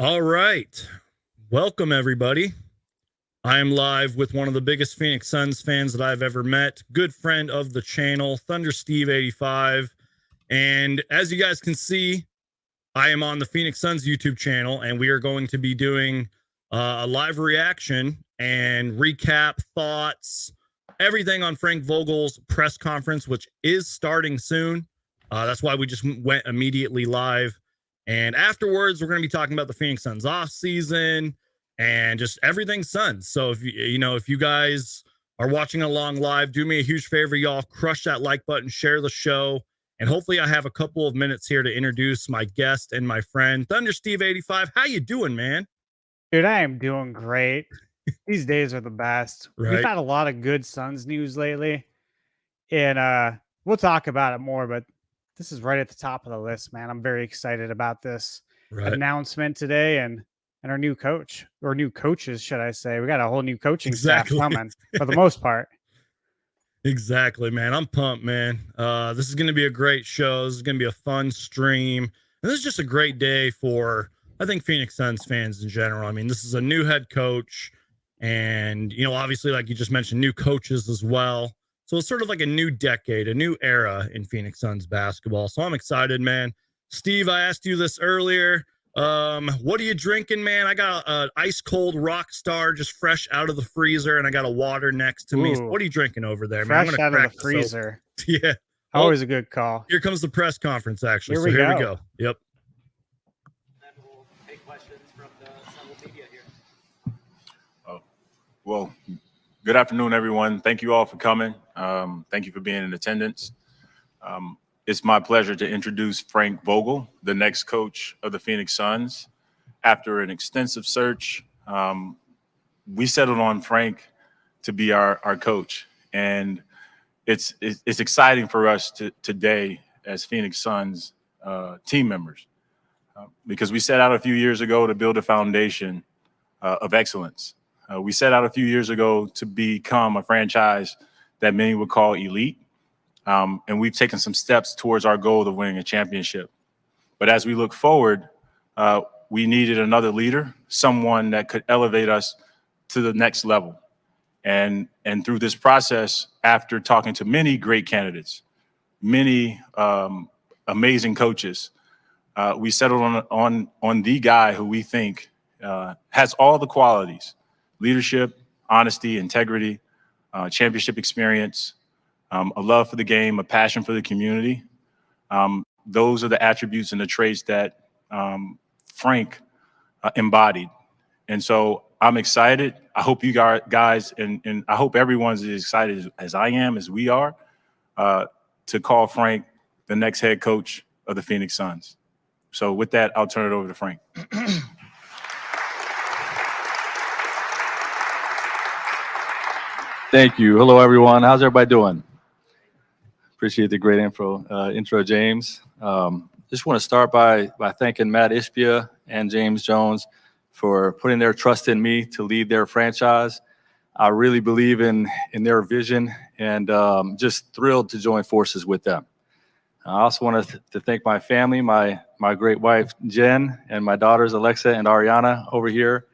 All right. Welcome, everybody. I am live with one of the biggest Phoenix Suns fans that I've ever met, good friend of the channel, Thunder Steve 85. And as you guys can see, I am on the Phoenix Suns YouTube channel, and we are going to be doing a live reaction and recap, thoughts, everything on Frank Vogel's press conference, which is starting soon. That's why we just went immediately live. And afterwards, we're going to be talking about the Phoenix Suns off season and just everything Suns. So if you guys are watching along live, do me a huge favor, y'all. Crush that like button, share the show, and hopefully I have a couple of minutes here to introduce my guest and my friend, Thunder Steve 85. How you doing, man? Dude, I am doing great. These days are the best. Right. We've had a lot of good Suns news lately, and we'll talk about it more, but this is right at the top of the list, man. I'm very excited about this announcement today and our new coach, or new coaches, should I say. We got a whole new coaching staff coming for the most part. Exactly, man. I'm pumped, man. This is going to be a great show. This is going to be a fun stream. And this is just a great day for, I think, Phoenix Suns fans in general. I mean, this is a new head coach and, obviously, like you just mentioned, new coaches as well. So it's sort of like a new decade, a new era in Phoenix Suns basketball. So I'm excited, man. Steve, I asked you this earlier. What are you drinking, man? I got an ice cold Rockstar just fresh out of the freezer, and I got a water next to me. So what are you drinking over there, man? Fresh out of the freezer. Yeah. Always a good call. Here comes the press conference, actually. Here we go. Yep. And we'll take questions from the Sun media here. Well, good afternoon, everyone. Thank you all for coming. Thank you for being in attendance. It's my pleasure to introduce Frank Vogel, the next coach of the Phoenix Suns. After an extensive search, we settled on Frank to be our coach. And it's exciting for us today as Phoenix Suns team members because we set out a few years ago to build a foundation of excellence. We set out a few years ago to become a franchise that many would call elite. And we've taken some steps towards our goal of winning a championship. But as we look forward, we needed another leader, someone that could elevate us to the next level. And through this process, after talking to many great candidates, many amazing coaches, we settled on the guy who we think has all the qualities: leadership, honesty, integrity, championship experience, a love for the game, a passion for the community. Those are the attributes and the traits that Frank embodied. And so I'm excited. I hope you guys, and I hope everyone's as excited as I am, as we are, to call Frank the next head coach of the Phoenix Suns. So with that, I'll turn it over to Frank. Thank you. Hello, everyone. How's everybody doing? Appreciate the great intro, James. Just want to start by thanking Matt Ishbia and James Jones for putting their trust in me to lead their franchise. I really believe in their vision and just thrilled to join forces with them. I also want to thank my family, my great wife, Jen, and my daughters, Alexa and Ariana, over here.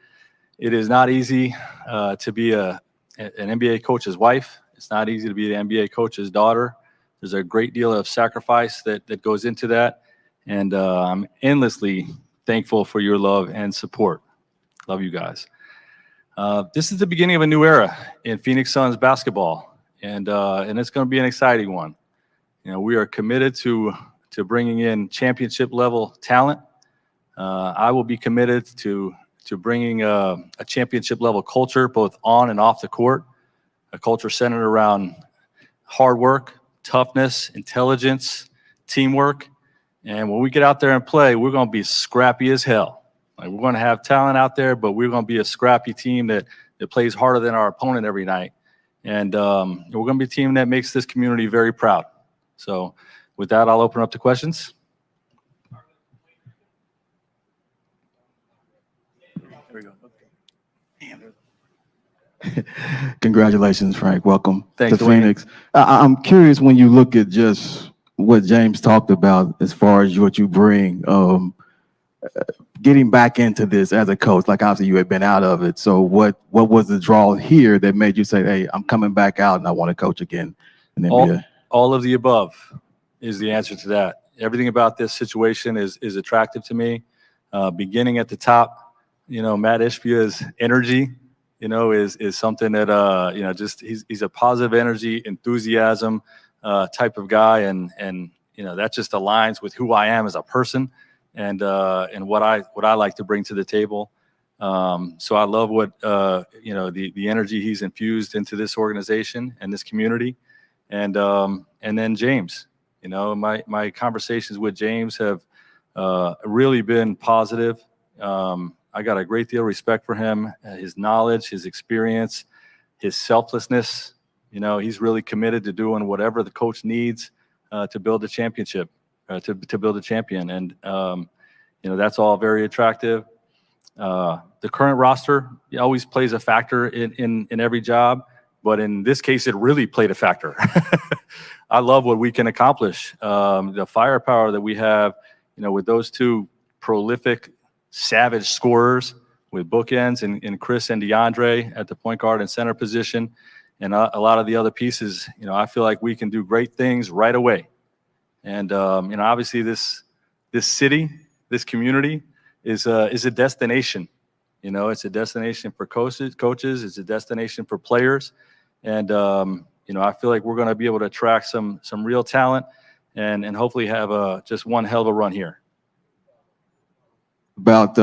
It is not easy to be an NBA coach's wife. It's not easy to be an NBA coach's daughter. There's a great deal of sacrifice that goes into that. And I'm endlessly thankful for your love and support. Love you guys. This is the beginning of a new era in Phoenix Suns basketball. And it's going to be an exciting one. We are committed to bringing in championship level talent. I will be committed to bringing a championship level culture, both on and off the court, a culture centered around hard work, toughness, intelligence, teamwork. And when we get out there and play, we're going to be scrappy as hell. Like, we're going to have talent out there, but we're going to be a scrappy team that plays harder than our opponent every night. And we're going to be a team that makes this community very proud. So with that, I'll open up to questions. There we go. Congratulations, Frank. Welcome to Phoenix. I'm curious, when you look at just what James talked about as far as what you bring, getting back into this as a coach, like obviously you had been out of it. So what was the draw here that made you say, hey, I'm coming back out and I want to coach again in the NBA? All of the above is the answer to that. Everything about this situation is attractive to me. Beginning at the top, Matt Ishbia's energy, is something that, just he's a positive energy, enthusiasm type of guy. And that just aligns with who I am as a person and what I like to bring to the table. So I love what, the energy he's infused into this organization and this community. And then James, my conversations with James have really been positive. I got a great deal of respect for him, his knowledge, his experience, his selflessness. He's really committed to doing whatever the coach needs to build a championship, to build a champion. And, that's all very attractive. The current roster always plays a factor in every job, but in this case, it really played a factor. I love what we can accomplish. The firepower that we have, with those two prolific, savage scorers with bookends and Chris and DeAndre at the point guard and center position, and a lot of the other pieces, I feel like we can do great things right away. And obviously this city, this community is a destination. It's a destination for coaches. It's a destination for players, and I feel like we're going to be able to attract some real talent, and hopefully have just one hell of a run here. About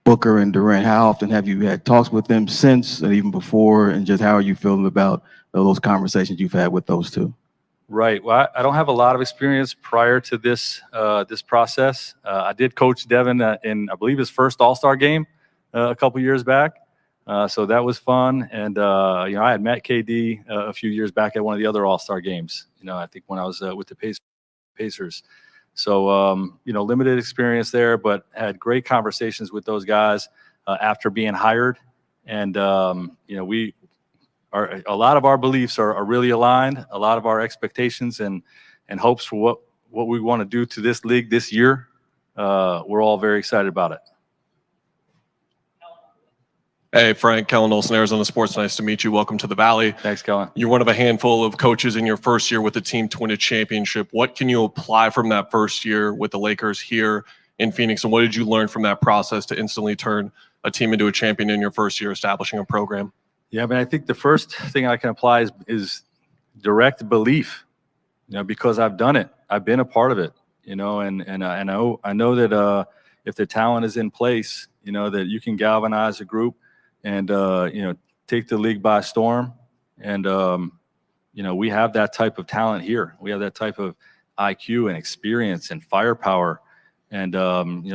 Booker and Durant, how often have you had talks with them since and even before, and just how are you feeling about those conversations you've had with those two? Right. Well, I don't have a lot of experience prior to this process. I did coach Devin in, I believe, his first All-Star game a couple years back. So that was fun. And, I had met KD a few years back at one of the other All-Star games, I think when I was with the Pacers. So, limited experience there, but had great conversations with those guys after being hired. And, a lot of our beliefs are really aligned. A lot of our expectations and hopes for what we want to do to this league this year, we're all very excited about it. Hey, Frank, Kellen Olson, Arizona Sports. Nice to meet you. Welcome to the Valley. Thanks, Kellen. You're one of a handful of coaches in your first year with the team to win a championship. What can you apply from that first year with the Lakers here in Phoenix, and what did you learn from that process to instantly turn a team into a champion in your first year establishing a program? Yeah, I think the first thing I can apply is direct belief, because I've done it. I've been a part of it, and I know that if the talent is in place, that you can galvanize a group and, take the league by storm. And, we have that type of talent here. We have that type of IQ and experience and firepower. And,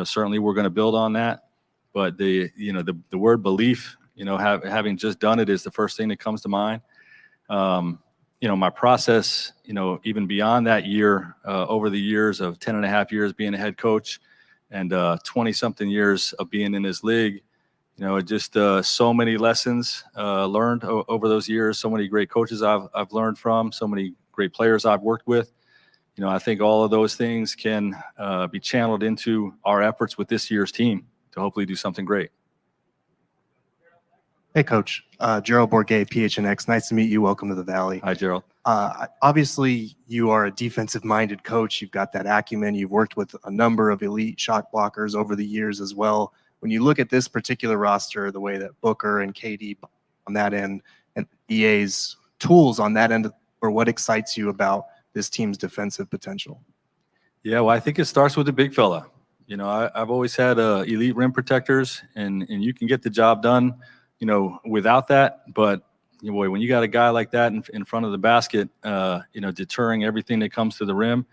certainly we're going to build on that. But the word belief, having just done it is the first thing that comes to mind. My process, even beyond that year, over the years of 10 and a half years being a head coach and 20-something years of being in this league, just so many lessons learned over those years, so many great coaches I've learned from, so many great players I've worked with. I think all of those things can be channeled into our efforts with this year's team to hopefully do something great. Hey, Coach. Gerald Bourget, PHNX. Nice to meet you. Welcome to the Valley. Hi, Gerald. Obviously, you are a defensive-minded coach. You've got that acumen. You've worked with a number of elite shot blockers over the years as well. When you look at this particular roster, the way that Booker and KD on that end and EA's tools on that end, or what excites you about this team's defensive potential? Yeah, well, I think it starts with the big fella. I've always had elite rim protectors, and you can get the job done, without that. But boy, when you got a guy like that in front of the basket, deterring everything that comes to the rim,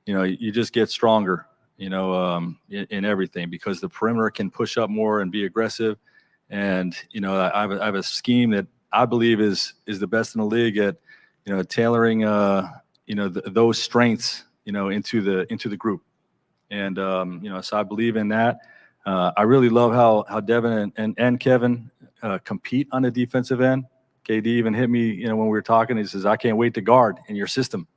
you just get stronger, in everything, because the perimeter can push up more and be aggressive. And, I have a scheme that I believe is the best in the league at, tailoring, those strengths, into the group. And, so I believe in that. I really love how Devin and Kevin compete on the defensive end. KD even hit me, when we were talking, he says, I can't wait to guard in your system.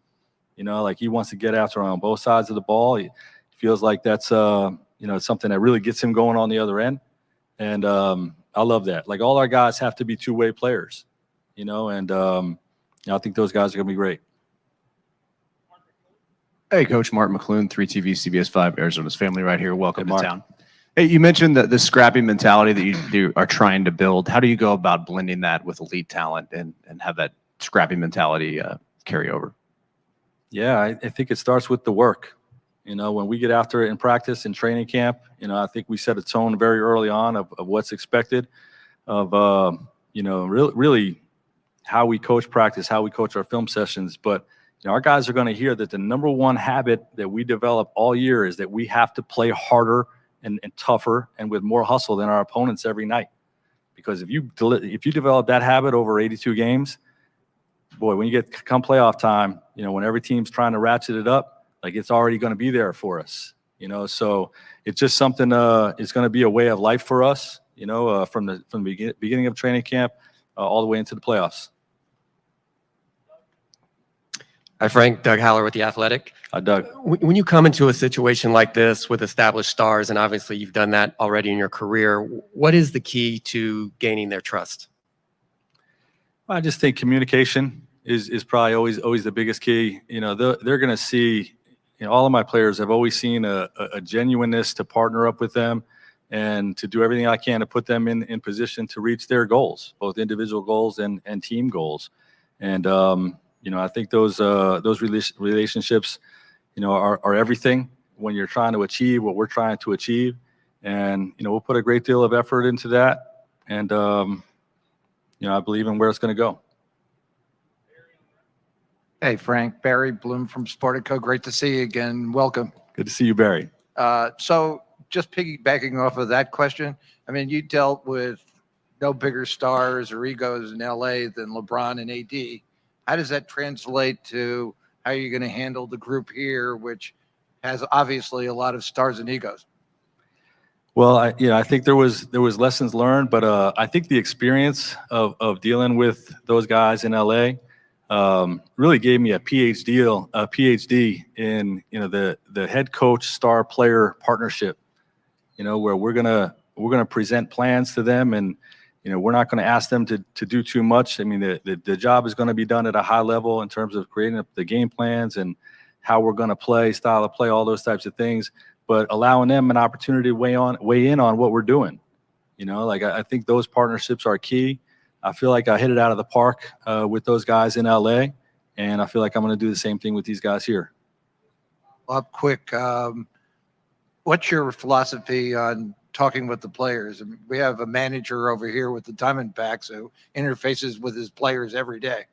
Like he wants to get after on both sides of the ball. He feels like that's, it's something that really gets him going on the other end. And I love that. Like, all our guys have to be two-way players, and I think those guys are going to be great. Hey, Coach Mark McClune, 3TV, CBS 5, Arizona's family right here. Welcome Hey, to Mark. town. Hey, you mentioned the scrappy mentality that you are trying to build. How do you go about blending that with elite talent and have that scrappy mentality carry over? Yeah, I think it starts with the work. When we get after it in practice and training camp, I think we set a tone very early on of what's expected, of really how we coach practice, how we coach our film sessions. But our guys are going to hear that the number one habit that we develop all year is that we have to play harder and tougher and with more hustle than our opponents every night. Because if you develop that habit over 82 games, boy, when you come playoff time, when every team's trying to ratchet it up, like, it's already going to be there for us. So it's just something. It's going to be a way of life for us. From the beginning of training camp all the way into the playoffs. Hi, Frank. Doug Haller with The Athletic. Hi, Doug. When you come into a situation like this with established stars, and obviously you've done that already in your career, what is the key to gaining their trust? I just think communication is probably always the biggest key. They're going to see, all of my players have always seen a genuineness to partner up with them and to do everything I can to put them in position to reach their goals, both individual goals and team goals. And, I think those relationships, are everything when you're trying to achieve what we're trying to achieve. And, we'll put a great deal of effort into that. And, I believe in where it's going to go. Hey, Frank. Barry Bloom from Sportico. Great to see you again. Welcome. Good to see you, Barry. So just piggybacking off of that question, I mean, you dealt with no bigger stars or egos in LA than LeBron and AD. How does that translate to how you're going to handle the group here, which has obviously a lot of stars and egos? Well, I think there was lessons learned, but I think the experience of dealing with those guys in LA really gave me a PhD in the head coach star player partnership. Where we're gonna present plans to them, and we're not going to ask them to do too much. I mean, the job is going to be done at a high level in terms of creating the game plans and how we're going to play, style of play, all those types of things. But allowing them an opportunity to weigh in on what we're doing. I think those partnerships are key. I feel like I hit it out of the park with those guys in LA, and I feel like I'm going to do the same thing with these guys here. Up quick, what's your philosophy on talking with the players? I mean, we have a manager over here with the Diamondbacks who interfaces with his players every day.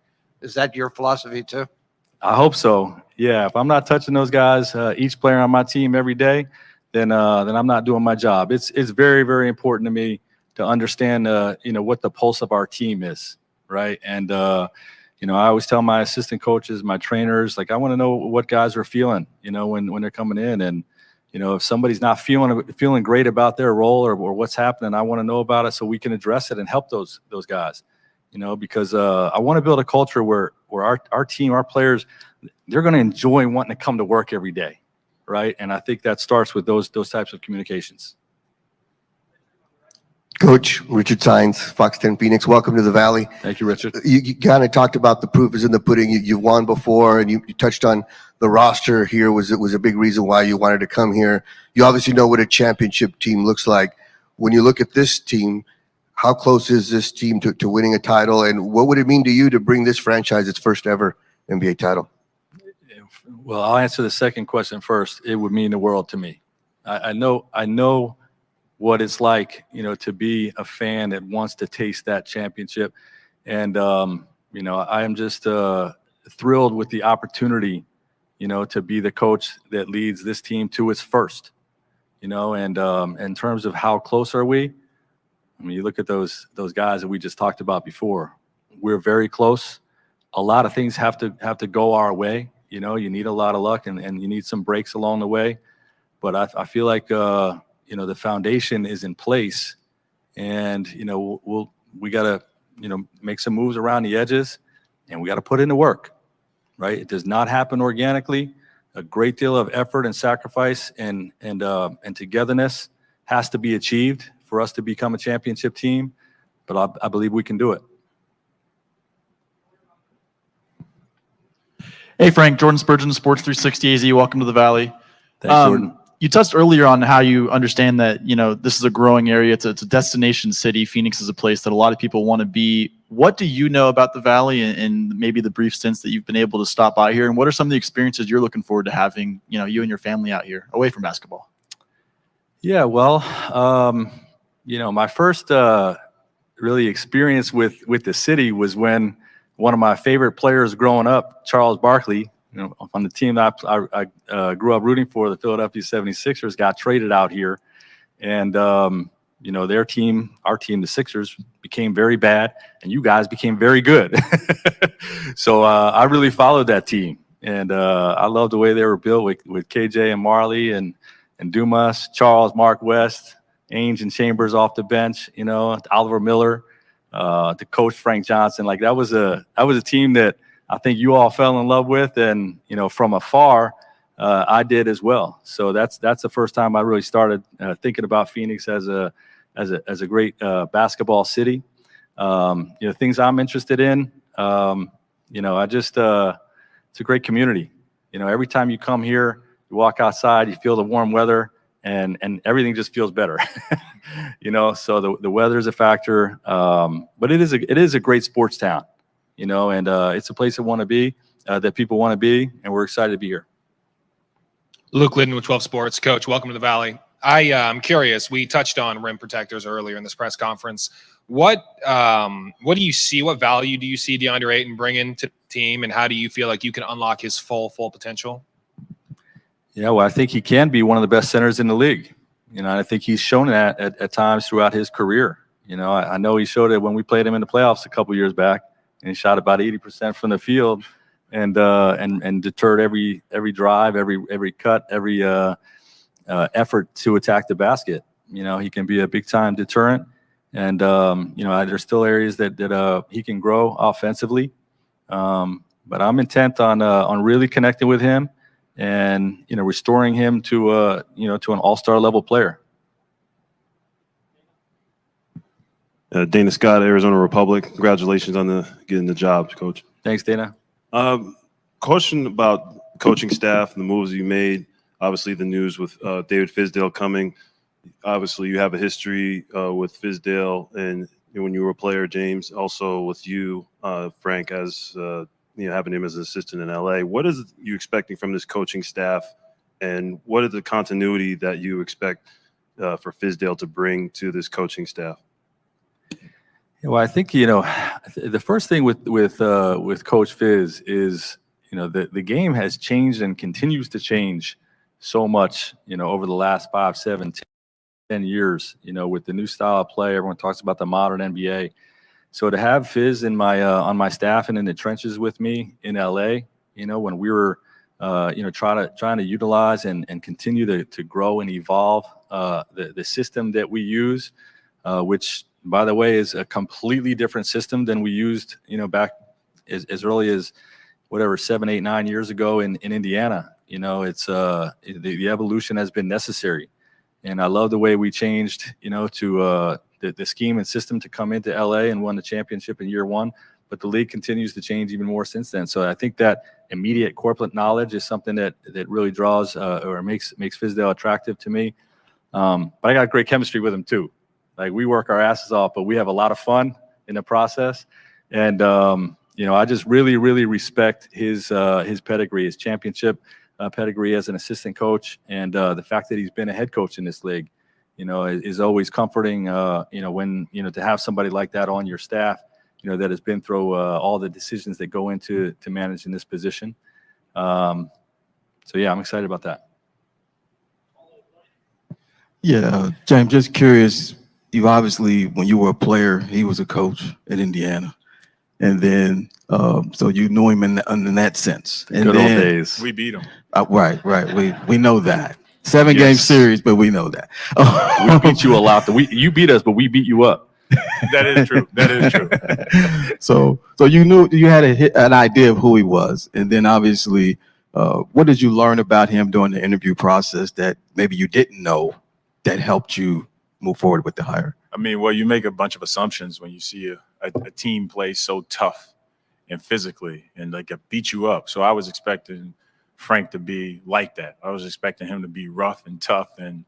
Is that your philosophy too? I hope so. Yeah, if I'm not touching those guys, each player on my team every day, then I'm not doing my job. It's very, very important to me to understand, what the pulse of our team is, right? And I always tell my assistant coaches, my trainers, like, I want to know what guys are feeling, when they're coming in, and if somebody's not feeling great about their role or what's happening, I want to know about it so we can address it and help those guys. Because I want to build a culture where our team, our players, they're going to enjoy wanting to come to work every day, right? And I think that starts with those types of communications. Coach Richard Tynes, Fox 10 Phoenix, welcome to the Valley. Thank you, Richard. You kind of talked about the proof is in the pudding. You've won before, and you touched on the roster here was a big reason why you wanted to come here. You obviously know what a championship team looks like. When you look at this team, how close is this team to winning a title, and what would it mean to you to bring this franchise its first ever NBA title? Well, I'll answer the second question first. It would mean the world to me. I know what it's like, to be a fan that wants to taste that championship. And, I am just thrilled with the opportunity, to be the coach that leads this team to its first, and in terms of how close are we? I mean, you look at those guys that we just talked about before. We're very close. A lot of things have to go our way. You need a lot of luck and you need some breaks along the way. But I feel like, the foundation is in place, and, we got to, make some moves around the edges, and we got to put in the work, right? It does not happen organically. a great deal of effort and sacrifice and togetherness has to be achieved for us to become a championship team, but I believe we can do it. Hey, Frank, Jordan Spurgeon, Sports 360 AZ. Welcome to the Valley. Thanks, Jordan. You touched earlier on how you understand that, you know, this is a growing area. It's a destination city. Phoenix is a place that a lot of people want to be. What do you know about the Valley and maybe the brief stints that you've been able to stop by here? And what are some of the experiences you're looking forward to having, you know, you and your family out here away from basketball? Yeah, well, you know, my first really experience with the city was when one of my favorite players growing up, Charles Barkley, you know, on the team that I grew up rooting for, the Philadelphia 76ers, got traded out here. And, you know, their team, our team, the Sixers, became very bad, and you guys became very good. So I really followed that team. And I love the way they were built with KJ and Marley and Dumas, Charles, Mark West, Ainge and Chambers off the bench, you know, Oliver Miller, the coach Frank Johnson. Like that was a team that I think you all fell in love with, and you know, from afar, I did as well. So that's the first time I really started thinking about Phoenix as a great basketball city. You know, things I'm interested in. You know, it's a great community. You know, every time you come here, you walk outside, you feel the warm weather, and everything just feels better. You know, so the weather is a factor, but it is a great sports town. You know, and it's a place that people want to be, and we're excited to be here. Luke Liddon with 12 Sports. Coach, welcome to the Valley. I'm curious. We touched on rim protectors earlier in this press conference. What do you see? What value do you see DeAndre Ayton bringing to the team, and how do you feel like you can unlock his full potential? Yeah, well, I think he can be one of the best centers in the league. You know, I think he's shown that at times throughout his career. You know, I know he showed it when we played him in the playoffs a couple years back, and he shot about 80% from the field, and deterred every drive, every cut, every effort to attack the basket. You know, he can be a big time deterrent, and you know, there's still areas that he can grow offensively. But I'm intent on really connecting with him, and you know, restoring him to an all-star level player. Dana Scott, Arizona Republic. Congratulations on getting the job, Coach. Thanks, Dana. Question about coaching staff and the moves you made. Obviously, the news with David Fizdale coming. Obviously, you have a history with Fizdale, and when you were a player, James, also with you, Frank, as having him as an assistant in LA. What is you expecting from this coaching staff, and what is the continuity that you expect for Fizdale to bring to this coaching staff? Well, I think, you know, the first thing with Coach Fizz is, you know, the game has changed and continues to change so much, you know, over the last 5, 7, 10 years, you know, with the new style of play. Everyone talks about the modern NBA. So to have Fizz in my on my staff and in the trenches with me in LA, you know, when we were trying to utilize and continue to grow and evolve the system that we use, which, by the way, is a completely different system than we used, you know, back as early as whatever 7, 8, 9 years ago in Indiana. You know, it's the evolution has been necessary, and I love the way we changed, you know, to the scheme and system to come into LA and won the championship in year 1. But the league continues to change even more since then. So I think that immediate corporate knowledge is something that really draws or makes Fizdale attractive to me. But I got great chemistry with him too. Like, we work our asses off, but we have a lot of fun in the process. And you know, I just really respect his pedigree, his championship pedigree as an assistant coach, and the fact that he's been a head coach in this league, you know, is always comforting. You know, when, you know, to have somebody like that on your staff, you know, that has been through all the decisions that go into managing this position. So yeah, I'm excited about that. Yeah, James, just curious. You obviously, when you were a player, he was a coach at Indiana, and then so you knew him in that sense. And Good then, old days. We beat him. Right. We know that 7-game series, but we know that. We beat you a lot. You beat us, but we beat you up. That is true. That is true. So you knew, you had an idea of who he was, and then obviously What did you learn about him during the interview process that maybe you didn't know that helped you move forward with the hire? I mean, well, you make a bunch of assumptions when you see a team play so tough and physically and like beat you up. So I was expecting Frank to be like that. I was expecting him to be rough and tough. And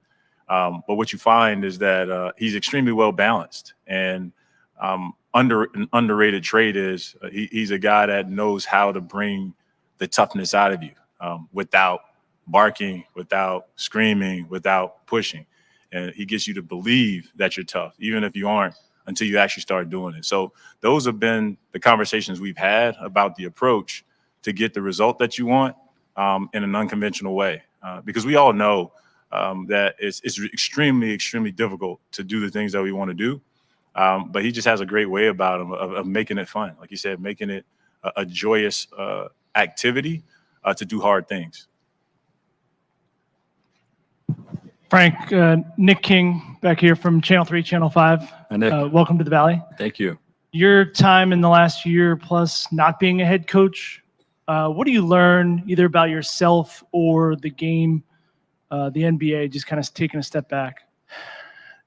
but what you find is that he's extremely well balanced. And an underrated trait is he's a guy that knows how to bring the toughness out of you without barking, without screaming, without pushing. And he gets you to believe that you're tough, even if you aren't, until you actually start doing it. So those have been the conversations we've had about the approach to get the result that you want in an unconventional way. Because we all know that it's extremely, extremely difficult to do the things that we want to do. But he just has a great way about him of making it fun. Like you said, making it a joyous activity to do hard things. Frank, Nick King back here from Channel 3, Channel 5. Hi, Nick. Welcome to the Valley. Thank you. Your time in the last year plus not being a head coach, what do you learn either about yourself or the game, the NBA, just kind of taking a step back?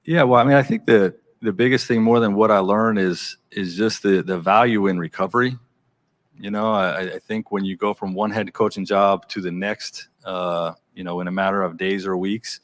Yeah, well, I mean, I think the biggest thing more than what I learned is just the value in recovery. You know, I think when you go from one head coaching job to the next, you know, in a matter of days or weeks,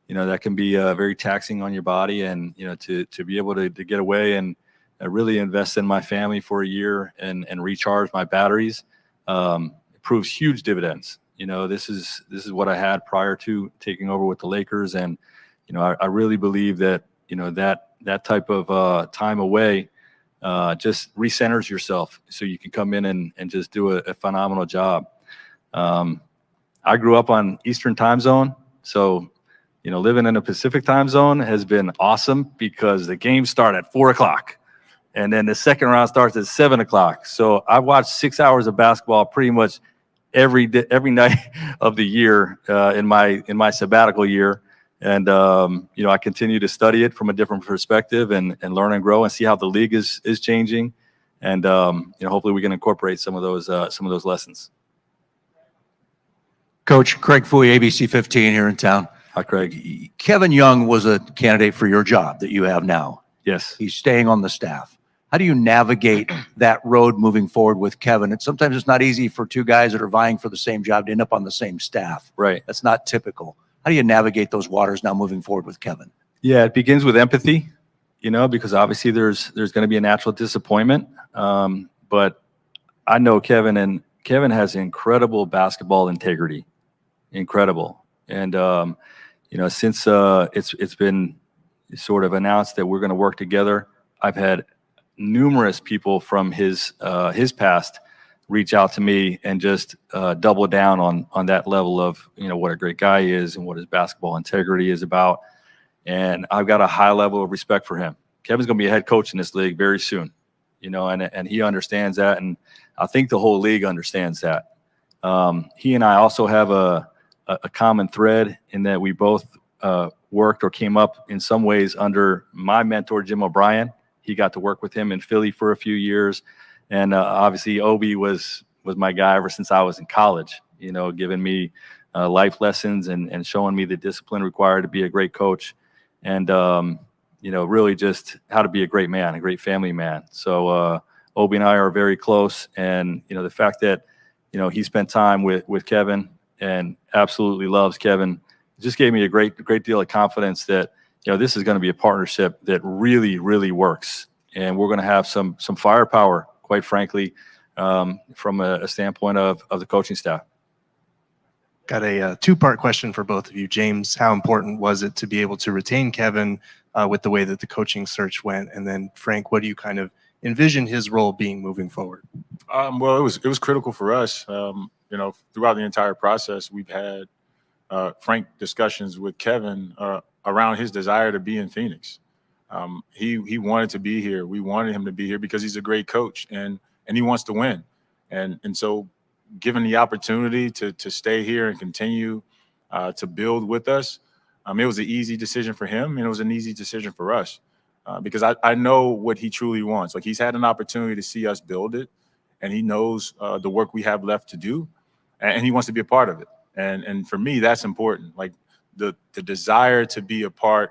you know, that can be very taxing on your body. And, you know, to be able to get away and really invest in my family for a year and recharge my batteries, it proves huge dividends. You know, this is what I had prior to taking over with the Lakers. And, you know, I really believe that, you know, that type of time away just recenters yourself so you can come in and just do a phenomenal job. I grew up on Eastern time zone. So, you know, living in a Pacific time zone has been awesome because the games start at 4 o'clock and then the second round starts at 7 o'clock. So I watched 6 hours of basketball pretty much every night of the year in my sabbatical year. And, you know, I continue to study it from a different perspective and learn and grow and see how the league is changing. And, you know, hopefully we can incorporate some of those lessons. Coach Craig Fouye, ABC 15 here in town. Hi, Craig. Kevin Young was a candidate for your job that you have now. Yes. He's staying on the staff. How do you navigate that road moving forward with Kevin? And sometimes it's not easy for two guys that are vying for the same job to end up on the same staff. Right. That's not typical. How do you navigate those waters now moving forward with Kevin? Yeah, it begins with empathy, you know, because obviously there's going to be a natural disappointment. But I know Kevin, and Kevin has incredible basketball integrity, incredible. And, you know, since it's been sort of announced that we're going to work together, I've had numerous people from his past reach out to me and just double down on that level of, you know, what a great guy he is and what his basketball integrity is about. And I've got a high level of respect for him. Kevin's going to be a head coach in this league very soon, you know, and he understands that. And I think the whole league understands that. He and I also have a common thread in that we both worked or came up in some ways under my mentor, Jim O'Brien. He got to work with him in Philly for a few years. And obviously Obi was my guy ever since I was in college, you know, giving me life lessons and showing me the discipline required to be a great coach. And, you know, really just how to be a great man, a great family man. So Obi and I are very close. And, you know, the fact that, you know, he spent time with Kevin and absolutely loves Kevin just gave me a great deal of confidence that, you know, this is going to be a partnership that really, really works. And we're going to have some firepower, quite frankly, from a standpoint of the coaching staff. Got a two-part question for both of you. James, how important was it to be able to retain Kevin with the way that the coaching search went? And then Frank, what do you kind of envision his role being moving forward? Well, it was critical for us. You know, throughout the entire process, we've had frank discussions with Kevin around his desire to be in Phoenix. He wanted to be here. We wanted him to be here because he's a great coach and he wants to win. And so given the opportunity to stay here and continue to build with us, it was an easy decision for him and it was an easy decision for us because I know what he truly wants. Like, he's had an opportunity to see us build it and he knows the work we have left to do. and he wants to be a part of it. And for me, that's important. Like the desire to be a part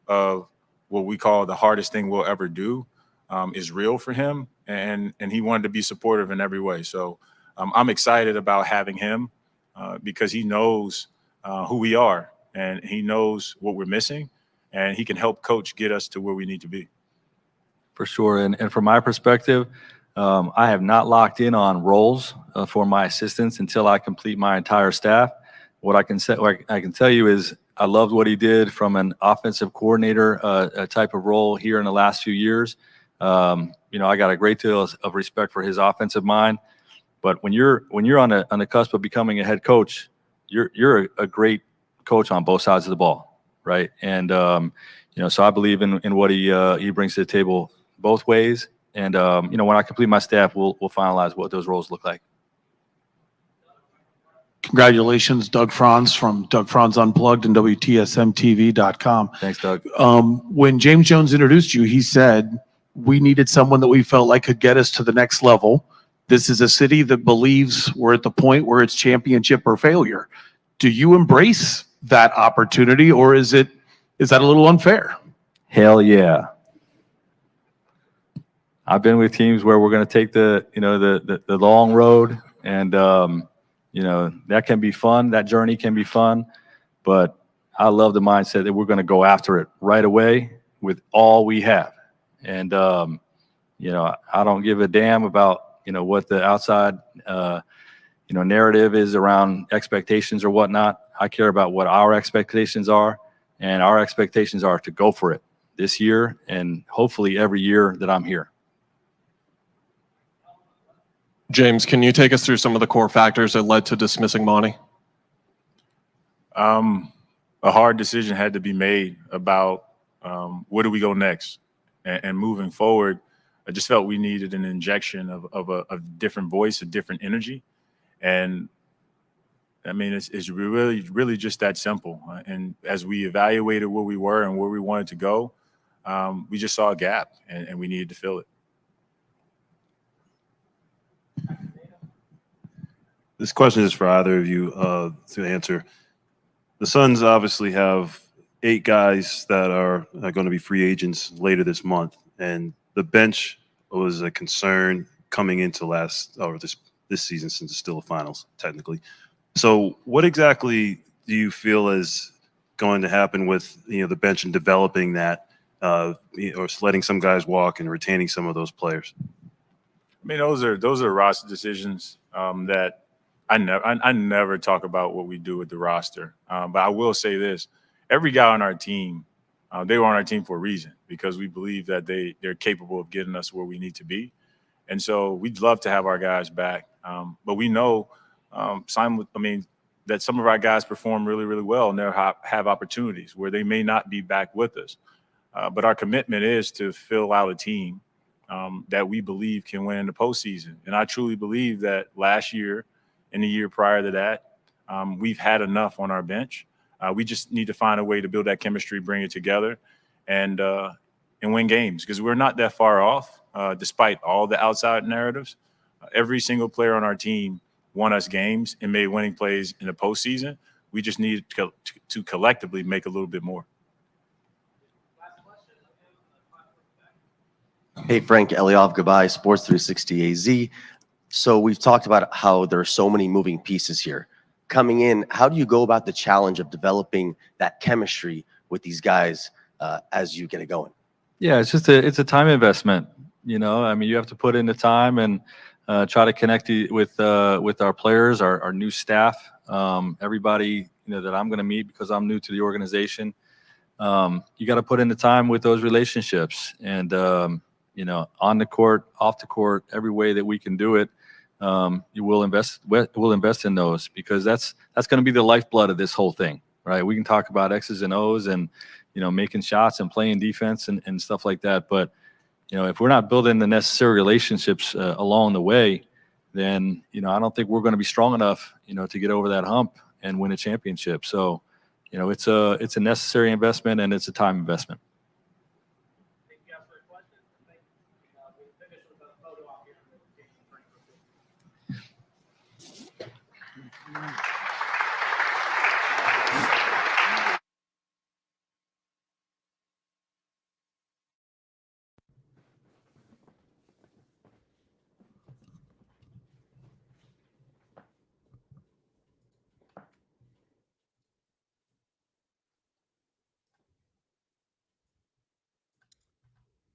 of what we call the hardest thing we'll ever do is real for him, and he wanted to be supportive in every way. So I'm excited about having him because he knows who we are, and he knows what we're missing, and he can help coach get us to where we need to be. For sure. And from my perspective, I have not locked in on roles for my assistants until I complete my entire staff. What I can tell you is I loved what he did from an offensive coordinator type of role here in the last few years. I got a great deal of respect for his offensive mind. But when you're on the cusp of becoming a head coach, you're a great coach on both sides of the ball, right? And so I believe in what he brings to the table both ways. And when I complete my staff, we'll finalize what those roles look like. Congratulations, Doug Franz from Doug Franz Unplugged and WTSMTV.com. Thanks, Doug. When James Jones introduced you, he said, we needed someone that we felt like could get us to the next level. This is a city that believes we're at the point where it's championship or failure. Do you embrace that opportunity, or is that a little unfair? Hell yeah. I've been with teams where we're going to take the long road, and that can be fun. That journey can be fun, but I love the mindset that we're going to go after it right away with all we have. And I don't give a damn about what the outside narrative is around expectations or whatnot. I care about what our expectations are, and our expectations are to go for it this year and hopefully every year that I'm here. James, can you take us through some of the core factors that led to dismissing Monty? A hard decision had to be made about where do we go next, and moving forward. I just felt we needed an injection of a different voice, a different energy, and I mean it's really just that simple. And as we evaluated where we were and where we wanted to go, we just saw a gap, and we needed to fill it. This question is for either of you to answer. The Suns obviously have 8 guys that are going to be free agents later this month, and the bench was a concern coming into this season, since it's still the finals technically. So, what exactly do you feel is going to happen with the bench and developing that, or letting some guys walk and retaining some of those players? I mean, those are roster decisions that. I never talk about what we do with the roster, but I will say this: every guy on our team, they were on our team for a reason, because we believe that they're capable of getting us where we need to be, and so we'd love to have our guys back. But we know, that some of our guys perform really, really well, and they'll have opportunities where they may not be back with us. But our commitment is to fill out a team that we believe can win in the postseason, and I truly believe that last year. In the year prior to that, we've had enough on our bench. We just need to find a way to build that chemistry, bring it together, and win games, because we're not that far off, despite all the outside narratives. Every single player on our team won us games and made winning plays in the postseason. We just need to collectively make a little bit more. Hey, Frank, Eliav Gabay, Sports 360 AZ. So we've talked about how there are so many moving pieces here. Coming in, how do you go about the challenge of developing that chemistry with these guys as you get it going? Yeah, it's a time investment. You have to put in the time and try to connect with our players, our new staff, everybody that I'm going to meet because I'm new to the organization. You got to put in the time with those relationships, and on the court, off the court, every way that we can do it. We'll invest in those, because that's going to be the lifeblood of this whole thing, right? We can talk about X's and O's and making shots and playing defense and stuff like that, but if we're not building the necessary relationships along the way, then I don't think we're going to be strong enough to get over that hump and win a championship. So it's a necessary investment, and it's a time investment.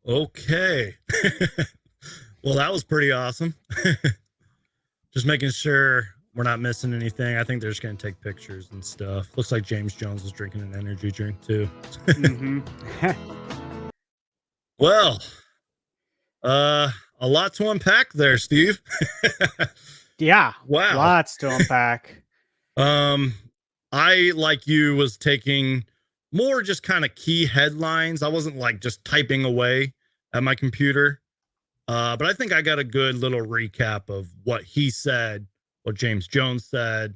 Okay. Well, that was pretty awesome. Just making sure we're not missing anything. I think they're just going to take pictures and stuff. Looks like James Jones was drinking an energy drink too. Well, a lot to unpack there, Steve. Yeah. Wow. Lots to unpack. I, like you, was taking more just kind of key headlines. I wasn't like just typing away at my computer. But I think I got a good little recap of what he said, what James Jones said.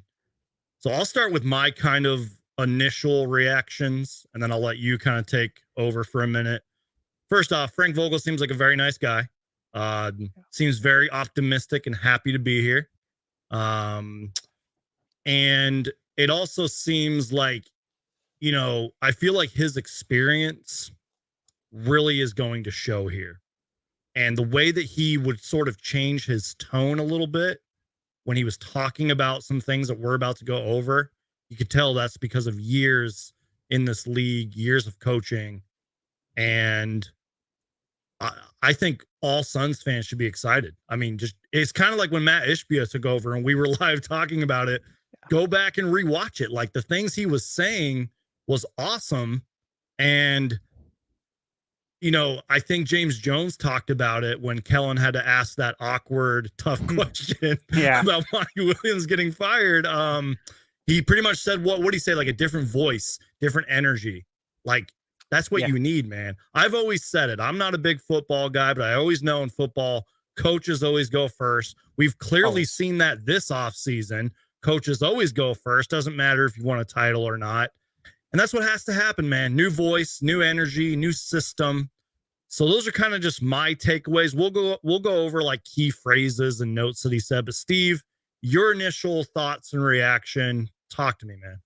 So I'll start with my kind of initial reactions, and then I'll let you kind of take over for a minute. First off, Frank Vogel seems like a very nice guy. Seems very optimistic and happy to be here. And it also seems like, you know, I feel like his experience really is going to show here. And the way that he would sort of change his tone a little bit when he was talking about some things that we're about to go over, you could tell that's because of years in this league, years of coaching. And I think all Suns fans should be excited. I mean, just it's kind of like when Matt Ishbia took over and we were live talking about it. Go back and rewatch it. Like, the things he was saying was awesome. And, you know, I think James Jones talked about it when Kellen had to ask that awkward, tough question about Monty Williams getting fired. He pretty much said, what would he say? Like a different voice, different energy. Like, that's what you need, man. I've always said it. I'm not a big football guy, but I always know in football, coaches always go first. We've clearly seen that this offseason. Coaches always go first. Doesn't matter if you want a title or not. And that's what has to happen, man. New voice, new energy, new system. So those are kind of just my takeaways. We'll go over like key phrases and notes that he said. But Steve, your initial thoughts and reaction. Talk to me, man.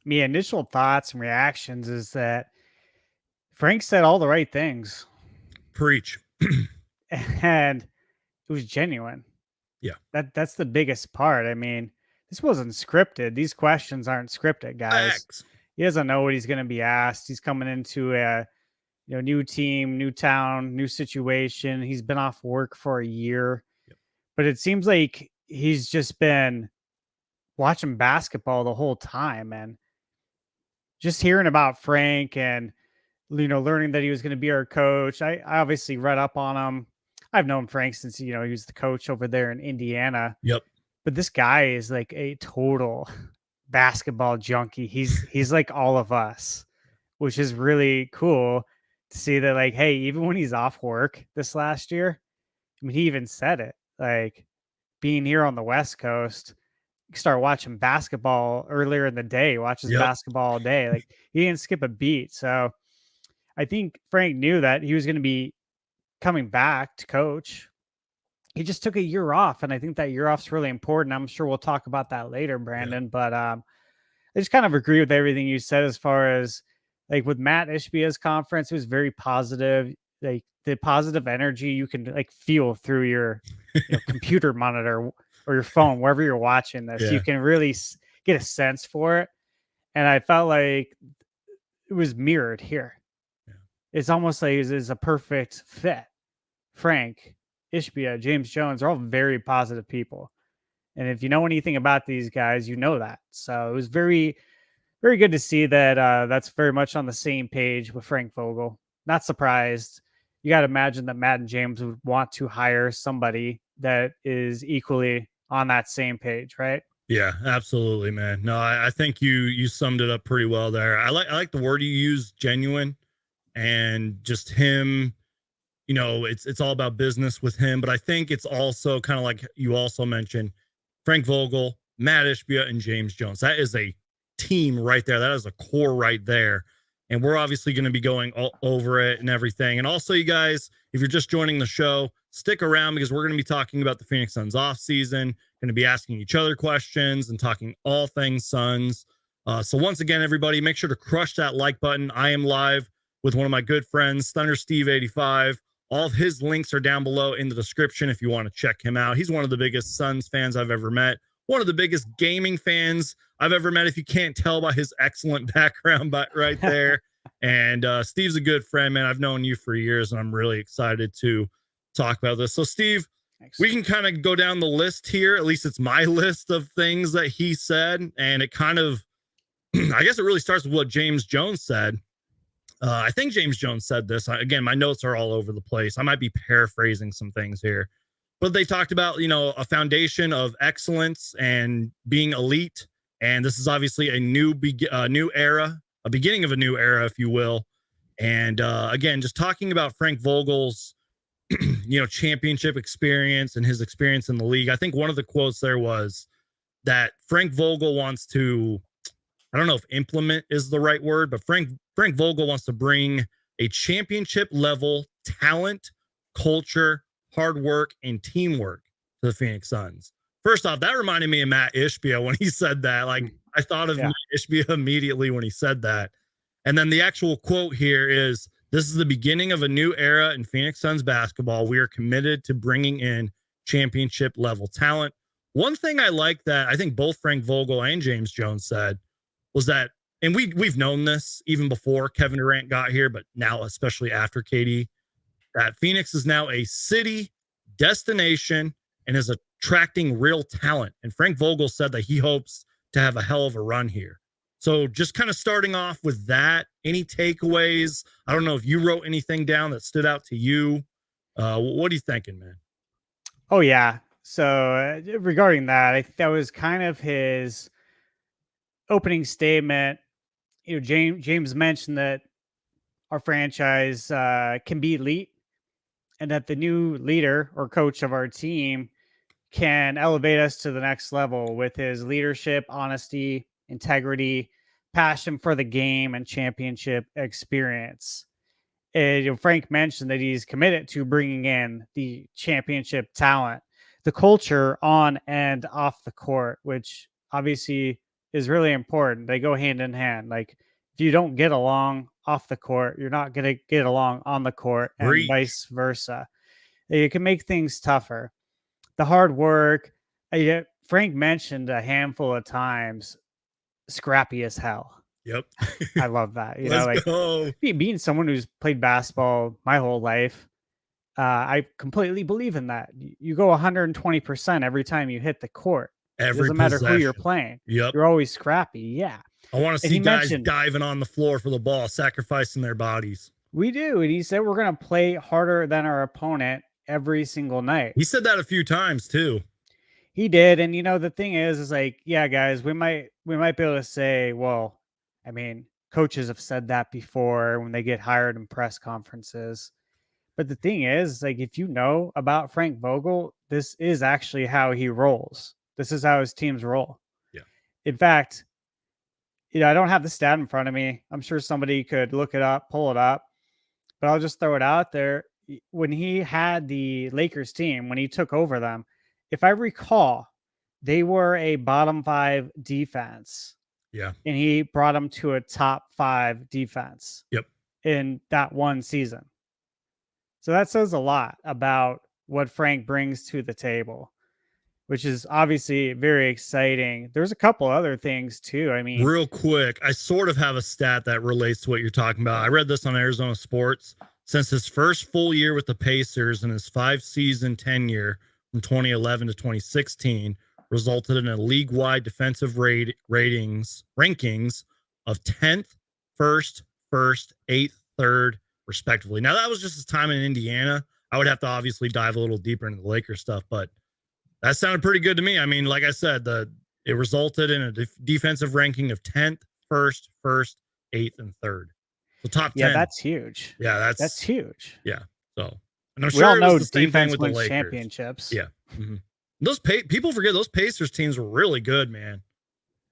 My initial thoughts and reactions is that Frank said all the right things. Preach. And it was genuine. Yeah. That's the biggest part. I mean, this wasn't scripted. These questions aren't scripted, guys. Facts. He doesn't know what he's going to be asked. He's coming into a new team, new town, new situation. He's been off work for a year. Yep. But it seems like he's just been watching basketball the whole time, and just hearing about Frank and learning that he was going to be our coach. I obviously read up on him. I've known Frank since he was the coach over there in Indiana. Yep. But this guy is like a total basketball junkie. He's like all of us, which is really cool to see that, like, hey, even when he's off work this last year, I mean, he even said it, like, being here on the West Coast, you start watching basketball earlier in the day, watches basketball all day. Like, he didn't skip a beat. So I think Frank knew that he was going to be coming back to coach. He just took a year off, and I think that year off's really important. I'm sure we'll talk about that later, Brandon. But I just kind of agree with everything you said as far as, like, with Matt Ishbia's conference. It was very positive. Like, the positive energy you can like feel through your computer monitor or your phone, wherever you're watching this. You can really get a sense for it. And I felt like it was mirrored here. It's almost like it's a perfect fit. Frank, Ishbia, James Jones are all very positive people. And if you know anything about these guys, you know that. So it was very, very good to see that that's very much on the same page with Frank Vogel. Not surprised. You got to imagine that Matt and James would want to hire somebody that is equally on that same page, right? Yeah, absolutely, man. No, I think you summed it up pretty well there. I like the word you used, genuine, and just him. It's all about business with him, but I think it's also kind of like you also mentioned, Frank Vogel, Matt Ishbia, and James Jones. That is a team right there. That is a core right there. and we're obviously going to be going all over it and everything. And also, you guys, if you're just joining the show, stick around because we're going to be talking about the Phoenix Suns off season, going to be asking each other questions and talking all things Suns. So once again, everybody, make sure to crush that like button. I am live with one of my good friends, Thunder Steve 85. All of his links are down below in the description if you want to check him out. He's one of the biggest Suns fans I've ever met. One of the biggest gaming fans I've ever met, if you can't tell by his excellent background right there. And Steve's a good friend, man. I've known you for years, and I'm really excited to talk about this. So, Steve, we can kind of go down the list here. At least it's my list of things that he said. And it kind of, I guess it really starts with what James Jones said. I think James Jones said this. Again, my notes are all over the place. I might be paraphrasing some things here. But they talked about, a foundation of excellence and being elite. And this is obviously a new era, a beginning of a new era, if you will. And again, just talking about Frank Vogel's, championship experience and his experience in the league. I think one of the quotes there was that Frank Vogel wants to, I don't know if implement is the right word, but Frank Vogel wants to bring a championship level talent, culture, hard work, and teamwork to the Phoenix Suns. First off, that reminded me of Matt Ishbia when he said that. Like, I thought of Matt Ishbia immediately when he said that. And then the actual quote here is, "This is the beginning of a new era in Phoenix Suns basketball. We are committed to bringing in championship level talent." One thing I like that I think both Frank Vogel and James Jones said was that, and we've known this even before Kevin Durant got here, but now especially after KD, that Phoenix is now a city destination and is attracting real talent. And Frank Vogel said that he hopes to have a hell of a run here. So just kind of starting off with that, any takeaways? I don't know if you wrote anything down that stood out to you. What are you thinking, man? Oh, yeah. So regarding that, I think that was kind of his opening statement. James mentioned that our franchise can be elite, and that the new leader or coach of our team can elevate us to the next level with his leadership, honesty, integrity, passion for the game, and championship experience. And, Frank mentioned that he's committed to bringing in the championship talent, the culture on and off the court, which obviously is really important. They go hand in hand. Like, if you don't get along off the court, you're not going to get along on the court, and vice versa. It can make things tougher. The hard work, Frank mentioned a handful of times, scrappy as hell. Yep. I love that. Let's go. Being someone who's played basketball my whole life, I completely believe in that. You go 120% every time you hit the court. It doesn't matter who you're playing. Yep. You're always scrappy. Yeah. I want to see guys diving on the floor for the ball, sacrificing their bodies. We do. And he said we're going to play harder than our opponent every single night. He said that a few times too. He did. And the thing is like, yeah, guys, we might be able to say, well, I mean, coaches have said that before when they get hired in press conferences. But the thing is, like, if you know about Frank Vogel, this is actually how he rolls. This is how his teams roll. Yeah. In fact, I don't have the stat in front of me. I'm sure somebody could look it up, pull it up, but I'll just throw it out there. When he had the Lakers team, when he took over them, if I recall, they were a bottom 5 defense. Yeah. And he brought them to a top 5 defense. Yep. In that one season. So that says a lot about what Frank brings to the table, which is obviously very exciting. There's a couple other things too. I mean, real quick, I sort of have a stat that relates to what you're talking about. I read this on Arizona Sports. Since his first full year with the Pacers and his 5-season tenure from 2011 to 2016 resulted in a league-wide defensive rankings of 10th, 1st, 8th, 3rd, respectively. Now, that was just his time in Indiana. I would have to obviously dive a little deeper into the Lakers stuff, but that sounded pretty good to me. I mean, like I said, it resulted in a defensive ranking of 10th, 1st, 8th, and 3rd. The top 10. Yeah, that's huge. Yeah, that's huge. Yeah. So, and I'm we sure all it know was the same thing defense with the wins Lakers. Championships. Yeah. Mm-hmm. People forget those Pacers teams were really good, man.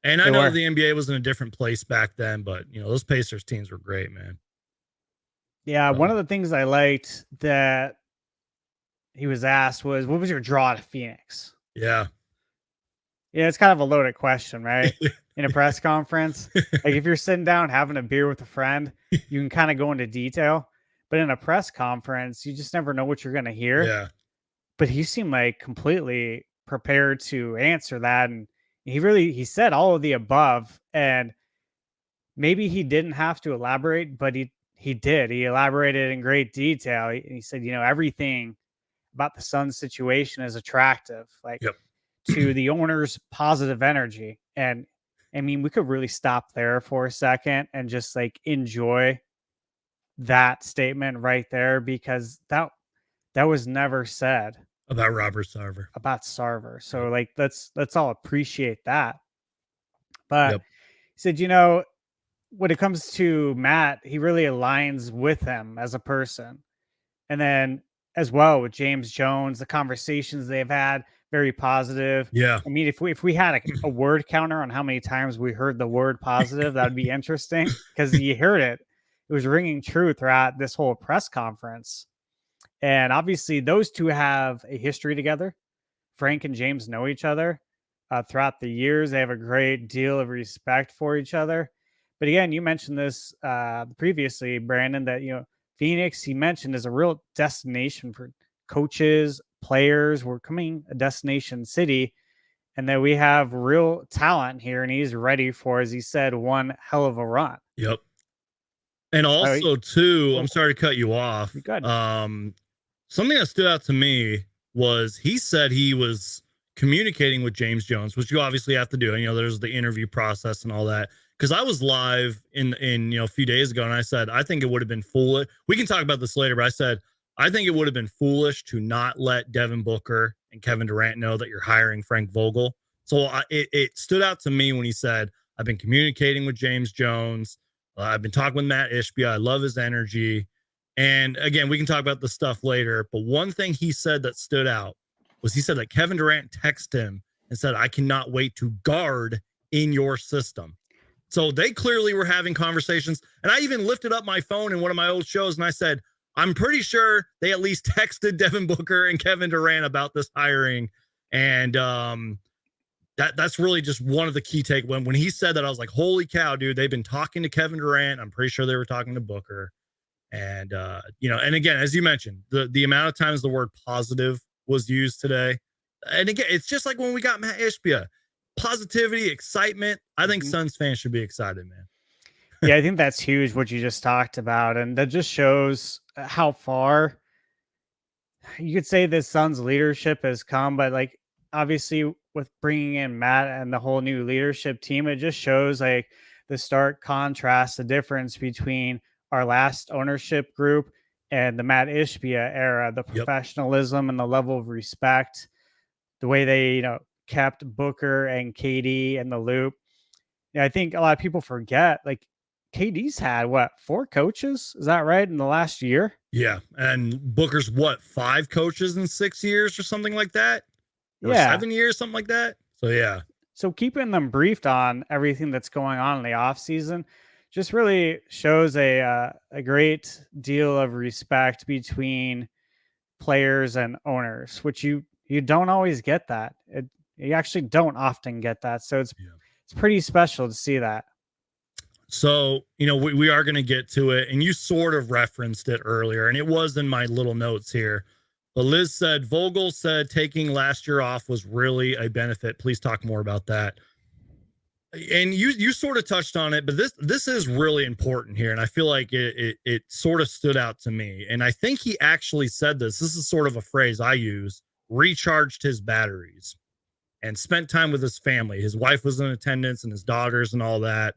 And I They know were. the NBA was in a different place back then, but those Pacers teams were great, man. Yeah, one of the things I liked that he was asked was, "What was your draw to Phoenix?" Yeah. Yeah, it's kind of a loaded question, right? In a press conference, like if you're sitting down having a beer with a friend, you can kind of go into detail. But in a press conference, you just never know what you're going to hear. Yeah. But he seemed like completely prepared to answer that, and he said all of the above, and maybe he didn't have to elaborate, but he did. He elaborated in great detail. He said, everything about the Suns situation is attractive, like to the owner's positive energy. And I mean, we could really stop there for a second and just like enjoy that statement right there, because that was never said about Robert Sarver. So like let's all appreciate that. But Yep. he said, when it comes to Matt, he really aligns with him as a person. And then as well with James Jones, the conversations they've had, very positive. Yeah. I mean, if we had a word counter on how many times we heard the word positive, that would be interesting, because you heard it. It was ringing true throughout this whole press conference. And obviously those two have a history together. Frank and James know each other throughout the years. They have a great deal of respect for each other. But again, you mentioned this previously, Brandon, that, Phoenix, he mentioned, is a real destination for coaches, players. We're coming a destination city, and that we have real talent here, and he's ready for, as he said, one hell of a run. Yep. And also, too, I'm sorry to cut you off. Something that stood out to me was he said he was communicating with James Jones, which you obviously have to do. And, there's the interview process and all that. Because I was live in a few days ago, and I said, I think it would have been foolish. We can talk about this later, but I said, I think it would have been foolish to not let Devin Booker and Kevin Durant know that you're hiring Frank Vogel. So it stood out to me when he said, I've been communicating with James Jones. I've been talking with Matt Ishbia. I love his energy. And again, we can talk about this stuff later. But one thing he said that stood out was he said that Kevin Durant texted him and said, I cannot wait to guard in your system. So they clearly were having conversations. And I even lifted up my phone in one of my old shows and I said, I'm pretty sure they at least texted Devin Booker and Kevin Durant about this hiring. And that's really just one of the key takeaways. When he said that, I was like, holy cow, dude, they've been talking to Kevin Durant. I'm pretty sure they were talking to Booker. And, and again, as you mentioned, the amount of times the word positive was used today. And again, it's just like when we got Matt Ishbia. Positivity, excitement. I think Suns fans should be excited, man. Yeah, I think that's huge what you just talked about. And that just shows how far you could say this Suns leadership has come. But like, obviously with bringing in Matt and the whole new leadership team, it just shows like the stark contrast, the difference between our last ownership group and the Matt Ishbia era, the professionalism and the level of respect, the way they, kept Booker and KD in the loop. Yeah, I think a lot of people forget, like, KD's had 4 coaches? Is that right? In the last year? Yeah. And Booker's 5 coaches in 6 years or something like that? Or Yeah. 7 years, something like that. So yeah. So keeping them briefed on everything that's going on in the off season just really shows a great deal of respect between players and owners, which you don't always get that. You actually don't often get that. So it's pretty special to see that. So, we are going to get to it, and you sort of referenced it earlier, and it was in my little notes here. But Liz said, Vogel said taking last year off was really a benefit. Please talk more about that. And you sort of touched on it, but this is really important here, and I feel like it sort of stood out to me. And I think he actually said this. This is sort of a phrase I use: recharged his batteries and spent time with his family. His wife was in attendance and his daughters and all that.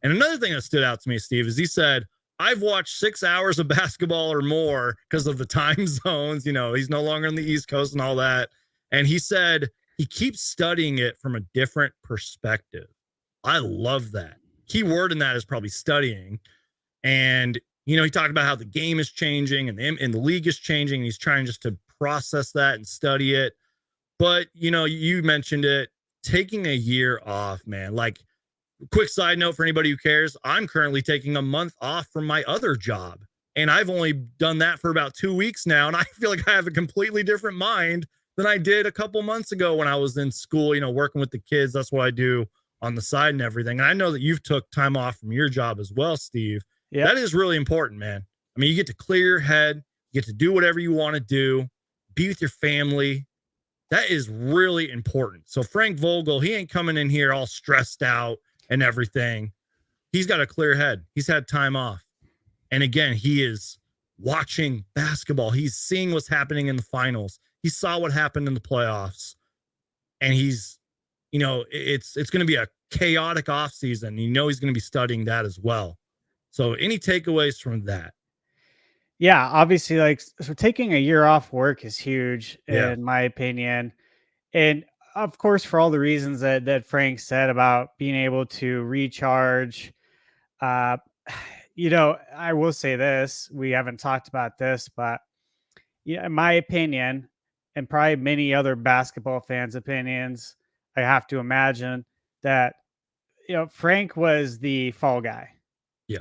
And another thing that stood out to me, Steve, is he said, I've watched 6 hours of basketball or more because of the time zones. He's no longer on the East Coast and all that. And he said he keeps studying it from a different perspective. I love that. Key word in that is probably studying. And, he talked about how the game is changing and the league is changing. And he's trying just to process that and study it. But, you mentioned it. taking a year off, man. Like, quick side note for anybody who cares, I'm currently taking a month off from my other job. And I've only done that for about 2 weeks now. And I feel like I have a completely different mind than I did a couple months ago when I was in school, working with the kids. That's what I do on the side and everything. And I know that you've took time off from your job as well, Steve. Yeah. That is really important, man. I mean, you get to clear your head, you get to do whatever you want to do, be with your family. That is really important. So Frank Vogel, he ain't coming in here all stressed out and everything. He's got a clear head. He's had time off. And again, he is watching basketball. He's seeing what's happening in the finals. He saw what happened in the playoffs. And he's, it's going to be a chaotic offseason. He's going to be studying that as well. So any takeaways from that? Yeah, obviously, so taking a year off work is huge, Yeah. in my opinion. And of course, for all the reasons that Frank said about being able to recharge. I will say this, we haven't talked about this, but in my opinion, and probably many other basketball fans' opinions, I have to imagine that, Frank was the fall guy. Yeah.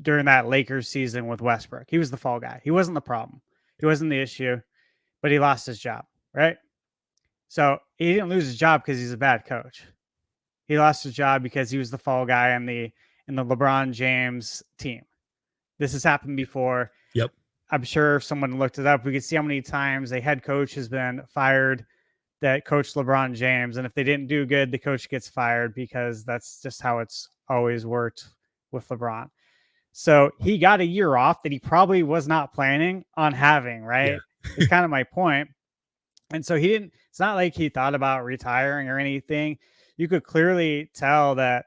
During that Lakers season with Westbrook. He was the fall guy. He wasn't the problem. He wasn't the issue, but he lost his job, right? So he didn't lose his job because he's a bad coach. He lost his job because he was the fall guy in the LeBron James team. This has happened before. Yep. I'm sure if someone looked it up, we could see how many times a head coach has been fired that coached LeBron James. And if they didn't do good, the coach gets fired because that's just how it's always worked with LeBron. So he got a year off that he probably was not planning on having, right? Yeah. It's kind of my point. And so it's not like he thought about retiring or anything. You could clearly tell that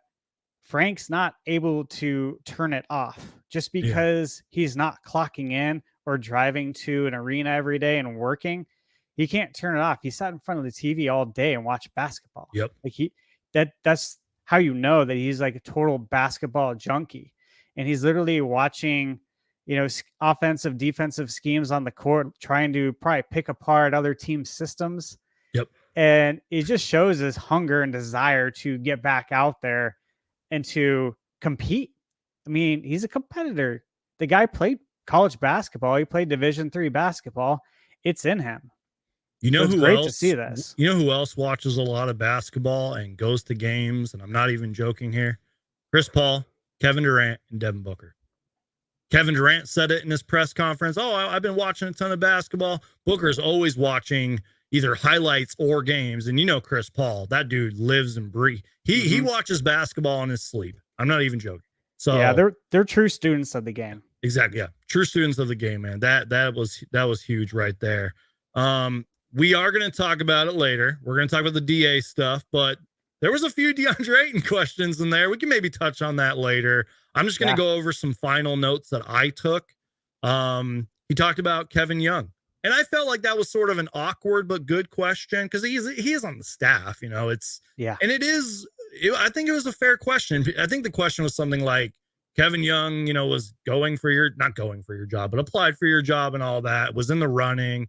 Frank's not able to turn it off just because he's not clocking in or driving to an arena every day and working. He can't turn it off. He sat in front of the TV all day and watched basketball. Yep. Like that's how you know that he's like a total basketball junkie. And he's literally watching, offensive, defensive schemes on the court, trying to probably pick apart other team systems. Yep. And it just shows his hunger and desire to get back out there and to compete. I mean, he's a competitor. The guy played college basketball. He played Division III basketball. It's in him. It's Who great else? to see this. You know who else watches a lot of basketball and goes to games? And I'm not even joking here. Chris Paul, Kevin Durant, and Devin Booker. Kevin Durant said it in his press conference. Oh, I've been watching a ton of basketball. Booker's always watching either highlights or games. And Chris Paul, that dude lives and breathes. He watches basketball in his sleep. I'm not even joking. So yeah, they're true students of the game. Exactly. Yeah. True students of the game, man. That was huge right there. We are going to talk about it later. We're going to talk about the DA stuff, but there was a few DeAndre Ayton questions in there. We can maybe touch on that later. I'm just going to go over some final notes that I took. He talked about Kevin Young, and I felt like that was sort of an awkward but good question because he is on the staff. And it is. I think it was a fair question. I think the question was something like Kevin Young, was not going for your job, but applied for your job and all that, was in the running.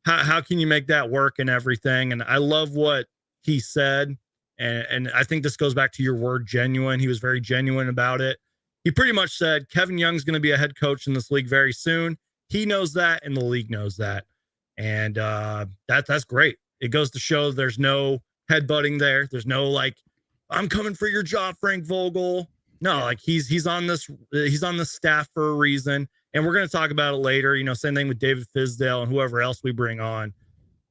How can you make that work and everything? And I love what he said. And I think this goes back to your word, genuine. He was very genuine about it. He pretty much said Kevin Young's going to be a head coach in this league very soon. He knows that, and the league knows that. And that's great. It goes to show there's no headbutting there. There's no I'm coming for your job, Frank Vogel. No, he's on this staff for a reason. And we're going to talk about it later. Same thing with David Fizdale and whoever else we bring on.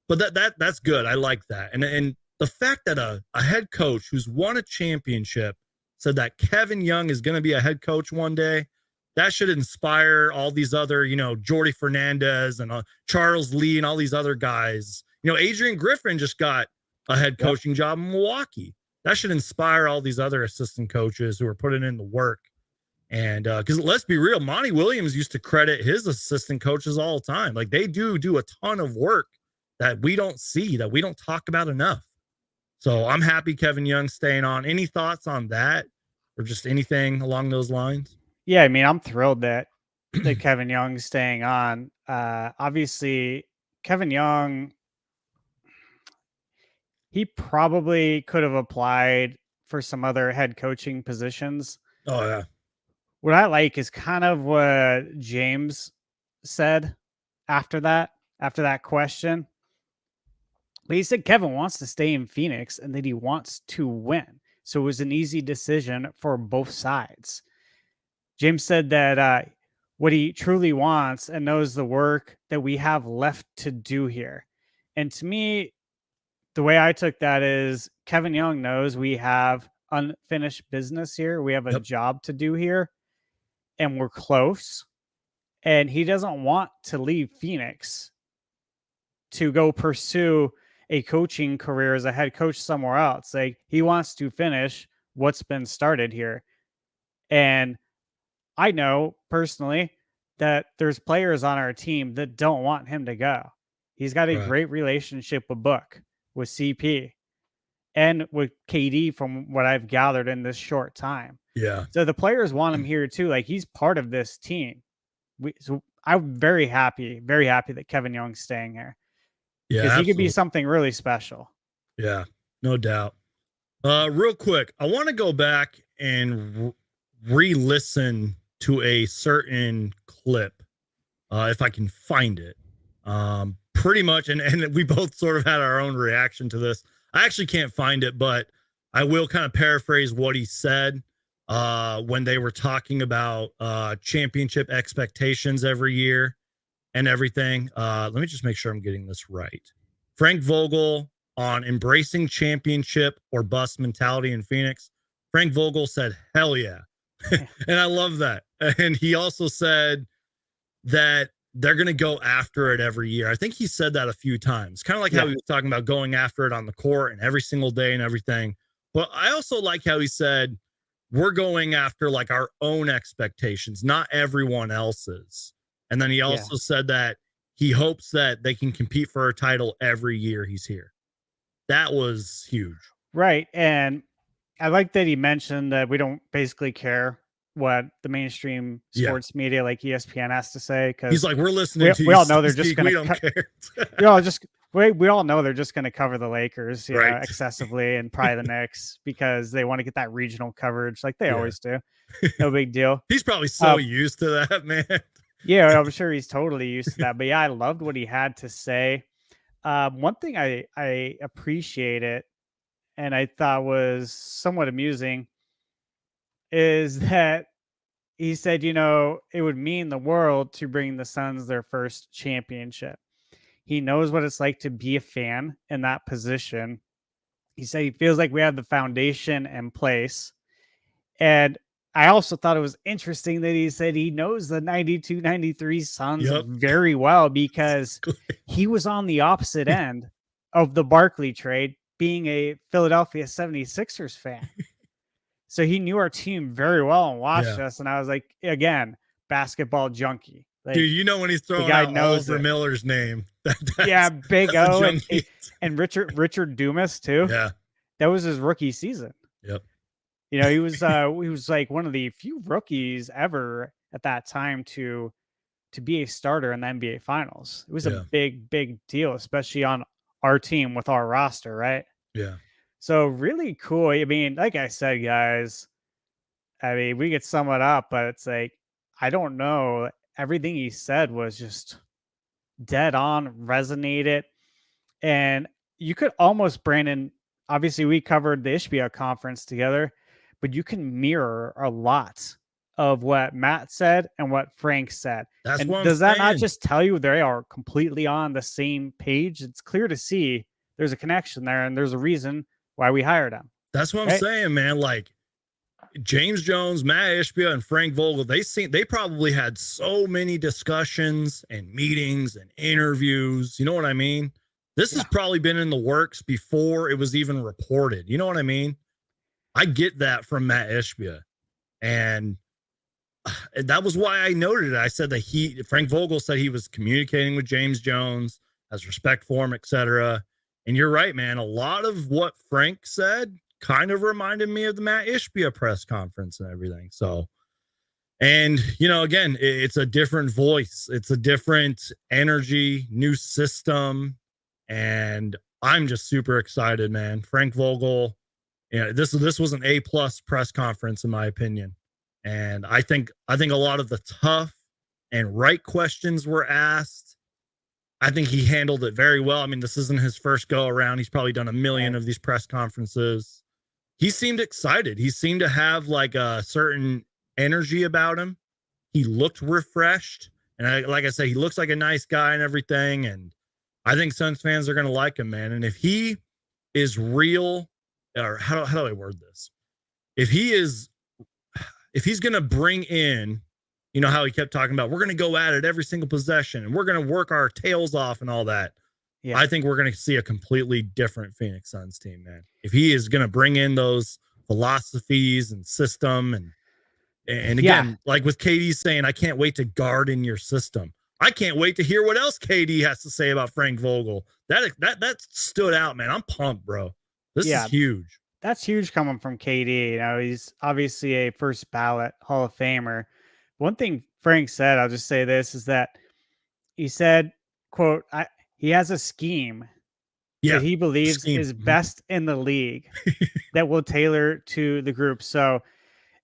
But that's good. I like that. And the fact that a head coach who's won a championship said that Kevin Young is going to be a head coach one day, that should inspire all these other, Jordy Fernandez and Charles Lee and all these other guys. Adrian Griffin just got a head coaching job in Milwaukee. That should inspire all these other assistant coaches who are putting in the work. And because let's be real, Monty Williams used to credit his assistant coaches all the time. Like they do a ton of work that we don't see, that we don't talk about enough. So I'm happy Kevin Young's staying on. Any thoughts on that or just anything along those lines? Yeah, I mean, I'm thrilled that Kevin Young's staying on. Obviously, Kevin Young, he probably could have applied for some other head coaching positions. Oh yeah. What I like is kind of what James said after that question. But he said Kevin wants to stay in Phoenix and that he wants to win. So it was an easy decision for both sides. James said that what he truly wants and knows the work that we have left to do here. And to me, the way I took that is Kevin Young knows we have unfinished business here. We have a job to do here, and we're close. And he doesn't want to leave Phoenix to go pursue a coaching career as a head coach somewhere else. Like, he wants to finish what's been started here. And I know personally that there's players on our team that don't want him to go. He's got a great relationship with Book, with CP, and with KD from what I've gathered in this short time. Yeah. So the players want him here too. Like, he's part of this team. So I'm very happy that Kevin Young's staying here. Yeah. Because he could be something really special. Yeah, no doubt. Real quick, I want to go back and re-listen to a certain clip, if I can find it. Pretty much, and we both sort of had our own reaction to this. I actually can't find it, but I will kind of paraphrase what he said when they were talking about championship expectations every year and everything. Let me just make sure I'm getting this right. Frank Vogel on embracing championship or bust mentality in Phoenix. Frank Vogel said, hell yeah. And I love that. And he also said that they're going to go after it every year. I think he said that a few times, kind of like how he was talking about going after it on the court and every single day and everything. But I also like how he said, we're going after like our own expectations, not everyone else's. And then he also said that he hopes that they can compete for a title every year he's here. That was huge. Right. And I like that he mentioned that we don't basically care what the mainstream sports media like ESPN has to say, because he's like, we're listening to we all know they're just going to we all know they're just going to cover the Lakers, you know, excessively, and probably the Knicks, because they want to get that regional coverage like they always do. No big deal. He's probably so used to that, man. Yeah, I'm sure he's totally used to that. But yeah, I loved what he had to say. One thing I appreciated and I thought was somewhat amusing is that he said, you know, it would mean the world to bring the Suns their first championship. He knows what it's like to be a fan in that position. He said he feels like we have the foundation in place. And I also thought it was interesting that he said he knows the 92-93 Suns very well, because he was on the opposite end of the Barkley trade, being a Philadelphia 76ers fan. So he knew our team very well and watched us. And I was like, again, basketball junkie. Like, dude, you know when he's throwing out Oliver Miller's name. Big O and Richard Dumas too. Yeah. That was his rookie season. Yep. You know, he was like one of the few rookies ever at that time to be a starter in the NBA Finals. It was a big deal, especially on our team with our roster, right? Yeah. So really cool. I mean, like I said, guys, I mean, we could sum it up, but it's like, I don't know. Everything he said was just dead on, resonated. And you could almost, Brandon, obviously we covered the Ishbia conference together, but you can mirror a lot of what Matt said and what Frank said. That's and what I'm does that not saying. just tell you they are completely on the same page? It's clear to see there's a connection there, and there's a reason why we hired him. That's what I'm saying, man. Like, James Jones, Matt Ishbia, and Frank Vogel, they probably had so many discussions and meetings and interviews. You know what I mean? This has probably been in the works before it was even reported. You know what I mean? I get that from Matt Ishbia. And that was why I noted it. I said that Frank Vogel said he was communicating with James Jones, has respect for him, etc. And you're right, man. A lot of what Frank said kind of reminded me of the Matt Ishbia press conference and everything. So, and, you know, again, it's a different voice. It's a different energy, new system. And I'm just super excited, man. Frank Vogel, this was an A+ press conference in my opinion. And I think a lot of the tough and right questions were asked. I think he handled it very well. I mean, this isn't his first go around. He's probably done a million of these press conferences. He seemed excited. He seemed to have like a certain energy about him. He looked refreshed. And like I said, he looks like a nice guy and everything. And I think Suns fans are going to like him, man. And if he is real, or how do I word this? If he's going to bring in, you know how he kept talking about, we're going to go at it every single possession and we're going to work our tails off and all that. Yeah. I think we're going to see a completely different Phoenix Suns team, man. If he is going to bring in those philosophies and system and again, like with KD saying, I can't wait to guard in your system. I can't wait to hear what else KD has to say about Frank Vogel. That stood out, man. I'm pumped, bro. This is huge. That's huge coming from KD. You know, he's obviously a first ballot Hall of Famer. One thing Frank said, I'll just say this, is that he said, quote, he has a scheme that he believes is best in the league that will tailor to the group. So,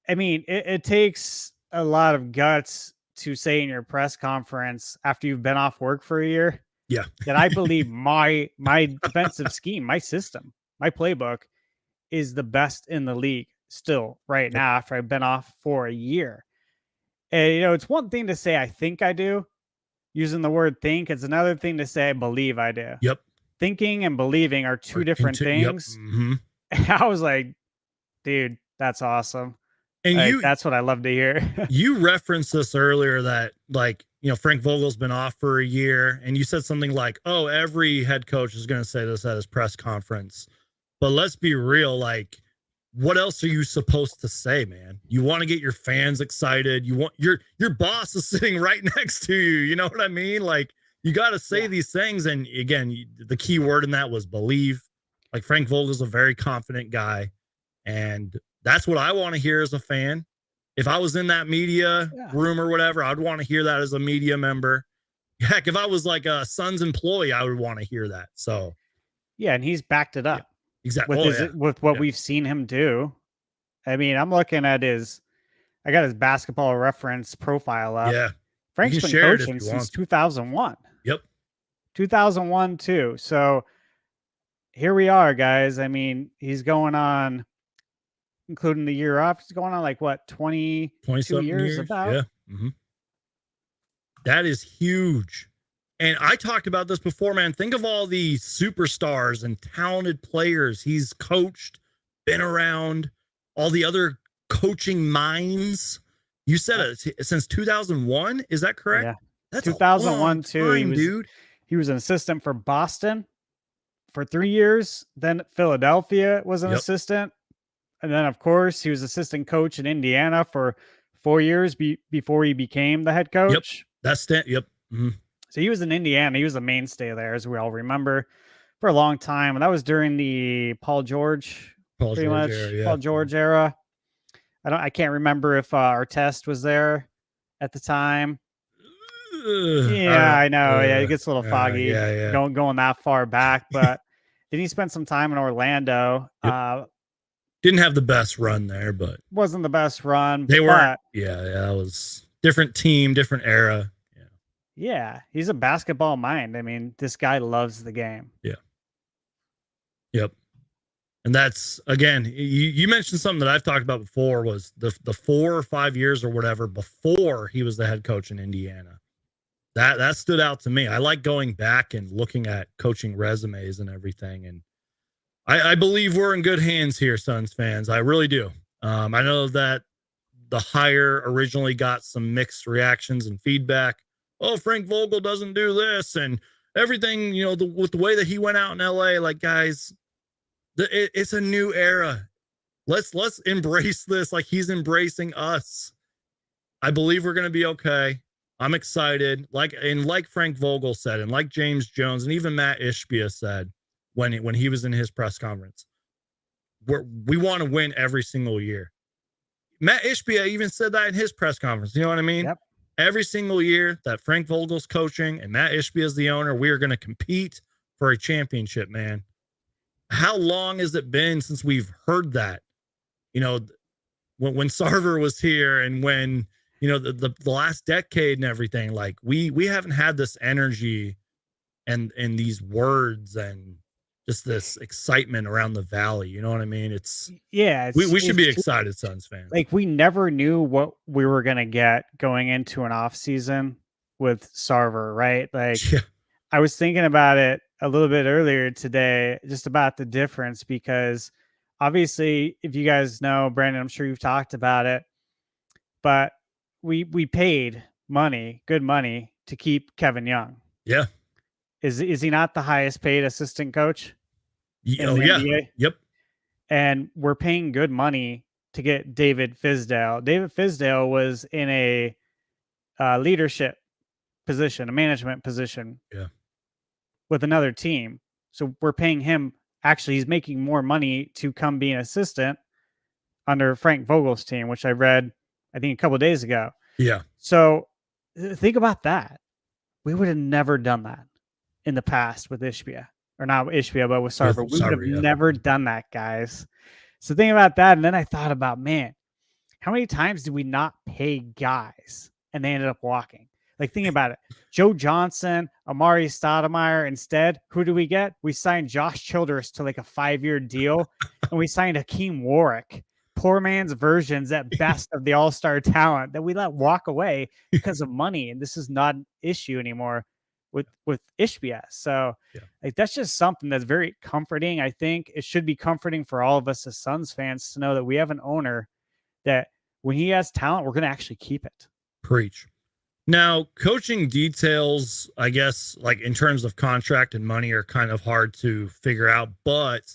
I mean, it takes a lot of guts to say in your press conference after you've been off work for a year, that I believe my defensive scheme, my system, my playbook is the best in the league still right now after I've been off for a year. And, you know, it's one thing to say, I think I do, using the word think. It's another thing to say, I believe I do. Yep. Thinking and believing are two different things. Yep. Mm-hmm. And I was like, dude, that's awesome. And like, that's what I love to hear. You referenced this earlier that, like, you know, Frank Vogel's been off for a year, and you said something like, oh, every head coach is going to say this at his press conference. But let's be real, like, what else are you supposed to say, man? You want to get your fans excited. You want your boss is sitting right next to you. You know what I mean? Like, you got to say these things. And again, the key word in that was believe. Like, Frank Vogel's a very confident guy. And that's what I want to hear as a fan. If I was in that media room or whatever, I'd want to hear that as a media member. Heck, if I was like a Suns employee, I would want to hear that. So, yeah, and he's backed it up. Exactly. With what we've seen him do. I mean, I'm looking at I got his basketball reference profile up. Yeah. Frank's been coaching since 2001. Yep. 2001 too. So here we are, guys. I mean, he's going on, including the year off, he's going on like what, 22 years about? Yeah. Mm-hmm. That is huge. And I talked about this before, man. Think of all the superstars and talented players he's coached, been around, all the other coaching minds. You said it since 2001. Is that correct? Yeah. That's 2001 too. Dude. He was an assistant for Boston for 3 years. Then Philadelphia was an assistant. And then, of course, he was assistant coach in Indiana for 4 years before he became the head coach. Yep. That's that. Yep. Mm-hmm. So he was in Indiana. He was a mainstay there, as we all remember, for a long time. And that was during the Paul George era. I can't remember if Artest was there at the time. I know. It gets a little foggy going that far back. But then he spent some time in Orlando. Yep. Didn't have the best run there, but wasn't the best run. They weren't. Yeah, it was different team, different era. Yeah, he's a basketball mind. I mean, this guy loves the game. Yeah. Yep. And that's, again, you mentioned something that I've talked about before, was the 4 or 5 years or whatever before he was the head coach in Indiana. That stood out to me. I like going back and looking at coaching resumes and everything. And I believe we're in good hands here, Suns fans. I really do. I know that the hire originally got some mixed reactions and feedback. Oh, Frank Vogel doesn't do this and everything, you know, with the way that he went out in LA, like, guys, it's a new era. Let's embrace this like he's embracing us. I believe we're going to be okay. I'm excited. Like Frank Vogel said, and like James Jones and even Matt Ishbia said when he was in his press conference, we want to win every single year. Matt Ishbia even said that in his press conference. You know what I mean? Yep. Every single year that Frank Vogel's coaching and Matt Ishbia is the owner, we are going to compete for a championship, man. How long has it been since we've heard that? You know, when Sarver was here and when, you know, the last decade and everything, like we haven't had this energy and these words and just this excitement around the Valley. You know what I mean? It's we should be excited, Suns fans. Like we never knew what we were gonna get going into an off season with Sarver, right? Like I was thinking about it a little bit earlier today, just about the difference, because obviously, if you guys know, Brandon, I'm sure you've talked about it, but we paid money, good money, to keep Kevin Young. Yeah. Is he not the highest paid assistant coach? Oh, yeah. NBA? Yep. And we're paying good money to get David Fizdale. David Fizdale was in a leadership position, a management position. Yeah. With another team. So we're paying him. Actually, he's making more money to come be an assistant under Frank Vogel's team, which I read, I think, a couple of days ago. Yeah. So think about that. We would have never done that in the past with Ishbia, or not Ishbia, but with Sarver. We would have never done that, guys. So think about that. And then I thought about, man, how many times did we not pay guys and they ended up walking? Like, think about it. Joe Johnson, Amari Stoudemire. Instead, who do we get? We signed Josh Childress to like a 5-year deal, and we signed Hakeem Warwick. Poor man's versions at best of the all-star talent that we let walk away because of money. And this is not an issue anymore with Ishbia. So like, that's just something that's very comforting. I think it should be comforting for all of us as Suns fans to know that we have an owner that when he has talent, we're going to actually keep it. Preach. Now, coaching details, I guess, like in terms of contract and money, are kind of hard to figure out. But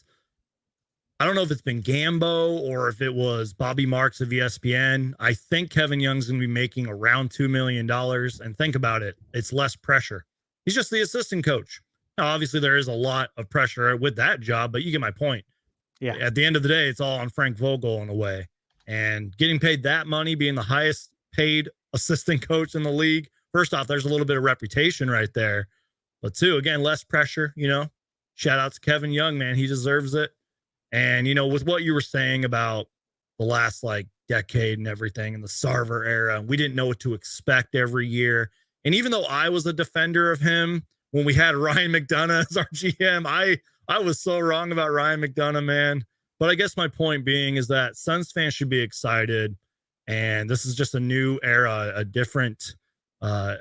I don't know if it's been Gambo or if it was Bobby Marks of ESPN. I think Kevin Young's going to be making around $2 million. And think about it. It's less pressure. He's just the assistant coach. Now, obviously, there is a lot of pressure with that job, but you get my point. Yeah. At the end of the day, it's all on Frank Vogel in a way. And getting paid that money, being the highest paid assistant coach in the league. First off, there's a little bit of reputation right there. But two, again, less pressure, you know. Shout out to Kevin Young, man. He deserves it. And, you know, with what you were saying about the last like decade and everything in the Sarver era, we didn't know what to expect every year. And even though I was a defender of him when we had Ryan McDonough as our GM, I was so wrong about Ryan McDonough, man. But I guess my point being is that Suns fans should be excited. And this is just a new era, a different, a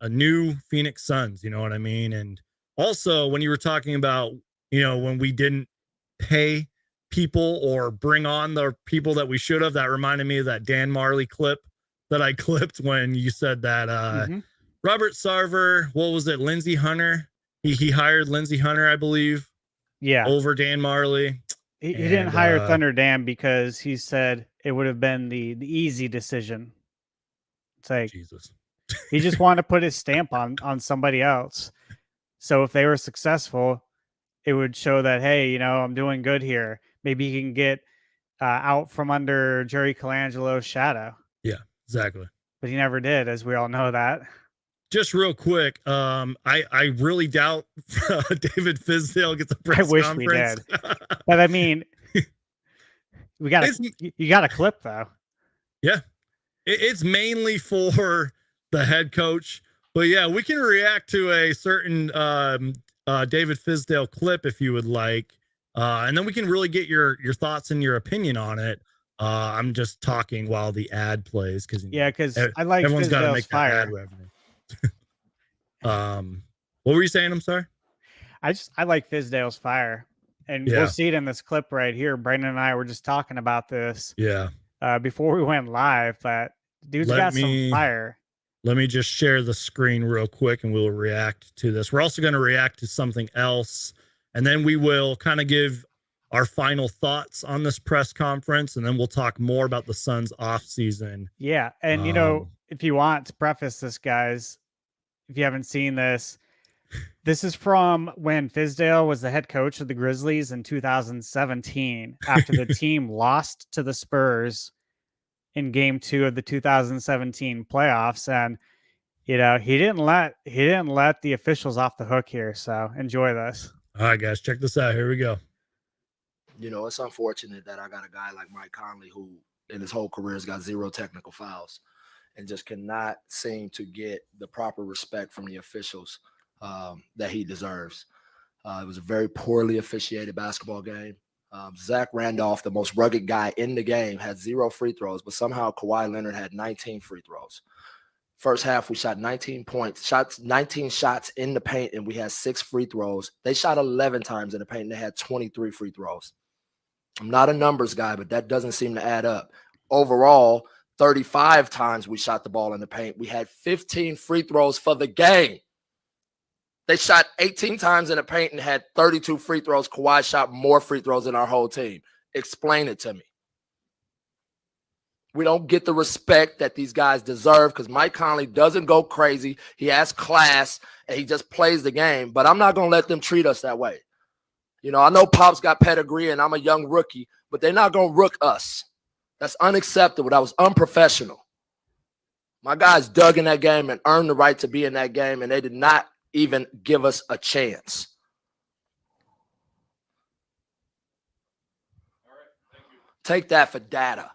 new Phoenix Suns, you know what I mean? And also when you were talking about, you know, when we didn't pay people or bring on the people that we should have, that reminded me of that Dan Marley clip that I clipped when you said that Robert Sarver, what was it? Lindsey Hunter. He hired Lindsey Hunter, I believe. Yeah. Over Dan Marley. He didn't hire Thunder Dan because he said it would have been the easy decision. It's like Jesus. He just wanted to put his stamp on somebody else. So if they were successful, it would show that, hey, you know, I'm doing good here. Maybe he can get out from under Jerry Colangelo's shadow. Yeah, exactly. But he never did, as we all know that. Just real quick, I really doubt David Fizdale gets a press I wish conference. we did. But I mean, you got a clip though. Yeah, it's mainly for the head coach. But yeah, we can react to a certain David Fizdale clip if you would like, and then we can really get your thoughts and your opinion on it. I'm just talking while the ad plays because I like everyone's got to make fire. that ad revenue. What were you saying? I'm sorry. I like Fizdale's fire, and we'll see it in this clip right here. Brandon and I were just talking about this. Yeah. Before we went live, but dude's got some fire. Let me just share the screen real quick, and we'll react to this. We're also going to react to something else, and then we will kind of give our final thoughts on this press conference, and then we'll talk more about the Suns off season. Yeah, and you know, if you want to preface this, guys, if you haven't seen this, this is from when Fizdale was the head coach of the Grizzlies in 2017 after the team lost to the Spurs in game 2 of the 2017 playoffs. And, you know, he didn't let the officials off the hook here. So enjoy this. All right, guys, check this out. Here we go. You know, it's unfortunate that I got a guy like Mike Conley who in his whole career has got 0 technical fouls and just cannot seem to get the proper respect from the officials that he deserves. It was a very poorly officiated basketball game. Zach Randolph, the most rugged guy in the game, had 0 free throws, but somehow Kawhi Leonard had 19 free throws. First half, we shot 19 shots in the paint, and we had 6 free throws. They shot 11 times in the paint, and they had 23 free throws. I'm not a numbers guy, but that doesn't seem to add up. Overall, 35 times we shot the ball in the paint. We had 15 free throws for the game. They shot 18 times in the paint and had 32 free throws. Kawhi shot more free throws than our whole team. Explain it to me. We don't get the respect that these guys deserve because Mike Conley doesn't go crazy. He has class, and he just plays the game. But I'm not going to let them treat us that way. You know, I know Pop's got pedigree, and I'm a young rookie, but they're not going to rook us. That's unacceptable. That was unprofessional. My guys dug in that game and earned the right to be in that game, and they did not even give us a chance. All right, thank you. Take that for data.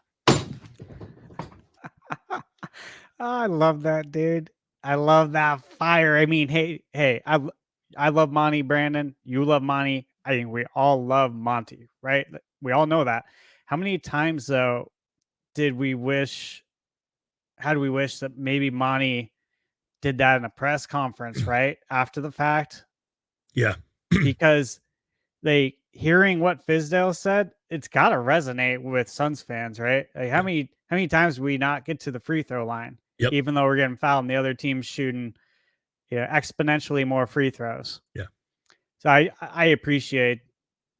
I love that, dude. I love that fire. I mean, hey, I love Monty, Brandon. You love Monty. I think we all love Monty, right? We all know that. How many times, though, how do we wish that maybe Monty did that in a press conference, right? After the fact? Yeah. Because hearing what Fizdale said, it's got to resonate with Suns fans, right? Like how many times do we not get to the free throw line, even though we're getting fouled and the other team's shooting exponentially more free throws? Yeah. So I appreciate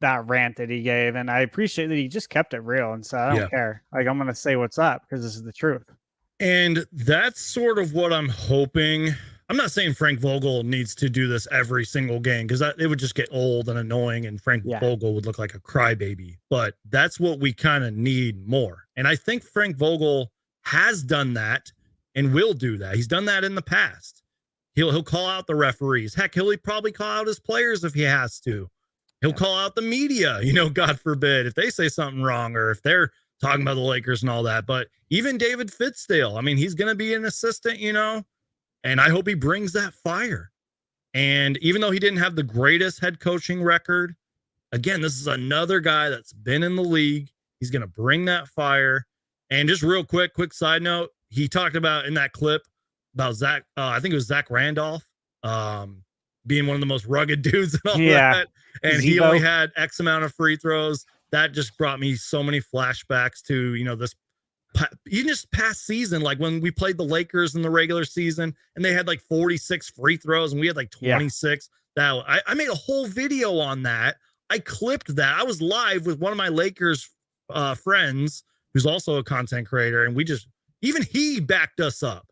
that rant that he gave, and I appreciate that he just kept it real and said, I don't care. Like, I'm going to say what's up because this is the truth. And that's sort of what I'm hoping. I'm not saying Frank Vogel needs to do this every single game because it would just get old and annoying, and Frank Vogel would look like a crybaby. But that's what we kind of need more. And I think Frank Vogel has done that and will do that. He's done that in the past. He'll call out the referees. Heck, he'll probably call out his players if he has to. He'll call out the media, God forbid, if they say something wrong or if they're talking about the Lakers and all that. But even David Fitzdale, I mean, he's going to be an assistant, and I hope he brings that fire. And even though he didn't have the greatest head coaching record, again, this is another guy that's been in the league. He's going to bring that fire. And just real quick side note, he talked about in that clip about Zach, I think it was Zach Randolph, being one of the most rugged dudes and all that. And he only had X amount of free throws. That just brought me so many flashbacks to, this even just past season, like when we played the Lakers in the regular season and they had like 46 free throws and we had like 26. That I made a whole video on that. I clipped that. I was live with one of my Lakers friends who's also a content creator. And even he backed us up.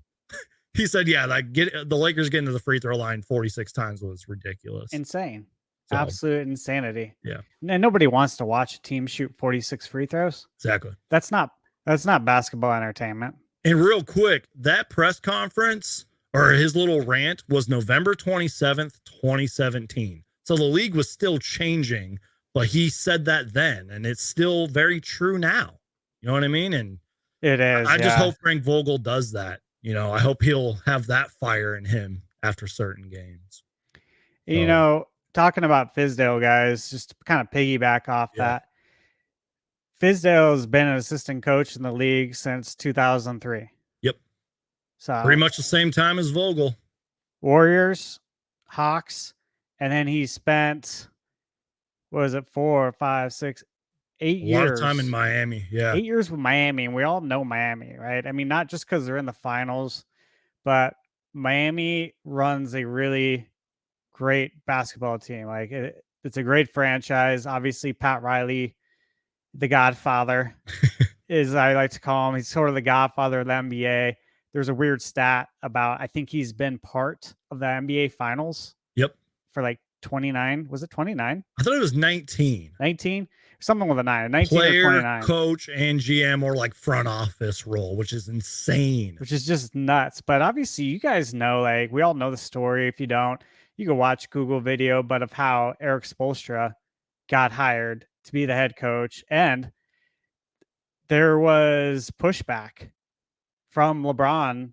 He said, the Lakers getting to the free throw line 46 times was ridiculous. Insane. So, absolute insanity. Yeah. And nobody wants to watch a team shoot 46 free throws. Exactly. That's not basketball entertainment. And real quick, that press conference or his little rant was November 27th, 2017. So the league was still changing, but he said that then, and it's still very true now. You know what I mean? And it is. I just hope Frank Vogel does that. I hope he'll have that fire in him after certain games. So. Talking about Fizdale, guys, just to kind of piggyback off that. Fizdale has been an assistant coach in the league since 2003. Yep. So pretty much the same time as Vogel. Warriors, Hawks, and then he spent, 4, 5, 6, 8 years. A lot of time in Miami. Yeah. 8 years with Miami, and we all know Miami, right? I mean, not just because they're in the finals, but Miami runs a really great basketball team. Like it's a great franchise. Obviously, Pat Riley, the Godfather, is I like to call him. He's sort of the Godfather of the NBA. There's a weird stat about I think he's been part of the NBA Finals. Yep. For like 29. Was it 29? I thought it was 19. 19? Something with a 9. 19 Player, or 29. coach, and GM or like front office role, which is insane. Which is just nuts. But obviously, you guys know, like we all know the story. If you don't, you can watch Google video, but of how Eric Spoelstra got hired to be the head coach. And there was pushback from LeBron,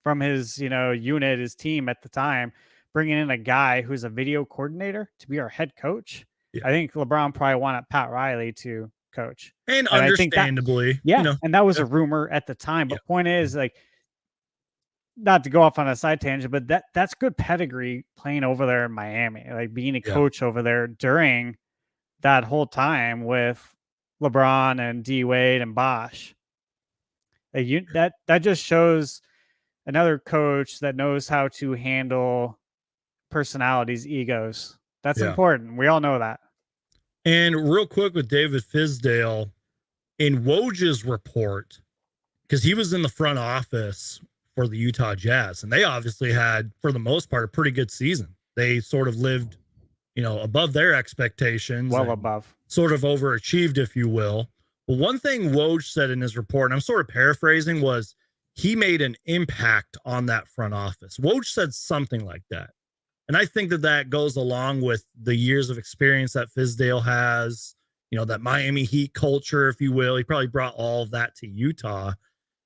from his, unit, his team at the time, bringing in a guy who's a video coordinator to be our head coach. Yeah. I think LeBron probably wanted Pat Riley to coach. And I think that, understandably, and that was yeah. a rumor at the time. But point is, like, not to go off on a side tangent, but that's good pedigree playing over there in Miami, like being a coach over there during that whole time with LeBron and D Wade and Bosh. That just shows another coach that knows how to handle personalities, egos. That's important. We all know that. And real quick with David Fizdale, in Woj's report, because he was in the front office for the Utah Jazz, and they obviously had, for the most part, a pretty good season. They sort of lived, above their expectations. Well above. Sort of overachieved, if you will. But one thing Woj said in his report, and I'm sort of paraphrasing, was he made an impact on that front office. Woj said something like that. And I think that goes along with the years of experience that Fizdale has, that Miami Heat culture, if you will. He probably brought all of that to Utah.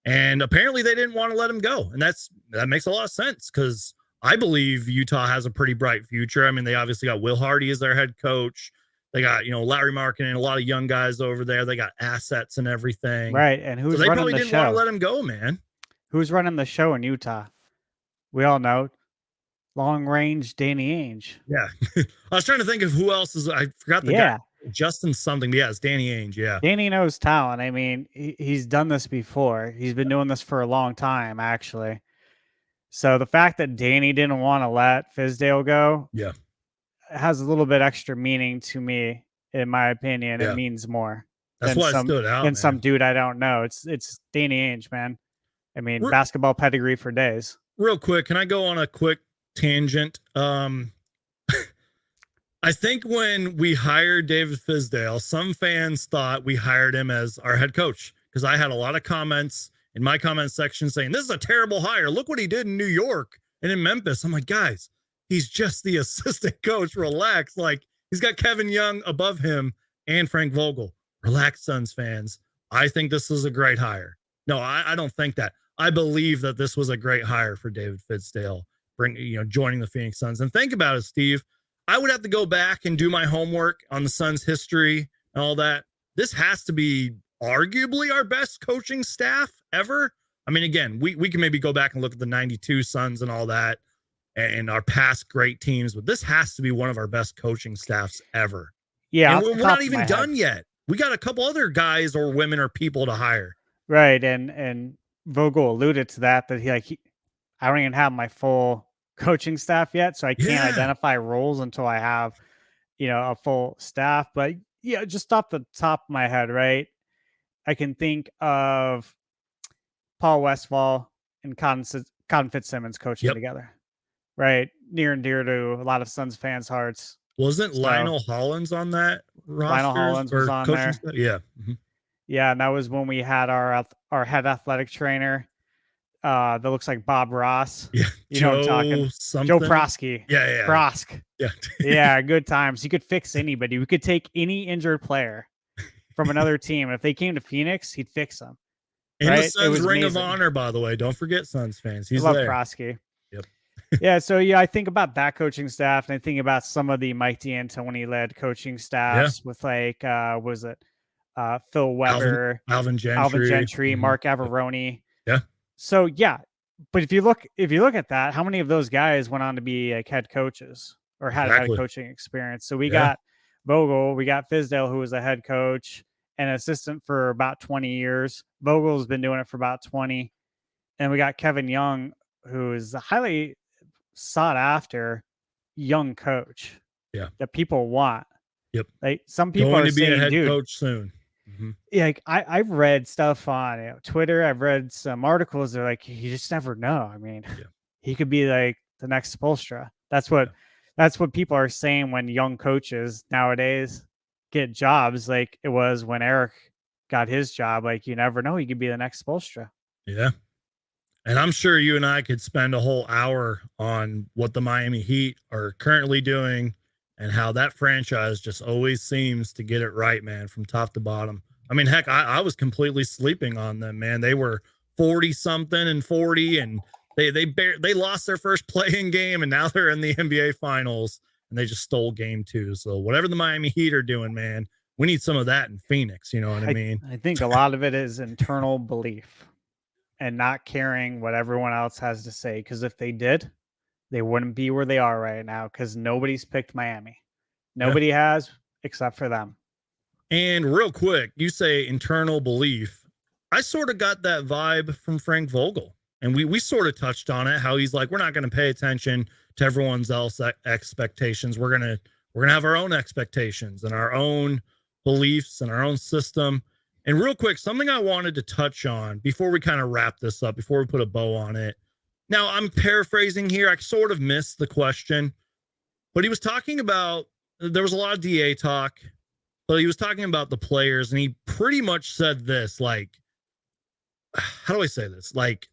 And apparently they didn't want to let him go. And that makes a lot of sense, because I believe Utah has a pretty bright future. I mean, they obviously got Will Hardy as their head coach. They got, Larry Markin and a lot of young guys over there. They got assets and everything. Right. And who's they running probably the didn't show? want to let him go, man. Who's running the show in Utah? We all know. Long range Danny Ainge. Yeah. I was trying to think of who else is. I forgot the guy. Justin something. But yeah, it's Danny Ainge. Yeah. Danny knows talent. I mean, he's done this before. He's been doing this for a long time, actually. So the fact that Danny didn't want to let Fizdale go, has a little bit extra meaning to me, in my opinion. It means more. That's why it stood out. Than some dude I don't know. It's Danny Ainge, man. I mean, basketball pedigree for days. Real quick, can I go on a quick tangent? I think when we hired David Fizdale, some fans thought we hired him as our head coach, because I had a lot of comments in my comment section saying, this is a terrible hire. Look what he did in New York and in Memphis. I'm like, guys, he's just the assistant coach. Relax. Like, he's got Kevin Young above him and Frank Vogel. Relax, Suns fans. I think this is a great hire. No, I don't think that. I believe that this was a great hire for David Fizdale, joining the Phoenix Suns. And think about it, Steve. I would have to go back and do my homework on the Suns' history and all that. This has to be arguably our best coaching staff ever. I mean, again, we can maybe go back and look at the 92 Suns and all that and our past great teams, but this has to be one of our best coaching staffs ever. Yeah. And we're not even done yet. We got a couple other guys or women or people to hire. Right. And Vogel alluded to that I don't even have my full coaching staff yet, so I can't identify roles until I have, a full staff. But yeah, just off the top of my head, right? I can think of Paul Westphal and Cotton Fitzsimmons coaching together, right? Near and dear to a lot of Suns fans' hearts. Wasn't Lionel Hollins on that roster? Lionel Hollins was on there. Staff? Yeah. Mm-hmm. Yeah, and that was when we had our head athletic trainer that looks like Bob Ross. Yeah, you know what I'm talking. Joe Prosky. Yeah. Prosk. Yeah. Yeah, good times. You could fix anybody. We could take any injured player from another team. If they came to Phoenix, he'd fix them. In right? the Suns Ring of Honor, by the way. Don't forget Suns fans. He's love there. Prosky. Yep. Yeah, so I think about that coaching staff, and I think about some of the Mike D'Antoni led coaching staffs with was it Phil Weber, Alvin Gentry, Mark Averoni. Yeah. So but if you look at that, how many of those guys went on to be like head coaches or had a coaching experience? So we got Vogel, we got Fizdale, who was a head coach and assistant for about 20 years. Vogel's been doing it for about 20. And we got Kevin Young, who is a highly sought after young coach. Yeah. That people want. Yep. Like some people going are to be saying, a head dude, coach soon. Mm-hmm. Yeah, like I've read stuff on Twitter. I've read some articles. They're like, you just never know. I mean, he could be like the next Spoelstra. That's what people are saying when young coaches nowadays get jobs. Like it was when Eric got his job. Like you never know, he could be the next Spoelstra. Yeah. And I'm sure you and I could spend a whole hour on what the Miami Heat are currently doing and how that franchise just always seems to get it right, man, from top to bottom. I mean, heck, I was completely sleeping on them, man. They were 40 something and 40, and they lost their first playing game, and now they're in the NBA finals, and they just stole game 2. So whatever the Miami Heat are doing, man, we need some of that in Phoenix. You know what I mean? I think a lot of it is internal belief and not caring what everyone else has to say. Because if they did, they wouldn't be where they are right now, because nobody's picked Miami. Nobody has except for them. And real quick, you say internal belief. I sort of got that vibe from Frank Vogel. And we sort of touched on it, how he's like, we're not going to pay attention to everyone's else expectations. We're going to have our own expectations and our own beliefs and our own system. And real quick, something I wanted to touch on before we kind of wrap this up, before we put a bow on it. Now, I'm paraphrasing here. I sort of missed the question, but he was talking about, there was a lot of DA talk, but he was talking about the players, and he pretty much said this, like, how do I say this? Like,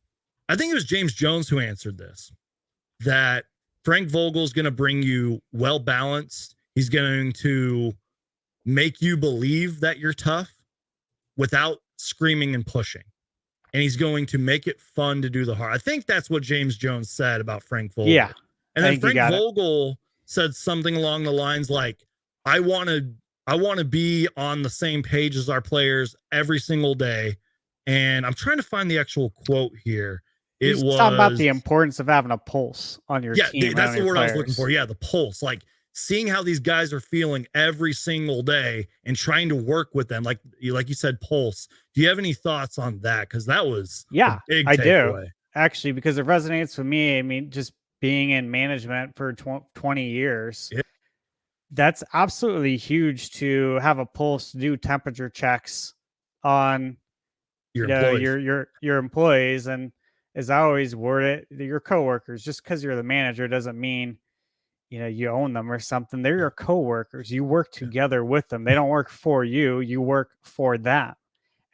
I think it was James Jones who answered this, that Frank Vogel's going to bring you well-balanced. He's going to make you believe that you're tough without screaming and pushing. And he's going to make it fun to do the hard. I think that's what James Jones said about Frank Vogel. Yeah. And then Frank Vogel said something along the lines like, I want to be on the same page as our players every single day. And I'm trying to find the actual quote here. He's talking about the importance of having a pulse on your team. That's the word I was looking for. Yeah, the pulse. Like seeing how these guys are feeling every single day and trying to work with them. Like you said, pulse. Do you have any thoughts on that? Because that was a big I takeaway. do actually, because it resonates with me. I mean, just being in management for 20 years, that's absolutely huge to have a pulse, to do temperature checks on your employees. And as I always word it, your coworkers. Just because you're the manager doesn't mean you own them or something. They're your coworkers. You work together with them. They don't work for you. You work for them.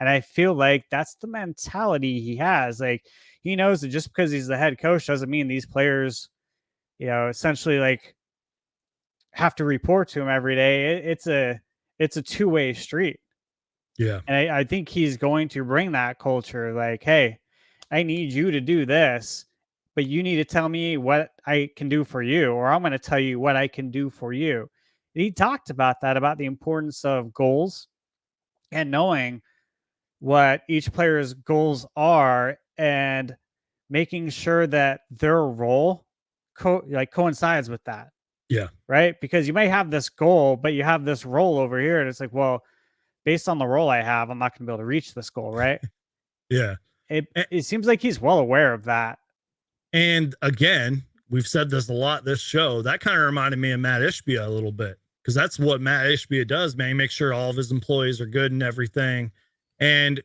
And I feel like that's the mentality he has. Like, he knows that just because he's the head coach doesn't mean these players, essentially like have to report to him every day. It's a two-way street. Yeah. And I think he's going to bring that culture. Like, hey, I need you to do this, but you need to tell me what I can do for you, or I'm going to tell you what I can do for you. And he talked about that, about the importance of goals and knowing what each player's goals are and making sure that their role coincides with that. Yeah. Right. Because you may have this goal, but you have this role over here. And it's like, well, based on the role I have, I'm not going to be able to reach this goal. Right. Yeah. It seems like he's well aware of that. And again, we've said this a lot this show. That kind of reminded me of Matt Ishbia a little bit, because that's what Matt Ishbia does, man. He makes sure all of his employees are good and everything. And,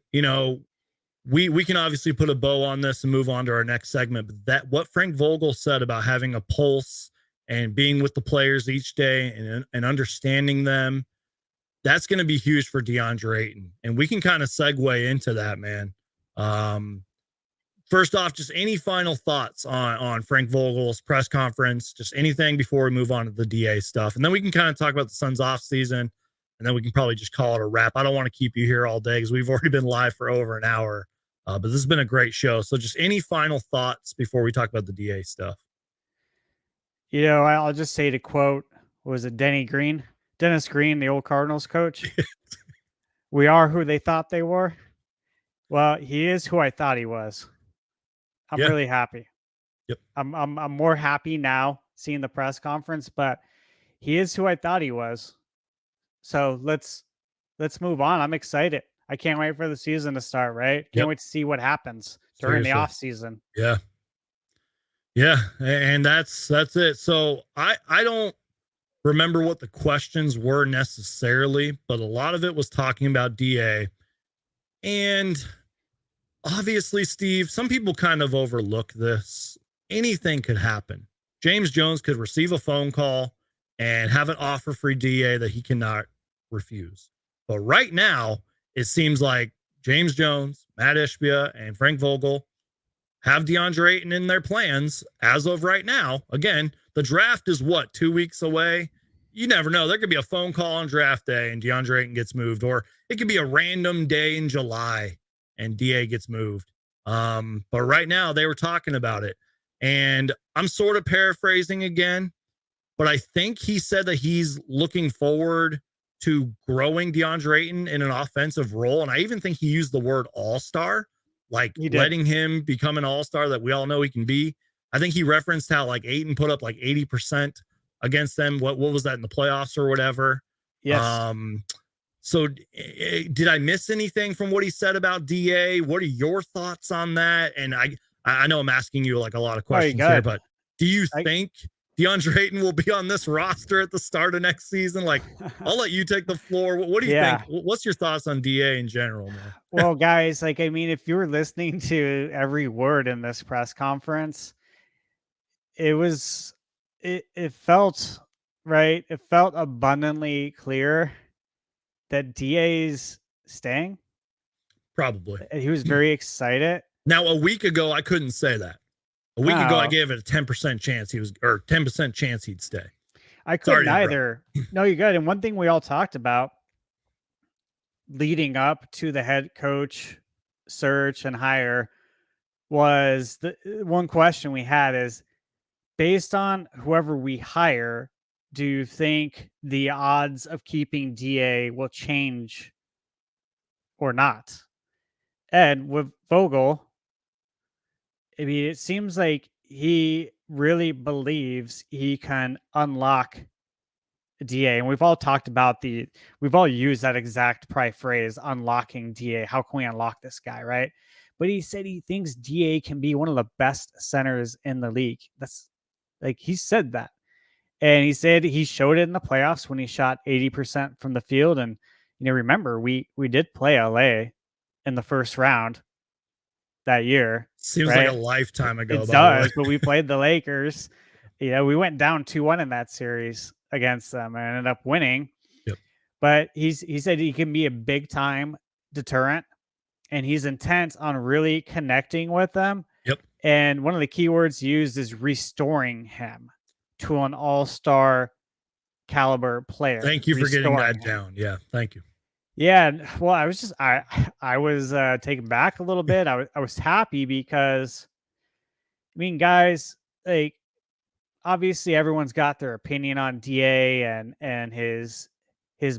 we can obviously put a bow on this and move on to our next segment. But that what Frank Vogel said about having a pulse and being with the players each day and understanding them, that's going to be huge for DeAndre Ayton. And we can kind of segue into that, man. First off, just any final thoughts on Frank Vogel's press conference, just anything before we move on to the DA stuff. And then we can kind of talk about the Suns off season, and then we can probably just call it a wrap. I don't want to keep you here all day because we've already been live for over an hour, but this has been a great show. So just any final thoughts before we talk about the DA stuff? I'll just say, to quote, was it Dennis Green, the old Cardinals coach? We are who they thought they were. Well, he is who I thought he was. I'm really happy. Yep. I'm more happy now seeing the press conference, but he is who I thought he was. So let's move on. I'm excited. I can't wait for the season to start, right? Can't wait to see what happens during the off season. Yeah. Yeah. And that's it. So I don't remember what the questions were necessarily, but a lot of it was talking about DA. And obviously, Steve, some people kind of overlook this. Anything could happen. James Jones could receive a phone call and have an offer for DA that he cannot refuse. But right now, it seems like James Jones, Matt Ishbia, and Frank Vogel, have DeAndre Ayton in their plans as of right now. Again, the draft is what, 2 weeks away? You never know. There could be a phone call on draft day and DeAndre Ayton gets moved, or it could be a random day in July and DA gets moved. But right now they were talking about it. And I'm sort of paraphrasing again, but I think he said that he's looking forward to growing DeAndre Ayton in an offensive role. And I even think he used the word all-star, like letting him become an all-star that we all know he can be. I think he referenced how like Ayton put up like 80% against them. What was that in the playoffs or whatever? Yes. So did I miss anything from what he said about DA? What are your thoughts on that? And I know I'm asking you like a lot of questions here, but do you think DeAndre Ayton will be on this roster at the start of next season? Like, I'll let you take the floor. What do you think? What's your thoughts on DA in general, man? Well, guys, like, I mean, if you were listening to every word in this press conference, it felt right. It felt abundantly clear that DA's staying. Probably. He was very excited. Now, a week ago, I couldn't say that. A week ago, I gave it a 10% chance 10% chance he'd stay. I couldn't either. No, you're good. And one thing we all talked about leading up to the head coach search and hire was the one question we had is, based on whoever we hire, do you think the odds of keeping DA will change or not? And with Vogel, I mean, it seems like he really believes he can unlock DA. And we've all talked about we've all used that exact probably phrase, unlocking DA. How can we unlock this guy, right? But he said he thinks DA can be one of the best centers in the league. That's like, he said that. And he said he showed it in the playoffs when he shot 80% from the field. And, you know, remember, we did play LA in the first round that year. Seems like a lifetime ago. It does, but we played the Lakers. You know, we went down 2-1 in that series against them and ended up winning. Yep. But he said he can be a big time deterrent, and he's intent on really connecting with them. Yep. And one of the key words used is restoring him to an all-star caliber player. Thank you for getting that down. Yeah, thank you. Yeah, well, I was just I was taken back a little bit. I was happy because, I mean, guys, like, obviously everyone's got their opinion on DA and his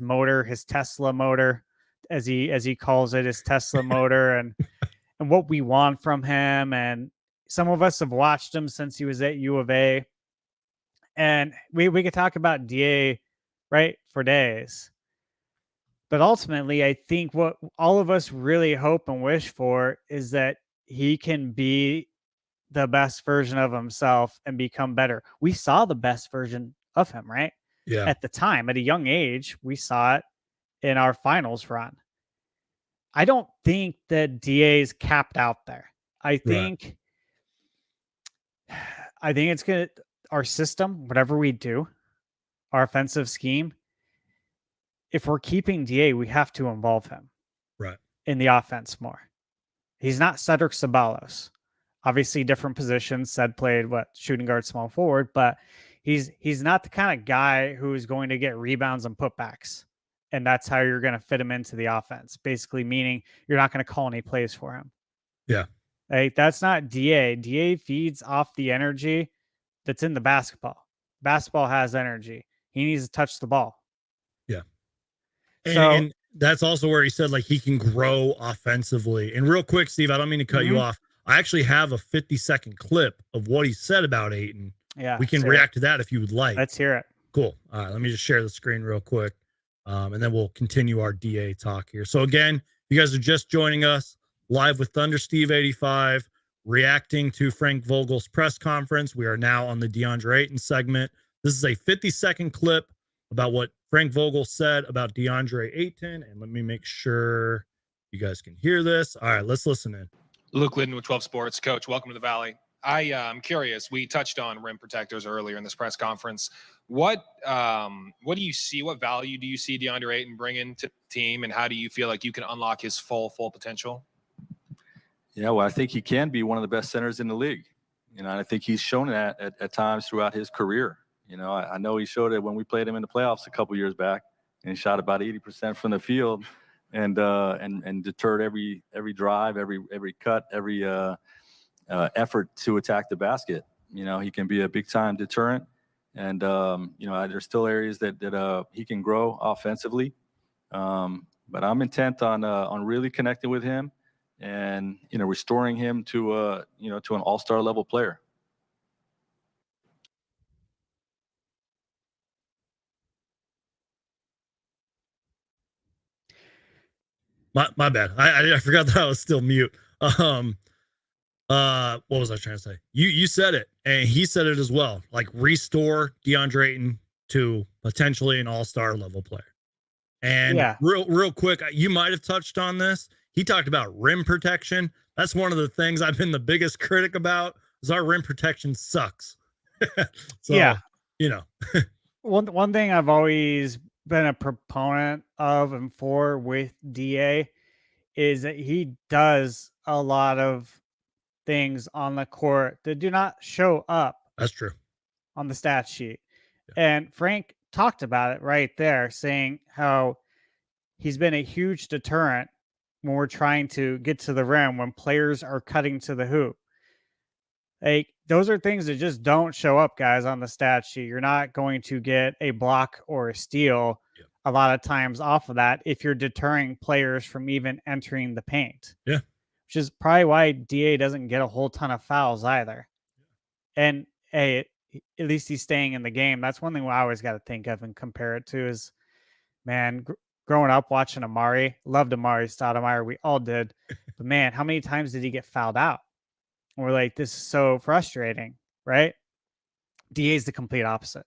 motor, his Tesla motor, as he calls it, his Tesla motor, and what we want from him. And some of us have watched him since he was at U of A, and we could talk about DA, right, for days. But ultimately, I think what all of us really hope and wish for is that he can be the best version of himself and become better. We saw the best version of him, right? Yeah. At the time, at a young age, we saw it in our finals run. I don't think that DA's capped out there. I think it's gonna, our system, whatever we do, our offensive scheme, if we're keeping DA, we have to involve him in the offense more. He's not Cedric Ceballos. Obviously, different positions. Ced played shooting guard, small forward, but he's not the kind of guy who is going to get rebounds and putbacks, and that's how you're going to fit him into the offense. Basically, meaning you're not going to call any plays for him. Yeah, like, that's not DA. DA feeds off the energy that's in the basketball. Basketball has energy. He needs to touch the ball. Yeah. So, and that's also where he said, like, he can grow offensively. And real quick, Steve, I don't mean to cut you off. I actually have a 50-second clip of what he said about Ayton. Yeah, we can react to that if you would like. Let's hear it. Cool. All right, let me just share the screen real quick, and then we'll continue our DA talk here. So again, you guys are just joining us live with Thunder Steve 85, reacting to Frank Vogel's press conference. We are now on the DeAndre Ayton segment. This is a 50-second clip about what Frank Vogel said about DeAndre Ayton, and let me make sure you guys can hear this. All right, let's listen in. Luke Liddon with 12 Sports. Coach, welcome to the Valley. I'm curious. We touched on rim protectors earlier in this press conference. What do you see? What value do you see DeAndre Ayton bringing to the team, and how do you feel like you can unlock his full potential? Yeah, well, I think he can be one of the best centers in the league. You know, and I think he's shown that at times throughout his career. You know, I know he showed it when we played him in the playoffs a couple years back, and he shot about 80% from the field, and deterred every drive, every cut, every effort to attack the basket. You know, he can be a big time deterrent, and you know, there's still areas that he can grow offensively. But I'm intent on really connecting with him, and you know, restoring him to you know, to an all-star level player. My bad. I forgot that I was still mute. What was I trying to say? You said it, and he said it as well. Like, restore DeAndre Ayton to potentially an all-star level player. And Yeah. real quick, you might have touched on this. He talked about rim protection. That's one of the things I've been the biggest critic about, is our rim protection sucks. So, Yeah. you know. One thing I've always been a proponent of and for with DA is that he does a lot of things on the court that do not show up That's true on the stat sheet. And Frank talked about it right there, saying how he's been a huge deterrent when we're trying to get to the rim, when players are cutting to the hoop. Like, those are things that just don't show up, guys, on the stat sheet. You're not going to get a block or a steal a lot of times off of that if you're deterring players from even entering the paint. Yeah. Which is probably why DA doesn't get a whole ton of fouls either. And hey, at least he's staying in the game. That's one thing I always got to think of and compare it to is, man, growing up watching Amari, loved Amari Stoudemire. We all did. But man, how many times did he get fouled out? And we're like, this is so frustrating, right? DA is the complete opposite.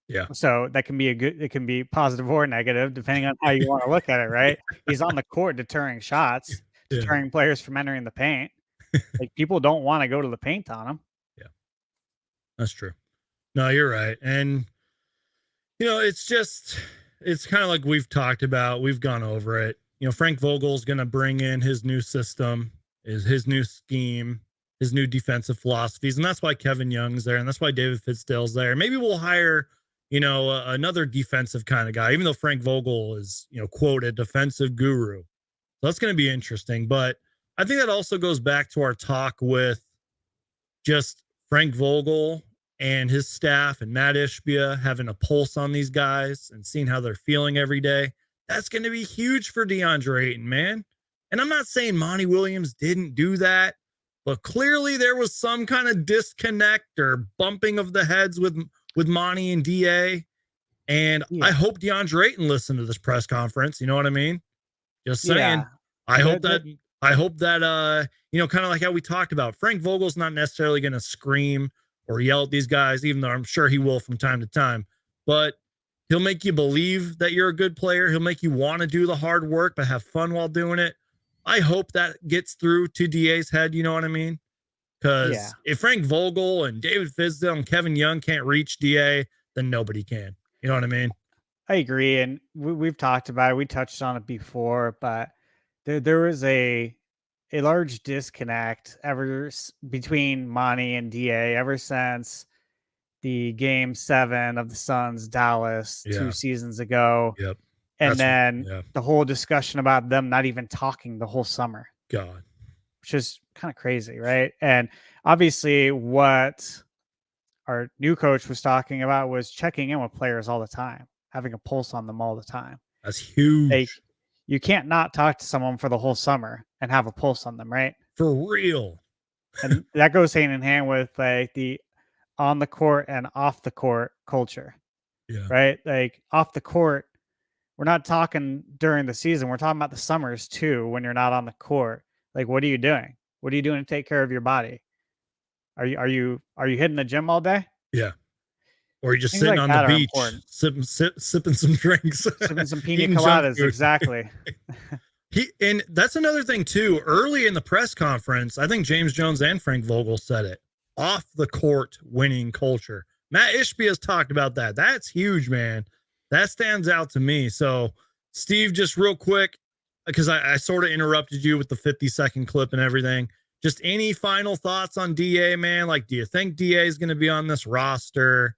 Yeah. So that can be it can be positive or negative, depending on how you want to look at it, right? He's on the court deterring shots, deterring players from entering the paint. Like, people don't want to go to the paint on him. Yeah. That's true. No, you're right. And, you know, it's kind of like we've talked about, we've gone over it. You know, Frank Vogel's going to bring in his new system, his new scheme, his new defensive philosophies. And that's why Kevin Young's there. And that's why David Fizdale's there. Maybe we'll hire, you know, another defensive kind of guy, even though Frank Vogel is, you know, quote, a defensive guru. So that's going to be interesting. But I think that also goes back to our talk with just Frank Vogel and his staff and Matt Ishbia having a pulse on these guys and seeing how they're feeling every day. That's going to be huge for DeAndre Ayton, man. And I'm not saying Monty Williams didn't do that, but clearly there was some kind of disconnect or bumping of the heads with Monty and DA. And I hope DeAndre Ayton listened to this press conference. You know what I mean? Just saying. Yeah. I hope that, you know, kind of like how we talked about, Frank Vogel's not necessarily going to scream or yell at these guys, even though I'm sure he will from time to time, but he'll make you believe that you're a good player. He'll make you want to do the hard work, but have fun while doing it. I hope that gets through to DA's head. You know what I mean? Because if Frank Vogel and David Fizdale and Kevin Young can't reach DA, then nobody can. You know what I mean? I agree. And we've talked about it. We touched on it before, but there was a large disconnect between Monty and DA ever since the Game 7 of the Suns Dallas 2 seasons ago. Yep. And then the whole discussion about them not even talking the whole summer. God. Which is kind of crazy, right? And obviously what our new coach was talking about was checking in with players all the time, having a pulse on them all the time. That's huge. Like, you can't not talk to someone for the whole summer and have a pulse on them, right? For real. And that goes hand in hand with like the on the court and off the court culture. Yeah. Right? Like, off the court, we're not talking during the season. We're talking about the summers too, when you're not on the court. Like, what are you doing? What are you doing to take care of your body? Are you hitting the gym all day? Yeah. Or you're just Things sitting like on that the are beach, sipping some drinks, sipping some pina eating junk coladas. food. Exactly. And that's another thing too. Early in the press conference, I think James Jones and Frank Vogel said it. Off the court winning culture. Matt Ishbia has talked about that. That's huge, man. That stands out to me. So, Steve, just real quick, because I sort of interrupted you with the 50-second clip and everything. Just any final thoughts on DA, man? Like, do you think DA is going to be on this roster?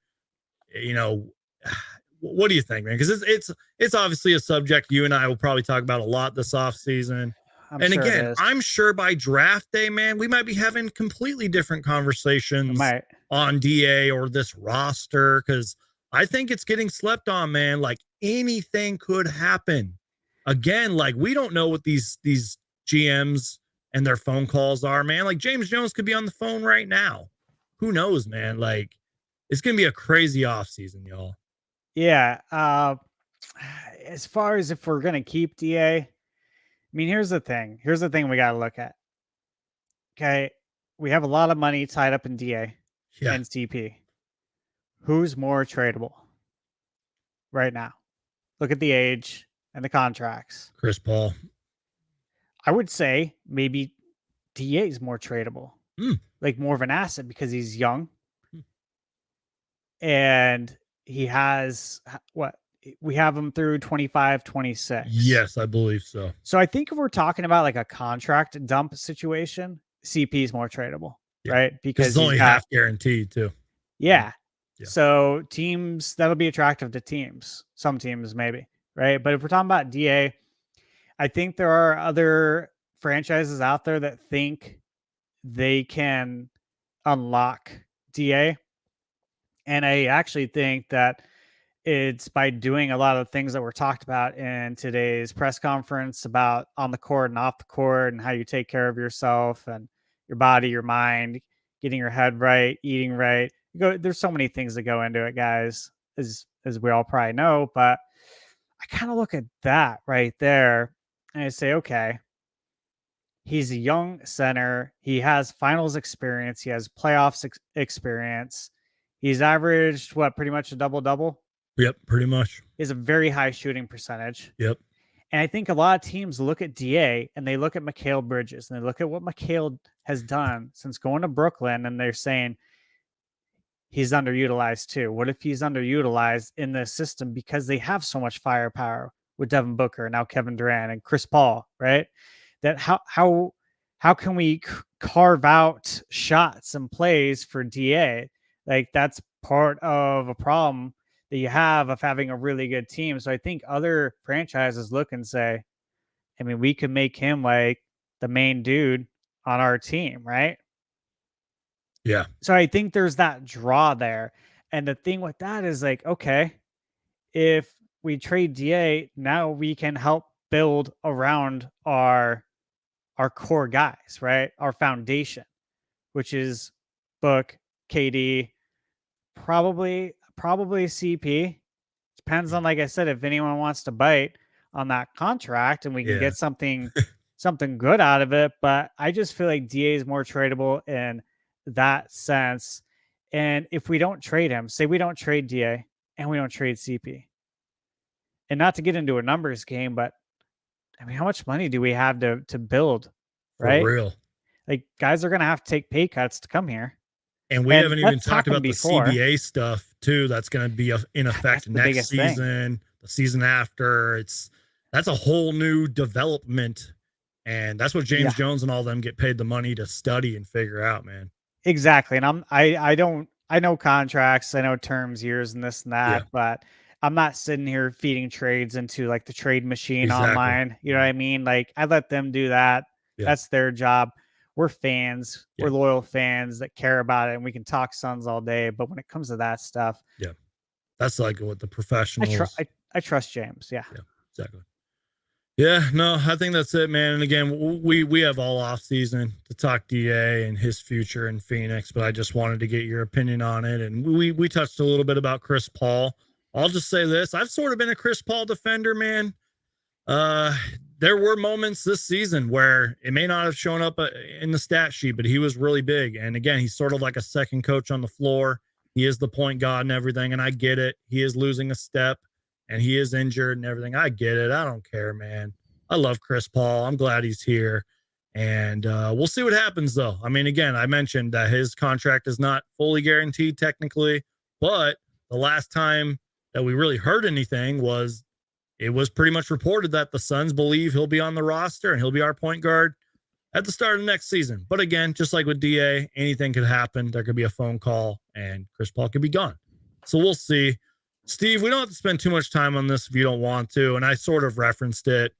You know, what do you think, man? Because it's obviously a subject you and I will probably talk about a lot this offseason. And sure it again, is. I'm sure by draft day, man, we might be having completely different conversations on DA or this roster, because I think it's getting slept on, man. Like, anything could happen. Again, like, we don't know what these GMs and their phone calls are, man. Like, James Jones could be on the phone right now. Who knows, man? Like, it's going to be a crazy offseason, y'all. Yeah. As far as if we're going to keep DA, I mean, here's the thing. Here's the thing we got to look at. Okay. We have a lot of money tied up in DA and CP. Who's more tradable right now? Look at the age and the contracts. Chris Paul. I would say maybe DA is more tradable, like more of an asset because he's young and he has what we have him through 25, 26. Yes, I believe so. So I think if we're talking about like a contract dump situation, CP is more tradable, right? Because it's only half guaranteed too. Yeah. So teams, that'll be attractive to teams. Some teams maybe, right? But if we're talking about DA, I think there are other franchises out there that think they can unlock DA. And I actually think that it's by doing a lot of things that were talked about in today's press conference about on the court and off the court and how you take care of yourself and your body, your mind, getting your head right, eating right. There's so many things that go into it, guys, as we all probably know. But I kind of look at that right there and I say, okay, he's a young center. He has finals experience. He has playoffs experience. He's averaged pretty much a double-double. Yep, pretty much. He has a very high shooting percentage. Yep. And I think a lot of teams look at DA and they look at Mikal Bridges and they look at what Mikal has done since going to Brooklyn, and they're saying he's underutilized too. What if he's underutilized in this system because they have so much firepower with Devin Booker and now Kevin Durant and Chris Paul, right? That how can we carve out shots and plays for DA? Like, that's part of a problem that you have of having a really good team. So I think other franchises look and say, I mean, we could make him like the main dude on our team, right? Yeah. So I think there's that draw there. And the thing with that is like, okay, if we trade DA, now we can help build around our core guys, right? Our foundation, which is Book, KD, probably CP. Depends on, like I said, if anyone wants to bite on that contract and we can get something good out of it. But I just feel like DA is more tradable in that sense. And if we don't trade him, say we don't trade DA and we don't trade CP, and not to get into a numbers game, but I mean, how much money do we have to build, right? For real. Like, guys are going to have to take pay cuts to come here. And we haven't even talked about the before. CBA stuff too. That's going to be in effect next season, the season after. That's a whole new development, and that's what James Jones and all them get paid the money to study and figure out, man. Exactly. And I know contracts, I know terms, years, and this and that, but I'm not sitting here feeding trades into like the trade machine online. You know what I mean? Like, I let them do that. That's their job. We're fans. We're loyal fans that care about it, and we can talk Suns all day. But when it comes to that stuff, that's like what the professionals. I trust James. Yeah, exactly. Yeah, no, I think that's it, man. And again, we have all off season to talk DA and his future in Phoenix, but I just wanted to get your opinion on it. And we touched a little bit about Chris Paul. I'll just say this: I've sort of been a Chris Paul defender, man. There were moments this season where it may not have shown up in the stat sheet, but he was really big. And again, he's sort of like a second coach on the floor. He is the point guard and everything. And I get it. He is losing a step and he is injured and everything. I get it. I don't care, man. I love Chris Paul. I'm glad he's here. And we'll see what happens, though. I mean, again, I mentioned that his contract is not fully guaranteed technically, but the last time that we really heard anything was it was pretty much reported that the Suns believe he'll be on the roster and he'll be our point guard at the start of next season. But again, just like with DA, anything could happen. There could be a phone call and Chris Paul could be gone. So we'll see. Steve, we don't have to spend too much time on this if you don't want to, and I sort of referenced it.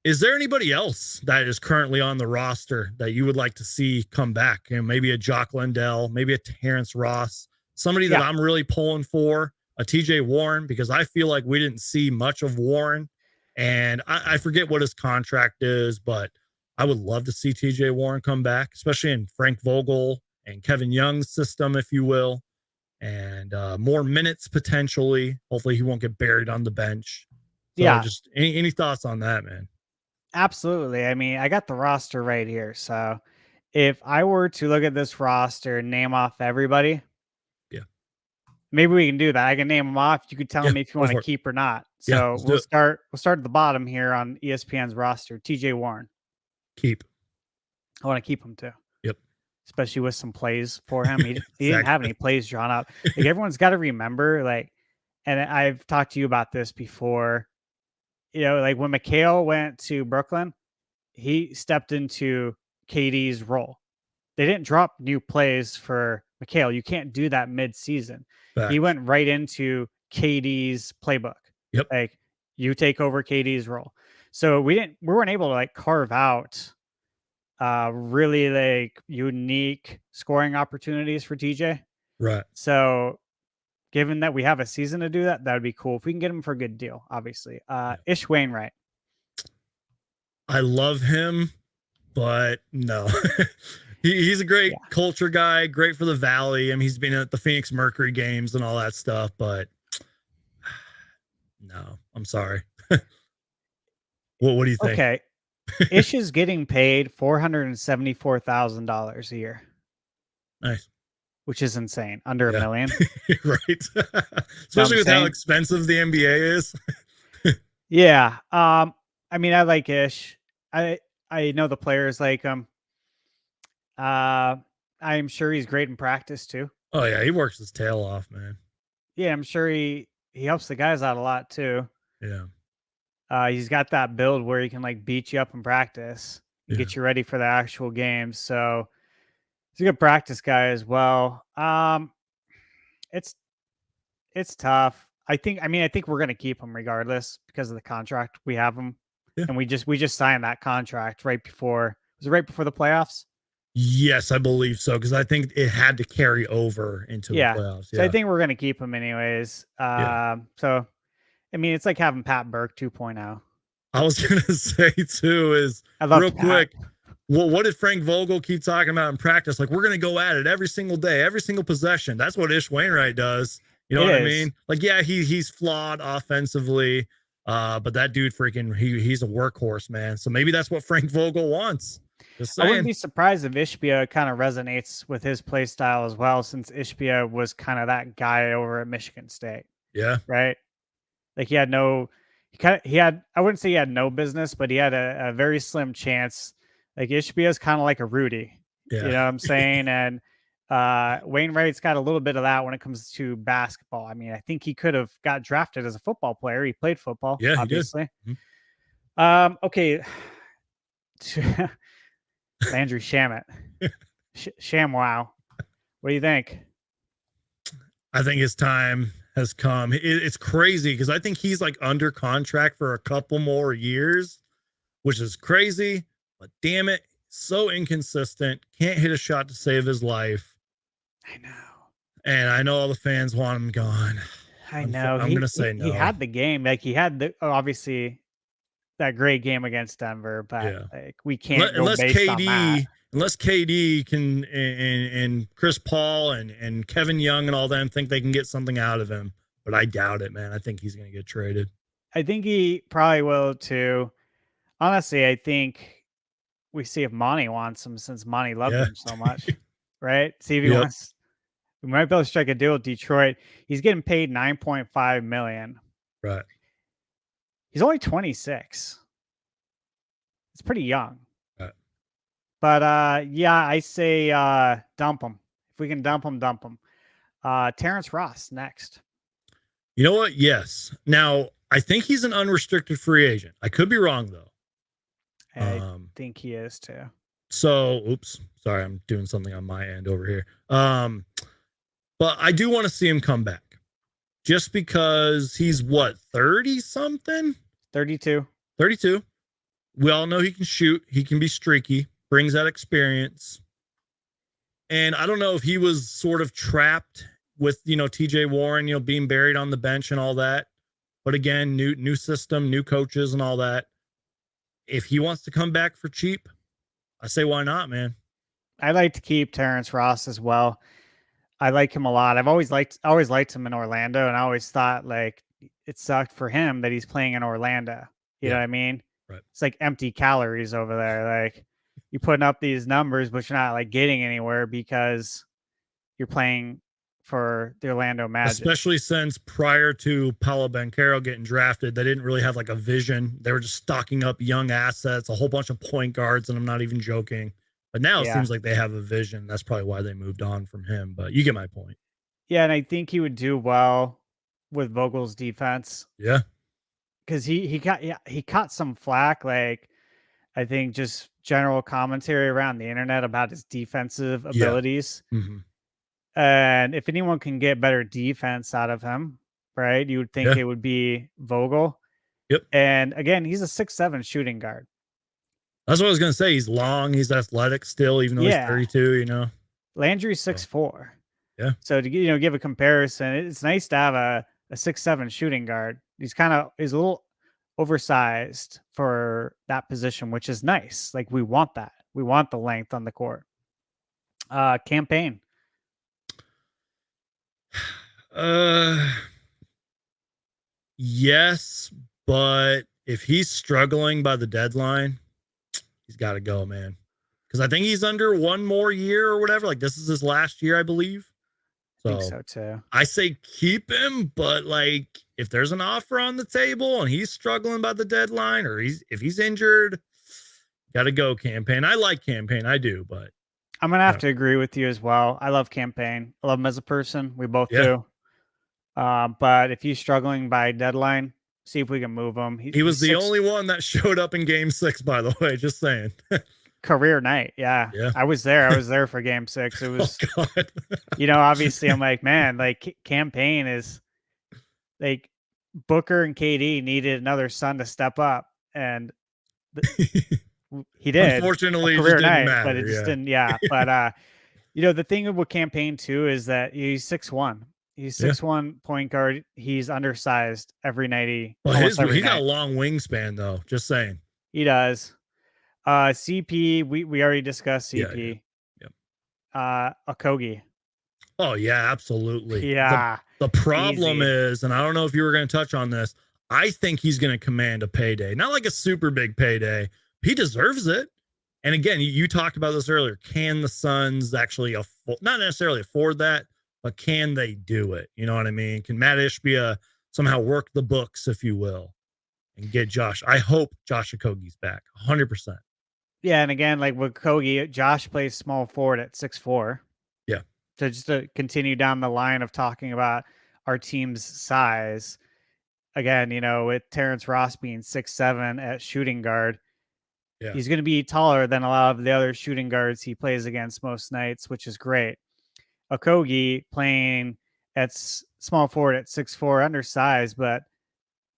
Is there anybody else that is currently on the roster that you would like to see come back? You know, maybe a Jock Lindell, maybe a Terrence Ross, somebody that I'm really pulling for, a TJ Warren, because I feel like we didn't see much of Warren, and I forget what his contract is, but I would love to see TJ Warren come back, especially in Frank Vogel and Kevin Young's system, if you will, and more minutes potentially. Hopefully he won't get buried on the bench. So just any thoughts on that, man? Absolutely. I mean, I got the roster right here. So if I were to look at this roster and name off everybody, maybe we can do that. I can name them off. You could tell me if you want to keep or not. So we'll start at the bottom here on ESPN's roster. TJ Warren. Keep. I want to keep him too. Yep. Especially with some plays for him. He didn't have any plays drawn up. Like everyone's got to remember, like, and I've talked to you about this before. You know, like when McHale went to Brooklyn, he stepped into KD's role. They didn't drop new plays for McHale. You can't do that mid-season. He went right into KD's playbook. Yep. Like you take over KD's role. So we weren't able to like carve out really like unique scoring opportunities for TJ. Right. So given that we have a season to do that, that would be cool. If we can get him for a good deal, obviously. Ish Wainwright. I love him, but no. He's a great culture guy, great for the Valley. I mean, he's been at the Phoenix Mercury games and all that stuff, but no, I'm sorry. What do you think? Okay. Ish is getting paid $474,000 a year. Nice. Which is insane. Under $1 million. Right. Especially with how expensive the NBA is. Yeah. I mean, I like Ish. I know the players like him. I'm sure he's great in practice too. Oh yeah, he works his tail off, man. Yeah, I'm sure he helps the guys out a lot too. Yeah. He's got that build where he can like beat you up in practice and get you ready for the actual games. So he's a good practice guy as well. It's tough. I think we're gonna keep him regardless because of the contract we have him, and we just signed that contract right before. Was it right before the playoffs? Yes, I believe so, because I think it had to carry over into the playoffs. So I think we're gonna keep him anyways. So I mean, it's like having Pat Burke 2.0. I was gonna say too is real quick. Well, what did Frank Vogel keep talking about in practice? Like, we're going to go at it every single day, every single possession. That's what Ish Wainwright does. You know what I mean? Like, yeah, he's flawed offensively, but that dude he's a workhorse, man. So maybe that's what Frank Vogel wants. Just saying. I wouldn't be surprised if Ishbia kind of resonates with his play style as well, since Ishbia was kind of that guy over at Michigan State. Yeah. Right? Like, he had, I wouldn't say he had no business, but he had a very slim chance. Like Ishbia is kind of like a Rudy, you know what I'm saying? And Wainwright's got a little bit of that when it comes to basketball. I mean, I think he could have got drafted as a football player. He played football, obviously. He did. Okay. Landry Shamet. ShamWow. What do you think? I think his time has come. It's crazy because I think he's like under contract for a couple more years, which is crazy. But damn it, so inconsistent. Can't hit a shot to save his life. I know. And I know all the fans want him gone. I know. I'm going to say no. He had the game. Like, he had obviously that great game against Denver, but like we can't go based on that. Unless KD can and Chris Paul and Kevin Young and all them think they can get something out of him. But I doubt it, man. I think he's going to get traded. I think he probably will too. Honestly, I think we see if Monty wants him, since Monty loved him so much, right? See if he wants. We might be able to strike a deal with Detroit. He's getting paid $9.5 million. Right. He's only 26. It's pretty young. Right. But yeah, I say dump him. If we can dump him. Terrence Ross next. You know what? Yes. Now, I think he's an unrestricted free agent. I could be wrong though. I think he is too. So, oops, sorry, I'm doing something on my end over here. But I do want to see him come back, just because he's what, 30 something? 32. 32. We all know he can shoot. He can be streaky. Brings that experience. And I don't know if he was sort of trapped with, TJ Warren, being buried on the bench and all that. But again, new system, new coaches and all that. If he wants to come back for cheap, I say, why not, man? I like to keep Terrence Ross as well. I like him a lot. I've always liked him in Orlando, and I always thought like it sucked for him that he's playing in Orlando. You know what I mean? Right. It's like empty calories over there. Like you're putting up these numbers, but you're not like getting anywhere because you're playing for the Orlando Magic. Especially since prior to Paolo Banchero getting drafted, they didn't really have like a vision. They were just stocking up young assets, a whole bunch of point guards, and I'm not even joking. But now it seems like they have a vision. That's probably why they moved on from him. But you get my point. Yeah, and I think he would do well with Vogel's defense. Yeah. Because he caught some flack, like I think just general commentary around the internet about his defensive abilities. Mm-hmm. And if anyone can get better defense out of him, right, you would think it would be Vogel. Yep. And again, he's a 6'7" shooting guard. That's what I was going to say. He's long. He's athletic still, even though he's 32, Landry's 6'4". Yeah. So to give a comparison, it's nice to have a 6'7" shooting guard. He's a little oversized for that position, which is nice. Like we want that. We want the length on the court. Campaign. Yes, but if he's struggling by the deadline, he's got to go, man. Because I think he's under one more year or whatever. Like this is his last year, I believe. I think so too. I say keep him, but like if there's an offer on the table and he's struggling by the deadline, or if he's injured, got to go Campaign. I like Campaign, I do, but I'm gonna have to agree with you as well. I love Campaign. I love him as a person. We both do. But if he's struggling by deadline, see if we can move him. He was the only one that showed up in Game 6, by the way. Just saying. Career night, yeah. I was there. I was there for Game 6. It was, obviously, I'm like, man, like Campaign is like Booker and KD needed another Sun to step up, and he did. Unfortunately, career it just didn't night, matter. but it just didn't. Yeah, but the thing with Campaign too is that he's 6'1". He's 6'1" point guard. He's undersized every night. He got a long wingspan though. Just saying. He does. CP, we already discussed CP. Okogie. Oh yeah, absolutely. Yeah. The problem is, and I don't know if you were going to touch on this, I think he's going to command a payday. Not like a super big payday. He deserves it. And again, you talked about this earlier. Can the Suns actually not necessarily afford that, but can they do it? You know what I mean? Can Matt Ishbia somehow work the books, if you will, and get Josh? I hope Josh Okogie's back 100%. Yeah, and again, like with Kogi, Josh plays small forward at 6'4". Yeah. So just to continue down the line of talking about our team's size, again, with Terrence Ross being 6'7" at shooting guard, he's going to be taller than a lot of the other shooting guards he plays against most nights, which is great. Okogie playing at small forward at 6'4", undersized, but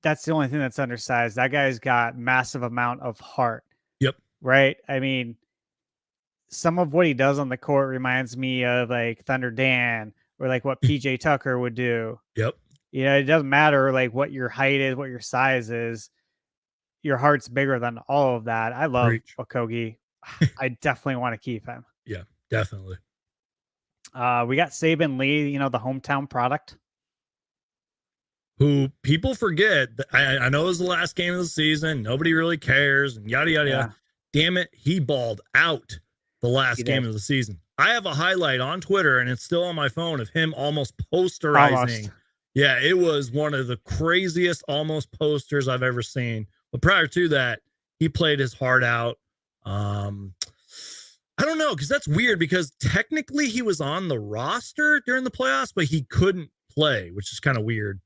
that's the only thing that's undersized. That guy's got massive amount of heart. Yep. Right? I mean, some of what he does on the court reminds me of like Thunder Dan or like what PJ Tucker would do. Yep. It doesn't matter like what your height is, what your size is. Your heart's bigger than all of that. I love Okogie. I definitely want to keep him. Yeah, definitely. We got Saban Lee, the hometown product. Who people forget. I know it was the last game of the season. Nobody really cares and yada, yada, yada. Damn it. He balled out the last game of the season. I have a highlight on Twitter and it's still on my phone of him almost posterizing. Almost. Yeah, it was one of the craziest almost posters I've ever seen. But prior to that, he played his heart out. I don't know, because that's weird because technically he was on the roster during the playoffs, but he couldn't play, which is kind of weird.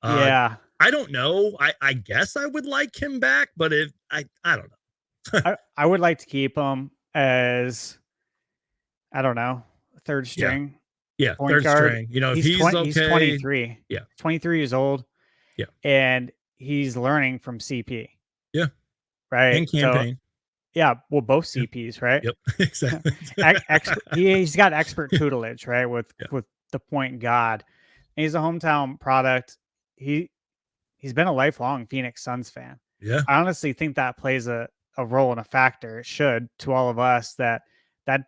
Yeah. I don't know. I guess I would like him back, but if I don't know. I would like to keep him as, I don't know, third string. Yeah, Point third guard. string. You know, if he's okay. He's 23. Yeah. 23 years old. Yeah. And he's learning from CP. Yeah. Right. And campaign. Yeah, well, both CPs, right? Yep, exactly. He's got expert tutelage, right, with the point god. And he's a hometown product. He's been a lifelong Phoenix Suns fan. Yeah, I honestly think that plays a role and a factor. It should to all of us that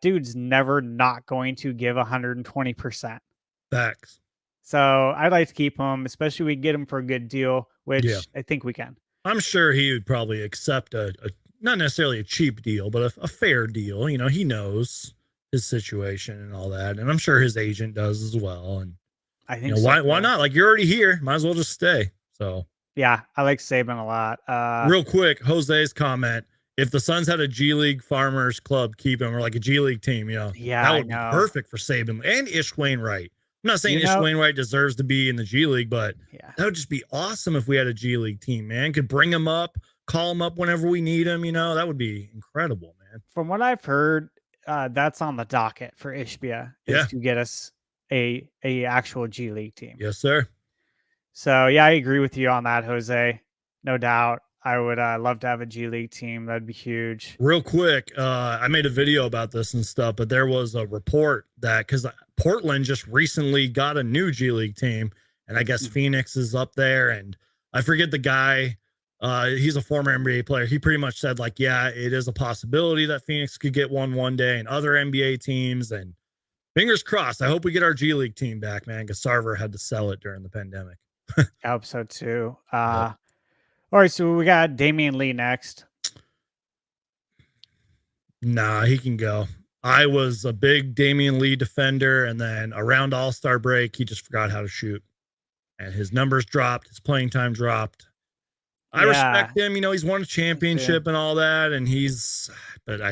dude's never not going to give 120%. Facts. So I'd like to keep him, especially if we get him for a good deal, which I think we can. I'm sure he would probably accept a not necessarily a cheap deal, but a fair deal. You know, he knows his situation and all that, and I'm sure his agent does as well. And I think why not? Like, you're already here, might as well just stay. So yeah, I like Saban a lot. Real quick, Jose's comment: if the Suns had a G League Farmers Club, keep him, or like a G League team, yeah, that would be perfect for Saban and Ish Wainwright. I'm not saying Ish Wainwright deserves to be in the G League, but that would just be awesome if we had a G League team, man. Could bring him up, call him up whenever we need him. That would be incredible, man. From what I've heard, that's on the docket for Ishbia is to get us a actual G League team. Yes, sir. So yeah, I agree with you on that, Jose. No doubt. I would love to have a G League team. That'd be huge. Real quick, I made a video about this and stuff, but there was a report that because Portland just recently got a new G League team, and I guess Phoenix is up there, and I forget the guy. He's a former NBA player. He pretty much said, like, yeah, it is a possibility that Phoenix could get one day, and other NBA teams, and fingers crossed. I hope we get our G League team back, man, because Sarver had to sell it during the pandemic. I hope so too. All right, so we got Damian Lee next. Nah, he can go. I was a big Damian Lee defender, and then around All-Star break, he just forgot how to shoot. And his numbers dropped, his playing time dropped. I respect him. He's won a championship and all that, and but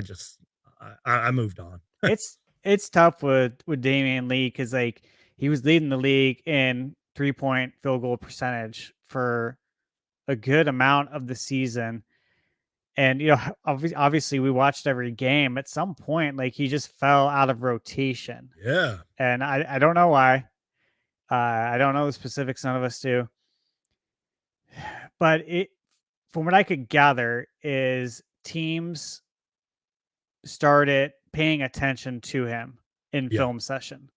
I moved on. It's tough with Damian Lee because, like, he was leading the league in 3-point field goal percentage for a good amount of the season. And, obviously we watched every game. At some point, like, he just fell out of rotation. Yeah. And I don't know why. I don't know the specifics. None of us do. But from what I could gather is teams started paying attention to him in film session.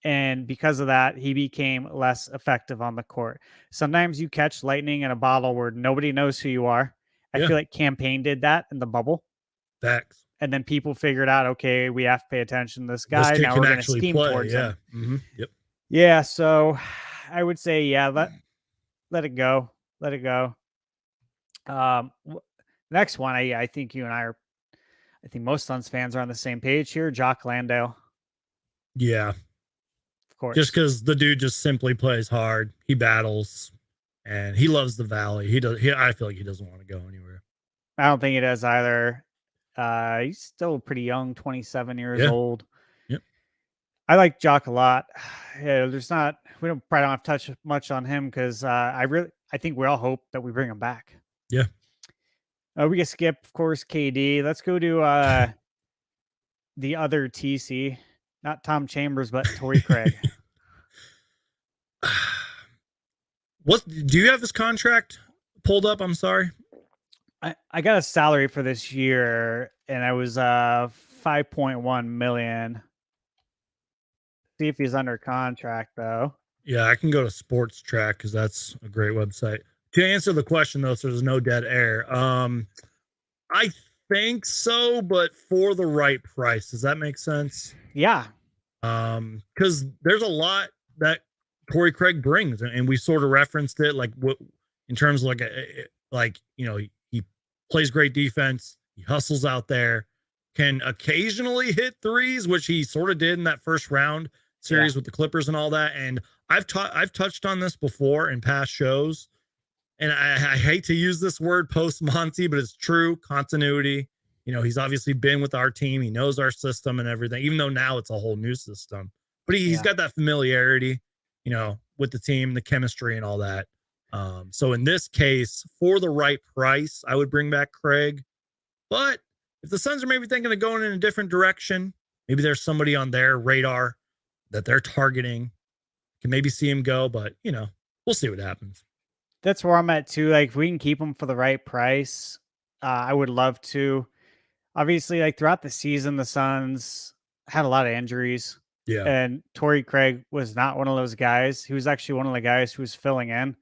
And because of that, he became less effective on the court. Sometimes you catch lightning in a bottle where nobody knows who you are. I feel like Campaign did that in the bubble. Facts. And then people figured out, okay, we have to pay attention to this guy. Now we're going to scheme towards him. Mm-hmm. Yep. Yeah. So I would say, let it go. Let it go. Next one, I think you and I think most Suns fans are on the same page here. Jock Landale. Yeah. Of course. Just because the dude just simply plays hard. He battles, and he loves the Valley. I feel like he doesn't want to go anywhere. I don't think he does either. He's still pretty young, 27 years old. Yep. I like Jock a lot. We probably don't have to touch much on him because I think we all hope that we bring him back. Yeah. We can skip, of course, KD. Let's go to the other TC, not Tom Chambers, but Torrey Craig. Do you have his contract pulled up? I'm sorry. I got a salary for this year, and I was 5.1 million. See if he's under contract though. Yeah, I can go to Sports Track because that's a great website. To answer the question though, so there's no dead air. I think so, but for the right price. Does that make sense? Yeah. Because there's a lot that Torrey Craig brings, and we sort of referenced it, like what in terms of he plays great defense, he hustles out there, can occasionally hit threes, which he sort of did in that first round series with the Clippers and all that. And I've touched on this before in past shows, and I hate to use this word post Monty, but it's true. Continuity. He's obviously been with our team. He knows our system and everything, even though now it's a whole new system. But he's got that familiarity, with the team, the chemistry and all that. So in this case, for the right price, I would bring back Craig. But if the Suns are maybe thinking of going in a different direction, maybe there's somebody on their radar that they're targeting. Can maybe see him go, but we'll see what happens. That's where I'm at too. Like, if we can keep him for the right price, I would love to. Obviously, like throughout the season, the Suns had a lot of injuries. Yeah. And Torrey Craig was not one of those guys. He was actually one of the guys who was filling in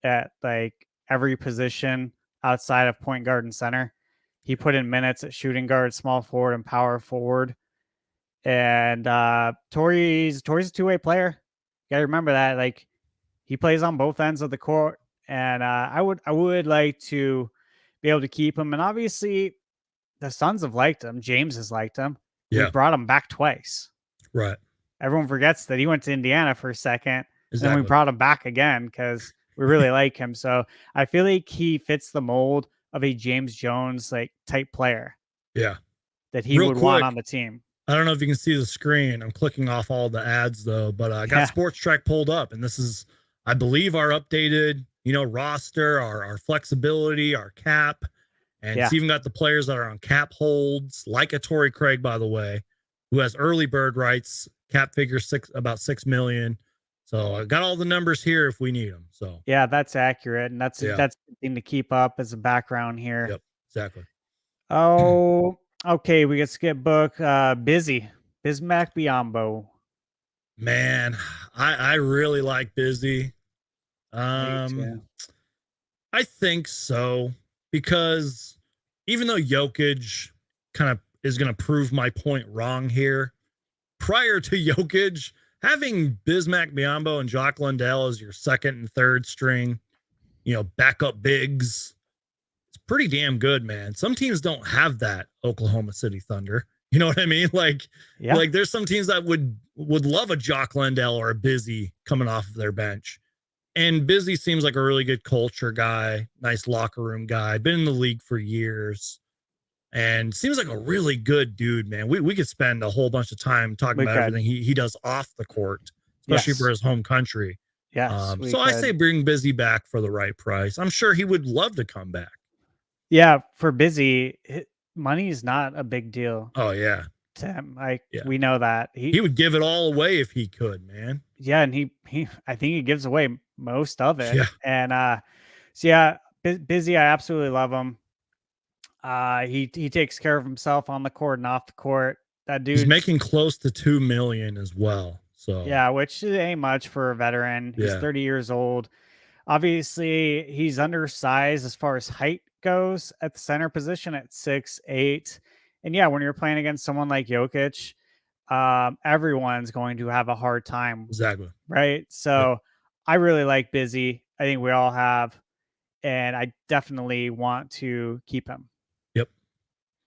at like every position outside of point guard and center. He put in minutes at shooting guard, small forward, and power forward. And Torrey's a two-way player. You gotta remember that. Like, he plays on both ends of the court. And I would like to be able to keep him. And obviously, the Suns have liked him. James has liked him. Yeah. We brought him back twice. Right. Everyone forgets that he went to Indiana for a second. And then Exactly. we brought him back again because we really like him. So I feel like he fits the mold of a James Jones like type player Yeah. that he Real would want quick, on the team. I don't know if you can see the screen. I'm clicking off all the ads though, but I got Yeah. Sports Track pulled up, and this is, I believe, our updated, roster, our flexibility, our cap, and it's even got the players that are on cap holds, like a Torrey Craig, by the way, who has early bird rights, cap figure about 6 million. So I got all the numbers here if we need them. So Yeah, that's accurate. And that's Yeah. that's a thing to keep up as a background here. Yep, exactly. Oh, okay. We get skip book. Busy. Bismack Biyombo. Man, I really like Busy. too. I think so, because even though Jokic kind of is going to prove my point wrong here, prior to Jokic, having Bismack Biyombo and Jock Landale as your second and third string, backup bigs, it's pretty damn good, man. Some teams don't have that. Oklahoma City Thunder. You know what I mean? Like there's some teams that would love a Jock Landale or a Busy coming off of their bench. And Busy seems like a really good culture guy, nice locker room guy, been in the league for years, and seems like a really good dude, man. We could spend a whole bunch of time talking about everything he does off the court, especially for his home country. Yes. So I say bring Busy back for the right price. I'm sure he would love to come back. Yeah, for Busy, money is not a big deal Oh, yeah. to him. Like, we know that. He would give it all away if he could, man. Yeah, and he I think he gives away most of it. Yeah. And so yeah, Busy, I absolutely love him. He takes care of himself on the court and off the court. That dude He's making close to 2 million as well. So yeah, which ain't much for a veteran. He's Yeah. 30 years old. Obviously, he's undersized as far as height goes at the center position at 6'8". And yeah, when you're playing against someone like Jokic, everyone's going to have a hard time. Exactly. Right. So I really like Busy. I think we all have. And I definitely want to keep him. Yep.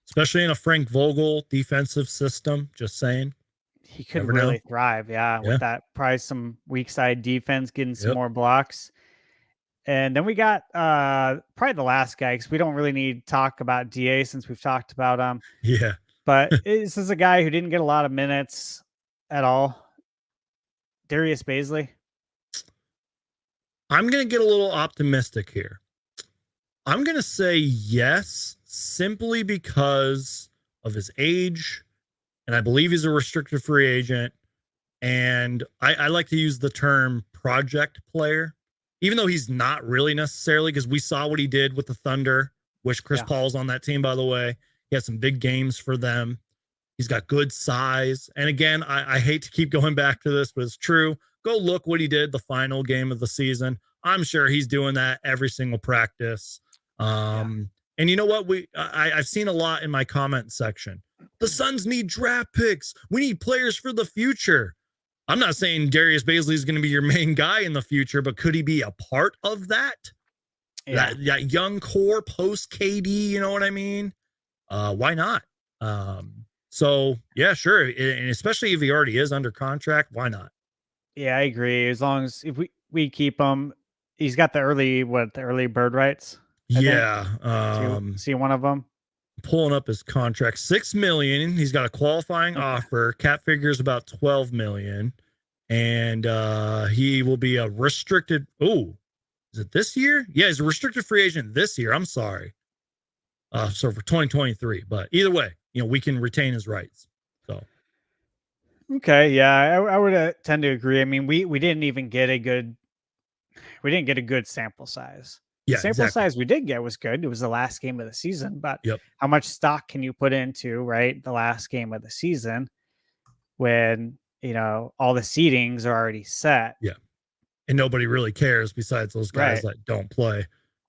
Especially in a Frank Vogel defensive system. Just saying. He could Never really know. thrive. Yeah. Yeah. With that, probably some weak side defense, getting some Yep. more blocks. And then we got probably the last guy, because we don't really need to talk about DA since we've talked about him. Yeah. But this is a guy who didn't get a lot of minutes at all. Darius Baisley. I'm going to get a little optimistic here. I'm going to say yes, simply because of his age. And I believe he's a restricted free agent. And I like to use the term project player, even though he's not really necessarily, because we saw what he did with the Thunder, which Chris Paul's on that team, by the way. He had some big games for them. He's got good size. And again, I hate to keep going back to this, but it's true. Go look what he did the final game of the season. I'm sure he's doing that every single practice. And you know what? I've seen a lot in my comment section. The Suns need draft picks. We need players for the future. I'm not saying Darius Baisley is going to be your main guy in the future, but could he be a part of that? Yeah. That young core post KD, you know what I mean? Why not? So yeah, sure. And especially if he already is under contract, why not? Yeah, I agree. As long as if we keep him, he's got the early bird rights. I think. See one of them. Pulling up his contract, $6 million. He's got a qualifying offer. Cap figures about $12 million, and he will be a restricted. Oh, Is it this year? Yeah, he's a restricted free agent this year. I'm sorry. So for 2023, but either way, we can retain his rights. So. Okay, yeah, I would tend to agree. I mean, we didn't even get a good sample size. The Yeah, sample exactly. size we did get was good. It was the last game of the season, but Yep. how much stock can you put into, right, the last game of the season when, all the seedings are already set? Yeah. And nobody really cares besides those guys Right. that don't play.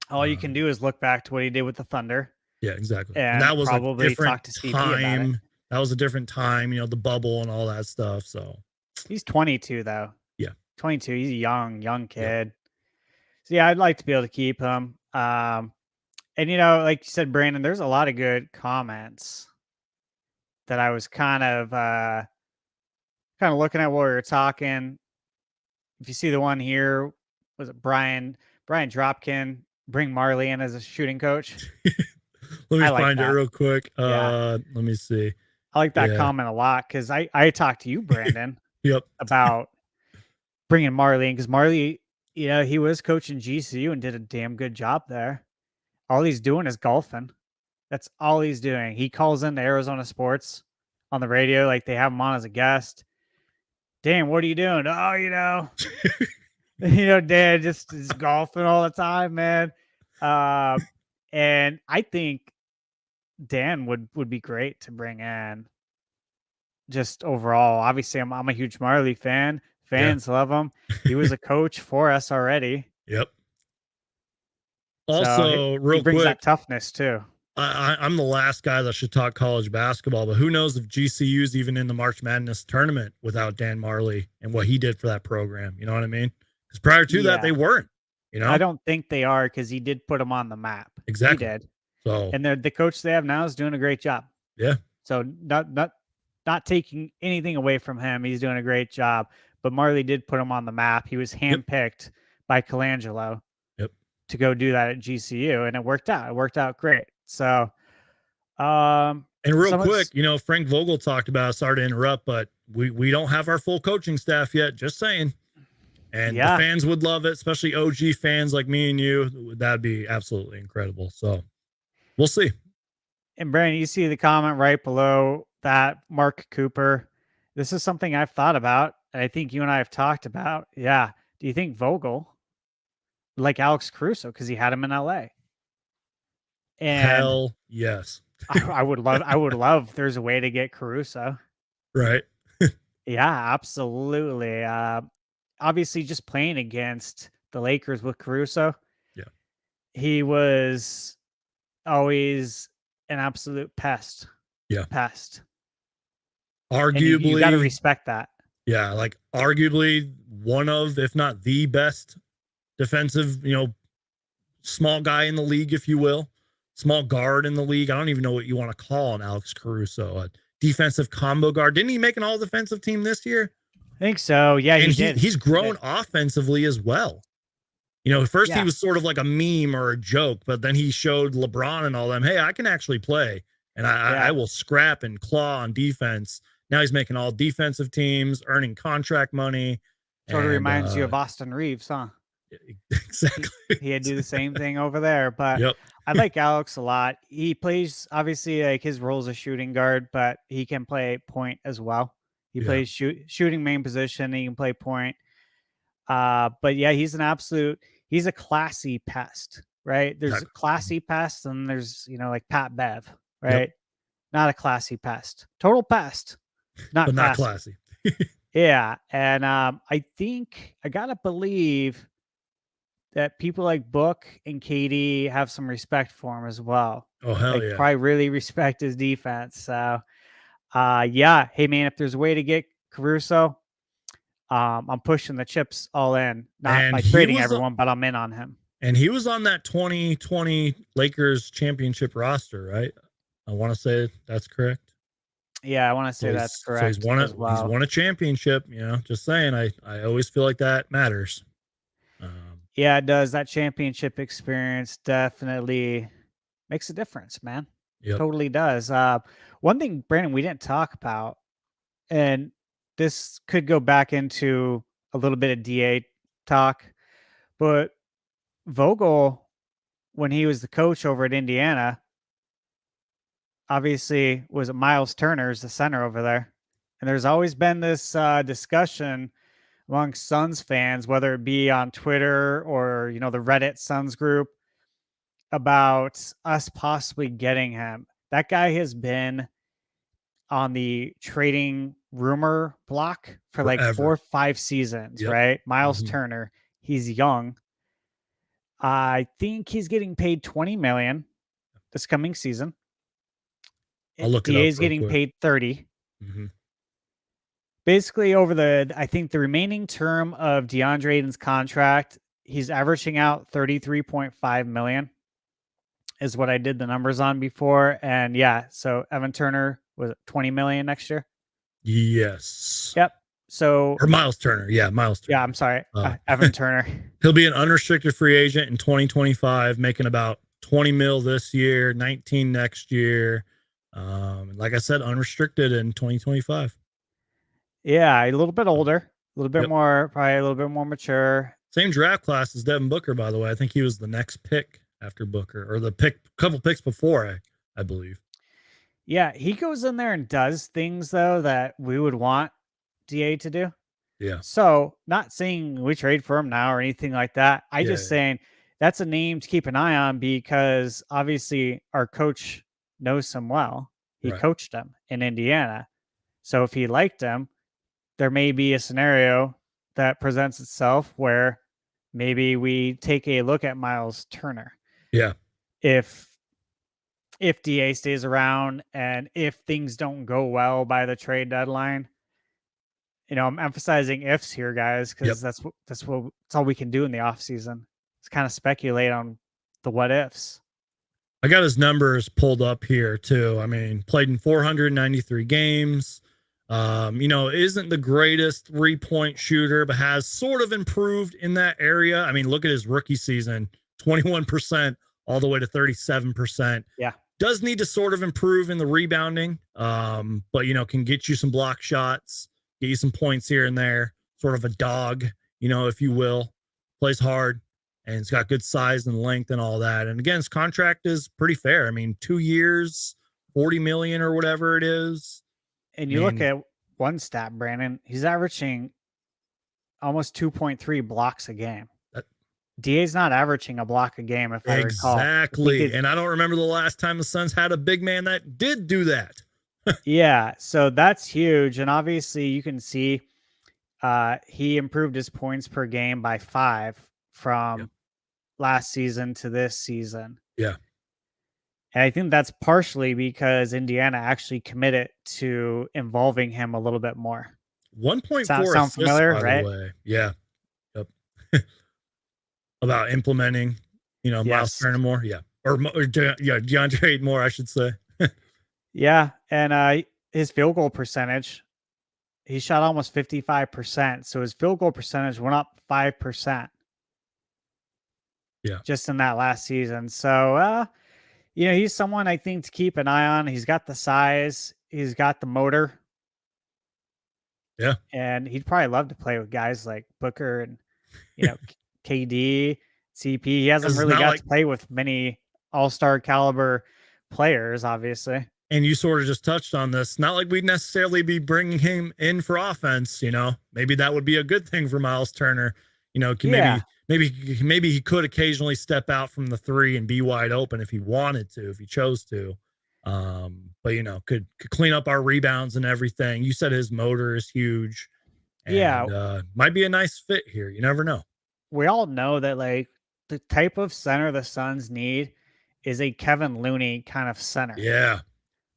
All you can do is look back to what he did with the Thunder. Yeah, exactly. And that was probably a different talk to CP about it. time. That was a different time, the bubble and all that stuff. So He's 22 though. Yeah. 22. He's a young kid. So yeah, I'd like to be able to keep him. And like you said, Brandon, there's a lot of good comments that I was kind of looking at while we were talking. If you see the one here, was it Brian Dropkin, bring Marley in as a shooting coach? Let me I like find it that. real quick. Yeah. Let me see. I like that Yeah. comment a lot because I talked to you, Brandon, Yep. about bringing Marley in because Marley, he was coaching GCU and did a damn good job there. All he's doing is golfing. That's all he's doing. He calls into Arizona Sports on the radio, like they have him on as a guest. Dan, what are you doing? Oh, Dan just is golfing all the time, man. And I think Dan would be great to bring in. Just overall, obviously, I'm a huge Marley fan. Fans love him. He was a coach for us already. Yep. So Also, he real brings quick, that toughness too. I'm the last guy that should talk college basketball, but who knows if GCU's even in the March Madness tournament without Dan Marley and what he did for that program. You know what I mean? Because prior to that, they weren't. I don't think they are because he did put them on the map. Exactly. He did. So And the coach they have now is doing a great job. yeah. So not taking anything away from him. He's doing a great job. But Marley did put him on the map. He was handpicked by Colangelo to go do that at GCU, and it worked out. It worked out great. So, and real quick, Frank Vogel talked about, sorry to interrupt, but we don't have our full coaching staff yet. Just saying. And the fans would love it, especially OG fans like me and you. That'd be absolutely incredible. So we'll see. And Brandon, you see the comment right below that, Mark Cooper. This is something I've thought about, and I think you and I have talked about. Yeah. Do you think Vogel, like Alex Caruso, because he had him in LA? And hell yes. I would love there's a way to get Caruso. Right. Yeah, absolutely. Obviously just playing against the Lakers with Caruso. Yeah. He was always an absolute pest. Yeah. Pest. Arguably, you got to respect that. Yeah, like arguably one of, if not the best defensive, small guy in the league, if you will, small guard in the league. I don't even know what you want to call an Alex Caruso, a defensive combo guard. Didn't he make an all-defensive team this year? I think so. Yeah, and he did. He's grown offensively as well. First he was sort of like a meme or a joke, but then he showed LeBron and all them, hey, I can actually play, and I will scrap and claw on defense. Now he's making all defensive teams, earning contract money. Sort of reminds you of Austin Reeves, huh? Exactly. He'd do the same thing over there. But I like Alex a lot. He plays, obviously, like his role is a shooting guard, but he can play point as well. He plays shooting main position. He can play point. But yeah, he's a classy pest, right? There's a classy pest, and there's, like Pat Bev, right? Not a classy pest. Total pest. Not classy. Yeah. And I think I gotta believe that people like Book and Katie have some respect for him as well. Oh, hell yeah. Probably really respect his defense. So yeah. Hey man, if there's a way to get Caruso, I'm pushing the chips all in. Not by trading everyone, but I'm in on him. And he was on that 2020 Lakers championship roster, right? I want to say that's correct. Yeah, I want to say that's correct. So he's won a championship, just saying. I always feel like that matters. Yeah, it does. That championship experience definitely makes a difference, man. Totally does. One thing, Brandon, we didn't talk about, and this could go back into a little bit of DA talk, but Vogel, when he was the coach over at Indiana, obviously was Miles Turner's the center over there. And there's always been this discussion among Suns fans, whether it be on Twitter or, the Reddit Suns group, about us possibly getting him. That guy has been on the trading rumor block for like Forever. 4 or 5 seasons, Yep. right? Miles Mhm. Turner, he's young. I think he's getting paid $20 million this coming season. I'll look it DA up is real getting quick. paid 30. Mhm. Basically, I think the remaining term of DeAndre Ayton's contract, he's averaging out 33.5 million is what I did the numbers on before. And yeah, so Evan Turner was 20 million next year. Yes. Yep. So Or Miles Turner. Yeah, Miles Turner. yeah, I'm sorry, Evan Turner. He'll be an unrestricted free agent in 2025, making about 20 mil this year, 19 next year. Like I said, unrestricted in 2025. Yeah, a little bit older, a little bit Yep. more, probably a little bit more mature. Same draft class as Devin Booker, by the way. I think he was the next pick after Booker, or the couple picks before, I believe. Yeah, he goes in there and does things though that we would want DA to do. Yeah. So, not saying we trade for him now or anything like that. I just saying that's a name to keep an eye on because obviously our coach knows him well. He Right. coached him in Indiana. So if he liked him, there may be a scenario that presents itself where maybe we take a look at Miles Turner. Yeah. If DA stays around and if things don't go well by the trade deadline, I'm emphasizing ifs here, guys, because that's all we can do in the off season. It's kind of speculate on the what ifs. I got his numbers pulled up here too. I mean, played in 493 games. Isn't the greatest 3-point shooter, but has sort of improved in that area. I mean, look at his rookie season, 21% all the way to 37%. Yeah. Does need to sort of improve in the rebounding, but can get you some block shots, get you some points here and there, sort of a dog, if you will. Plays hard, and it's got good size and length and all that. And again, his contract is pretty fair. I mean, 2 years, 40 million or whatever it is. And you look at one stat, Brandon, he's averaging almost 2.3 blocks a game. DA's not averaging a block a game, if I recall. Exactly. And I don't remember the last time the Suns had a big man that did do that. Yeah, so that's huge. And obviously you can see he improved his points per game by 5 from last season to this season. Yeah. And I think that's partially because Indiana actually committed to involving him a little bit more. 1.4 sound assists, familiar, by right? the way. Yeah. Yep. About implementing, Miles Yes. Turner more. Yeah. Or DeAndre Ayton more, I should say. Yeah. And his field goal percentage, he shot almost 55%. So his field goal percentage went up 5%. Yeah. Just in that last season. So, he's someone I think to keep an eye on. He's got the size, he's got the motor. Yeah. And he'd probably love to play with guys like Booker and, KD, CP. He hasn't It's really not got like- to play with many all-star caliber players, obviously. And you sort of just touched on this. Not like we'd necessarily be bringing him in for offense, Maybe that would be a good thing for Miles Turner. Maybe he could occasionally step out from the 3 and be wide open if he wanted to, if he chose to. But could clean up our rebounds and everything. You said his motor is huge. And, might be a nice fit here. You never know. We all know that the type of center the Suns need is a Kevin Looney kind of center. Yeah.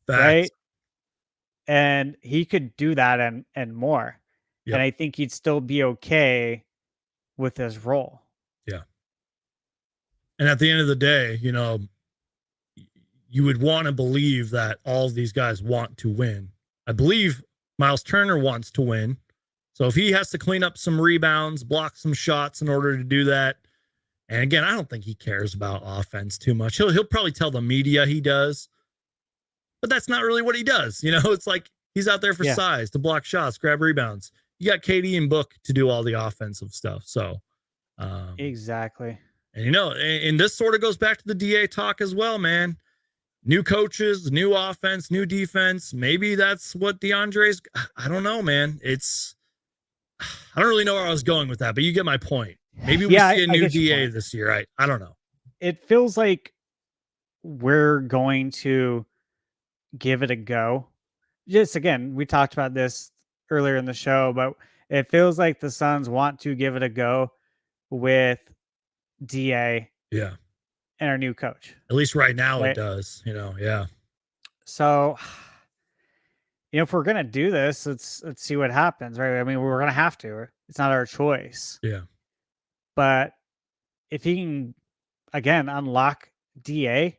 Facts. Right. And he could do that and more. Yep. And I think he'd still be okay with his role. Yeah. And at the end of the day, you would want to believe that all of these guys want to win. I believe Miles Turner wants to win. So if he has to clean up some rebounds, block some shots in order to do that. And again, I don't think he cares about offense too much. He'll probably tell the media he does, but that's not really what he does. It's like he's out there for size, to block shots, grab rebounds. You got KD and Book to do all the offensive stuff. So Exactly. And, and this sort of goes back to the DA talk as well, man. New coaches, new offense, new defense. Maybe that's what DeAndre's. I don't know, man. I don't really know where I was going with that, but you get my point. Maybe we see a new DA this year. I don't know. It feels like we're going to give it a go. Just again, we talked about this earlier in the show, but it feels like the Suns want to give it a go with DA. Yeah. And our new coach. At least right now it does, yeah. So, if we're going to do this, let's see what happens, right? I mean, we're going to have to. It's not our choice. Yeah. But if he can, again, unlock DA,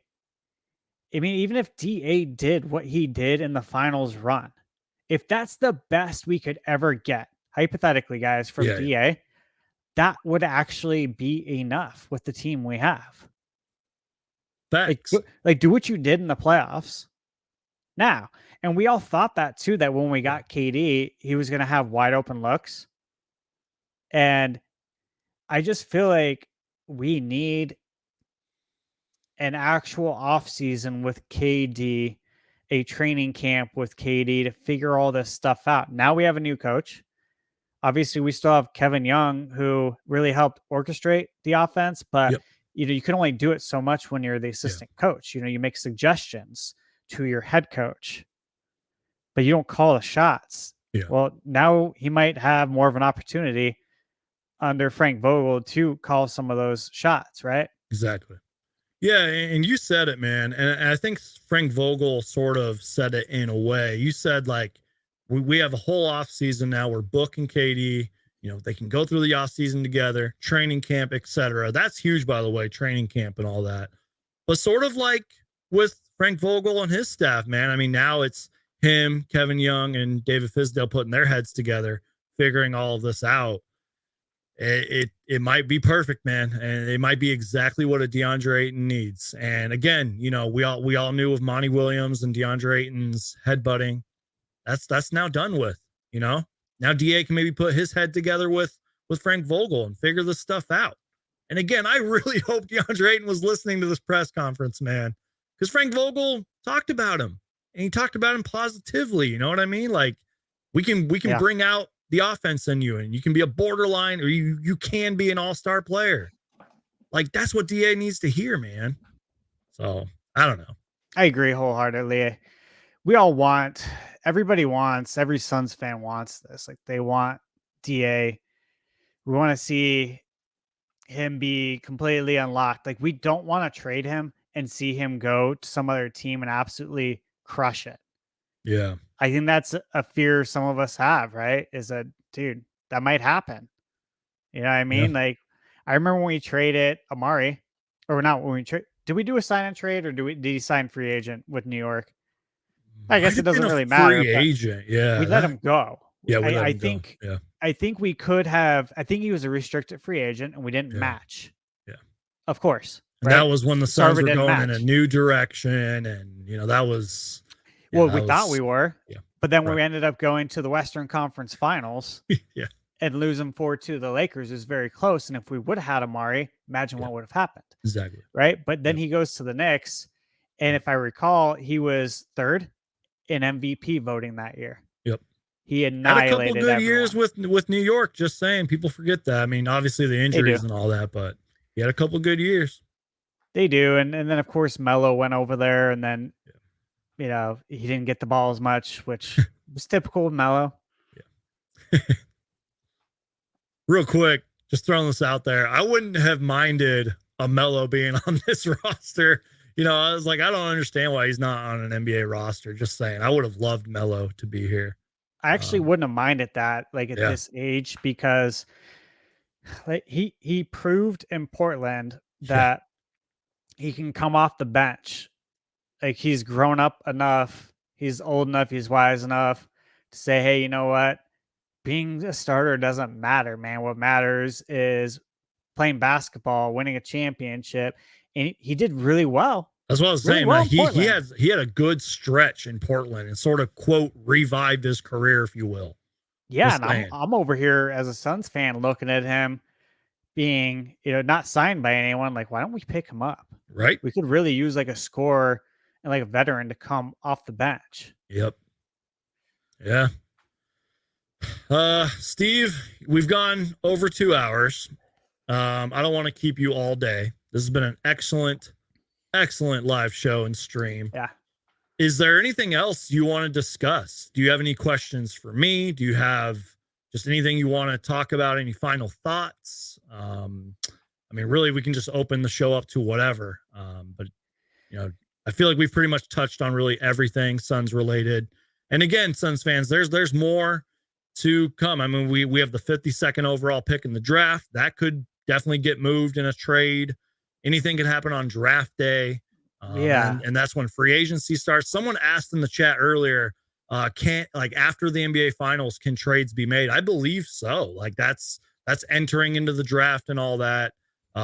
I mean, even if DA did what he did in the finals run, if that's the best we could ever get, hypothetically, guys, from DA, that would actually be enough with the team we have. Like, do what you did in the playoffs now. And we all thought that too, that when we got KD, he was going to have wide open looks. And I just feel like we need an actual off season with KD, a training camp with KD to figure all this stuff out. Now we have a new coach. Obviously, we still have Kevin Young, who really helped orchestrate the offense, but you can only do it so much when you're the assistant coach. You make suggestions to your head coach, but you don't call the shots. Yeah. Well, now he might have more of an opportunity under Frank Vogel to call some of those shots, right? Exactly. Yeah, and you said it, man. And I think Frank Vogel sort of said it in a way. You said, like, we have a whole off season now. We're booking KD. They can go through the off season together, training camp, etc. That's huge, by the way, training camp and all that. But sort of like with Frank Vogel and his staff, man. I mean, now it's him, Kevin Young, and David Fizdale putting their heads together, figuring all of this out. It might be perfect, man, and it might be exactly what a DeAndre Ayton needs. And again, we all knew of Monty Williams and DeAndre Ayton's headbutting. That's now done with. Now DA can maybe put his head together with Frank Vogel and figure this stuff out. And again, I really hope DeAndre Ayton was listening to this press conference, man, because Frank Vogel talked about him, and he talked about him positively. You know what I mean? Like, we can bring out the offense in you, and you can be a borderline, or you can be an all-star player. Like, that's what DA needs to hear, man. So I don't know. I agree wholeheartedly. Every Suns fan wants this. Like, they want DA. We want to see him be completely unlocked. Like, we don't want to trade him and see him go to some other team and absolutely crush it. Yeah. I think that's a fear some of us have, right? Is that, dude, that might happen. You know what I mean? Like, I remember when we traded Amari, or not when we trade. Did we do a sign and trade, or did he sign free agent with New York? I guess it doesn't really matter. Free agent, yeah. We let him go. Yeah, I think we could have. I think he was a restricted free agent, and we didn't match. Yeah, of course. And that was when the Suns were going in a new direction, and that was. Well, we thought we were. Yeah. But then when we ended up going to the Western Conference Finals, and losing 4-2 to the Lakers is very close. And if we would have had Amari, imagine what would have happened. Exactly. Right. But then he goes to the Knicks, and if I recall, he was third in MVP voting that year. Yep. He annihilated had a couple good everyone. years with New York. Just saying, people forget that. I mean, obviously the injuries and all that, but he had a couple good years. They do, and then of course Melo went over there, and then he didn't get the ball as much, which was typical of Melo. Yeah. Real quick, just throwing this out there, I wouldn't have minded a Melo being on this roster. I was like, I don't understand why he's not on an NBA roster. Just saying, I would have loved Melo to be here. I actually wouldn't have minded that, like, at this age, because like he proved in Portland that he can come off the bench. Like, he's grown up enough, he's old enough, he's wise enough to say, hey, you know what? Being a starter doesn't matter, man. What matters is playing basketball, winning a championship. And he did really well. That's what I was saying. Well, he had a good stretch in Portland and sort of, quote, revived his career, if you will. Yeah, and I'm over here as a Suns fan looking at him being, not signed by anyone, like, why don't we pick him up? Right. We could really use like a scorer and like a veteran to come off the bench. Yep. Yeah. Steve, we've gone over 2 hours. I don't want to keep you all day. This has been an excellent live show and stream. Yeah. Is there anything else you want to discuss? Do you have any questions for me? Do you have just anything you want to talk about? Any final thoughts? I mean, really, we can just open the show up to whatever. But I feel like we've pretty much touched on really everything Suns related. And again, Suns fans, there's more to come. I mean, we have the 52nd overall pick in the draft. That could definitely get moved in a trade. Anything could happen on draft day. And that's when free agency starts. Someone asked in the chat earlier, after the NBA finals, can trades be made? I believe so. Like that's entering into the draft and all that.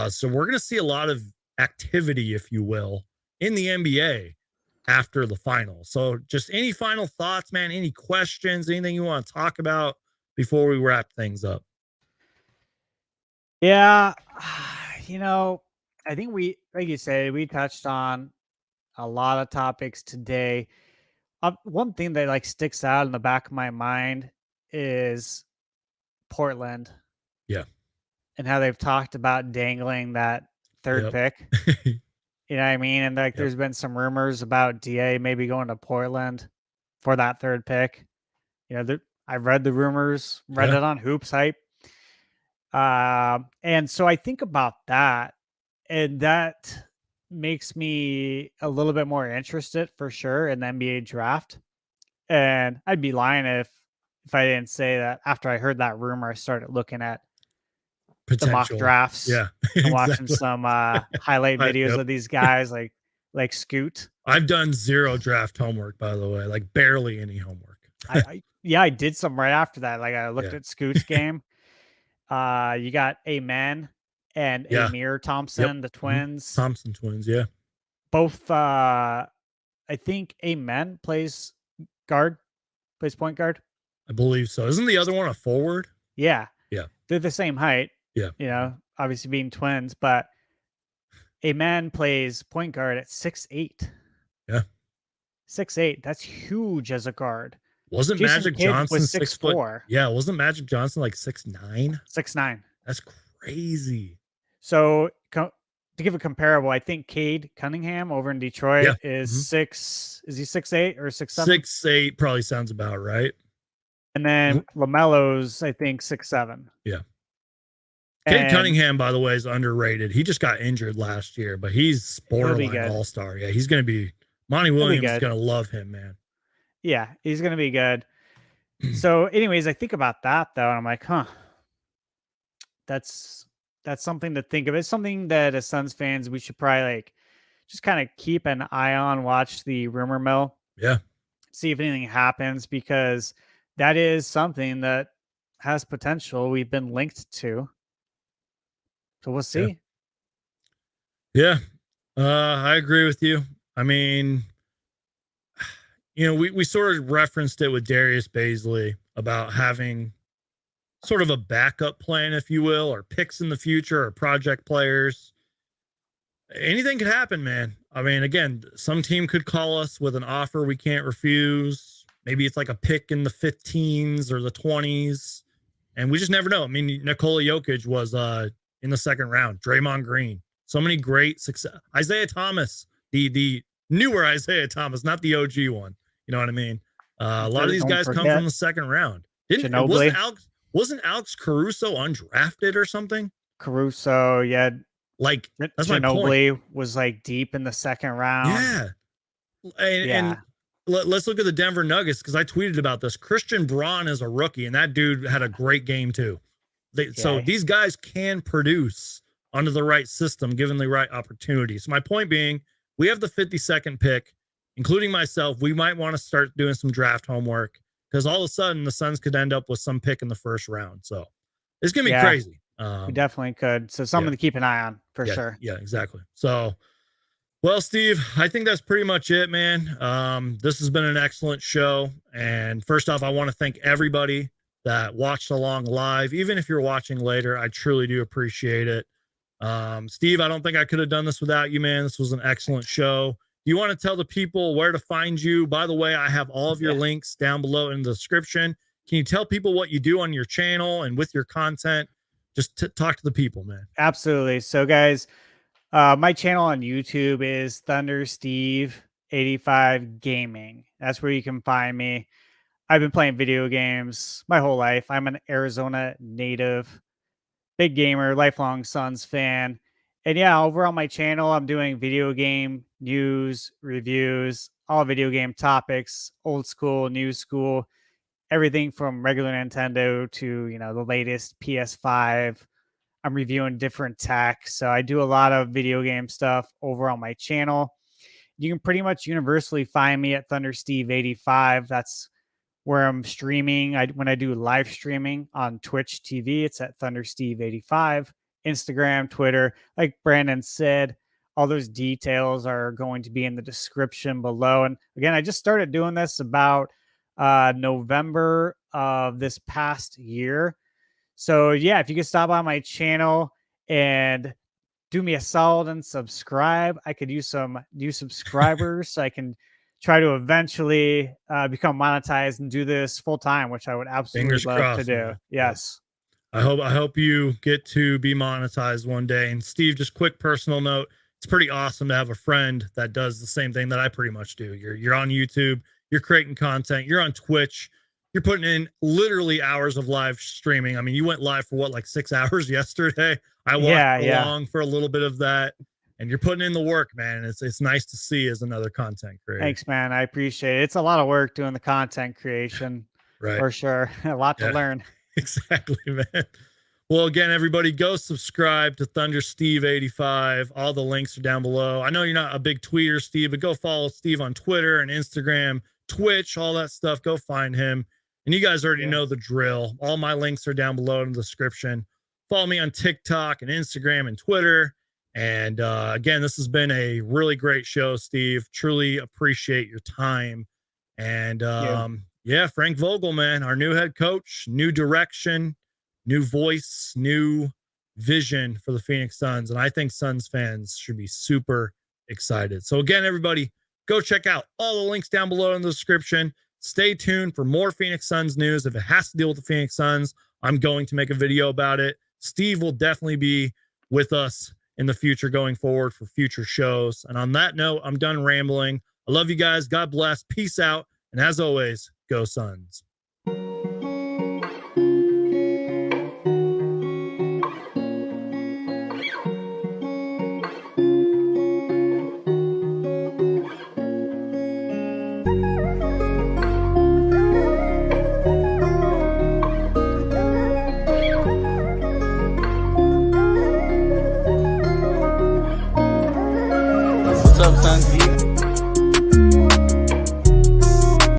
So we're going to see a lot of activity, if you will, in the NBA after the finals. So just any final thoughts, man, any questions, anything you want to talk about before we wrap things up? Yeah. I think like you say, we touched on a lot of topics today. One thing that like sticks out in the back of my mind is Portland. Yeah. And how they've talked about dangling that third pick. You know what I mean? And like there's been some rumors about DA maybe going to Portland for that third pick. I've read the rumors, read it on Hoops Hype. And so I think about that, and that makes me a little bit more interested for sure in the NBA draft. And I'd be lying if I didn't say that after I heard that rumor, I started looking at the mock drafts. Yeah. And watching some highlight videos of these guys like Scoot. I've done zero draft homework, by the way, like barely any homework. I did some right after that. Like I looked at Scoot's game. You got Amen and Amir Thompson, the twins. Thompson twins, yeah. Both I think Amen plays point guard. I believe so. Isn't the other one a forward? Yeah. Yeah. They're the same height. Yeah. Obviously being twins, but Amen plays point guard at 6'8". Yeah. 6'8". That's huge as a guard. Wasn't Jason Magic Kidd Johnson was 6'4"? Yeah, wasn't Magic Johnson like 6'9"? 6'9". That's crazy. So to give a comparable, I think Cade Cunningham over in Detroit is 6. Is he 6'8" or 6'7"? 6'8" probably sounds about right. And then LaMelo's, I think, 6'7". Yeah. Cade Cunningham, by the way, is underrated. He just got injured last year, but he's borderline all-star. Yeah, he's going to be – Monty Williams is going to love him, man. Yeah, he's going to be good. So anyways, I think about that, though, and I'm like, that's something to think of. It's something that as Suns fans, we should probably like just kind of keep an eye on, watch the rumor mill. Yeah. See if anything happens, because that is something that has potential we've been linked to. So we'll see. Yeah. I agree with you. I mean, we sort of referenced it with Darius Baisley about having sort of a backup plan, if you will, or picks in the future or project players. Anything could happen, man. I mean, again, some team could call us with an offer we can't refuse. Maybe it's like a pick in the 15s or the 20s, and we just never know. I mean, Nikola Jokic was in the second round. Draymond Green, so many great success. Isaiah Thomas, the newer Isaiah Thomas, not the OG one. You know what I mean? A lot of these guys come from the second round. Wasn't Alex Caruso undrafted or something? Caruso, yeah. Like that's my Ginobili point. was like deep in the second round. Yeah. And let's look at the Denver Nuggets, because I tweeted about this. Christian Braun is a rookie, and that dude had a great game too. So these guys can produce under the right system, given the right opportunities. So my point being, we have the 52nd pick, including myself. We might want to start doing some draft homework, because all of a sudden the Suns could end up with some pick in the first round. So it's going to be crazy. We definitely could. So something to keep an eye on for sure. Yeah, exactly. So, well, Steve, I think that's pretty much it, man. This has been an excellent show. And first off, I want to thank everybody that watched along live. Even if you're watching later, I truly do appreciate it. Steve, I don't think I could have done this without you, man. This was an excellent show. You want to tell the people where to find you? By the way, I have all of your links down below in the description. Can you tell people what you do on your channel and with your content? Just talk to the people, man. Absolutely. So, guys, my channel on YouTube is Thunder Steve 85 Gaming. That's where you can find me. I've been playing video games my whole life. I'm an Arizona native, big gamer, lifelong Suns fan. And yeah, over on my channel, I'm doing video game news, reviews, all video game topics, old school, new school, everything from regular Nintendo to, you know, the latest PS5. I'm reviewing different tech. So I do a lot of video game stuff over on my channel. You can pretty much universally find me at Thunder Steve 85. That's where I'm streaming. When I do live streaming on Twitch TV, it's at Thunder Steve 85. Instagram, Twitter, like Brandon said, all those details are going to be in the description below. And again, I just started doing this about November of this past year. So yeah, if you could stop by my channel and do me a solid and subscribe, I could use some new subscribers so I can try to eventually become monetized and do this full time, which I would absolutely Fingers love crossed, to do. man. Yes. I hope you get to be monetized one day. And Steve, just quick personal note, it's pretty awesome to have a friend that does the same thing that I pretty much do. You're on YouTube, you're creating content, you're on Twitch, you're putting in literally hours of live streaming. I mean, you went live for what, like 6 hours yesterday? I watched along for a little bit of that, and you're putting in the work, man. It's nice to see as another content creator. Thanks, man. I appreciate it. It's a lot of work doing the content creation, Right. for sure. A lot to learn. Exactly, man. Well, again, everybody, go subscribe to Thunder Steve 85. All the links are down below. I know you're not a big tweeter, Steve, but go follow Steve on Twitter and Instagram, Twitch, all that stuff. Go find him. And you guys already know the drill. All my links are down below in the description. Follow me on TikTok and Instagram and Twitter. And again, this has been a really great show, Steve. Truly appreciate your time. And yeah, Frank Vogel, man, our new head coach, new direction, new voice, new vision for the Phoenix Suns. And I think Suns fans should be super excited. So again, everybody, go check out all the links down below in the description. Stay tuned for more Phoenix Suns news. If it has to deal with the Phoenix Suns, I'm going to make a video about it. Steve will definitely be with us in the future going forward for future shows. And on that note, I'm done rambling. I love you guys. God bless. Peace out. And as always, go Suns.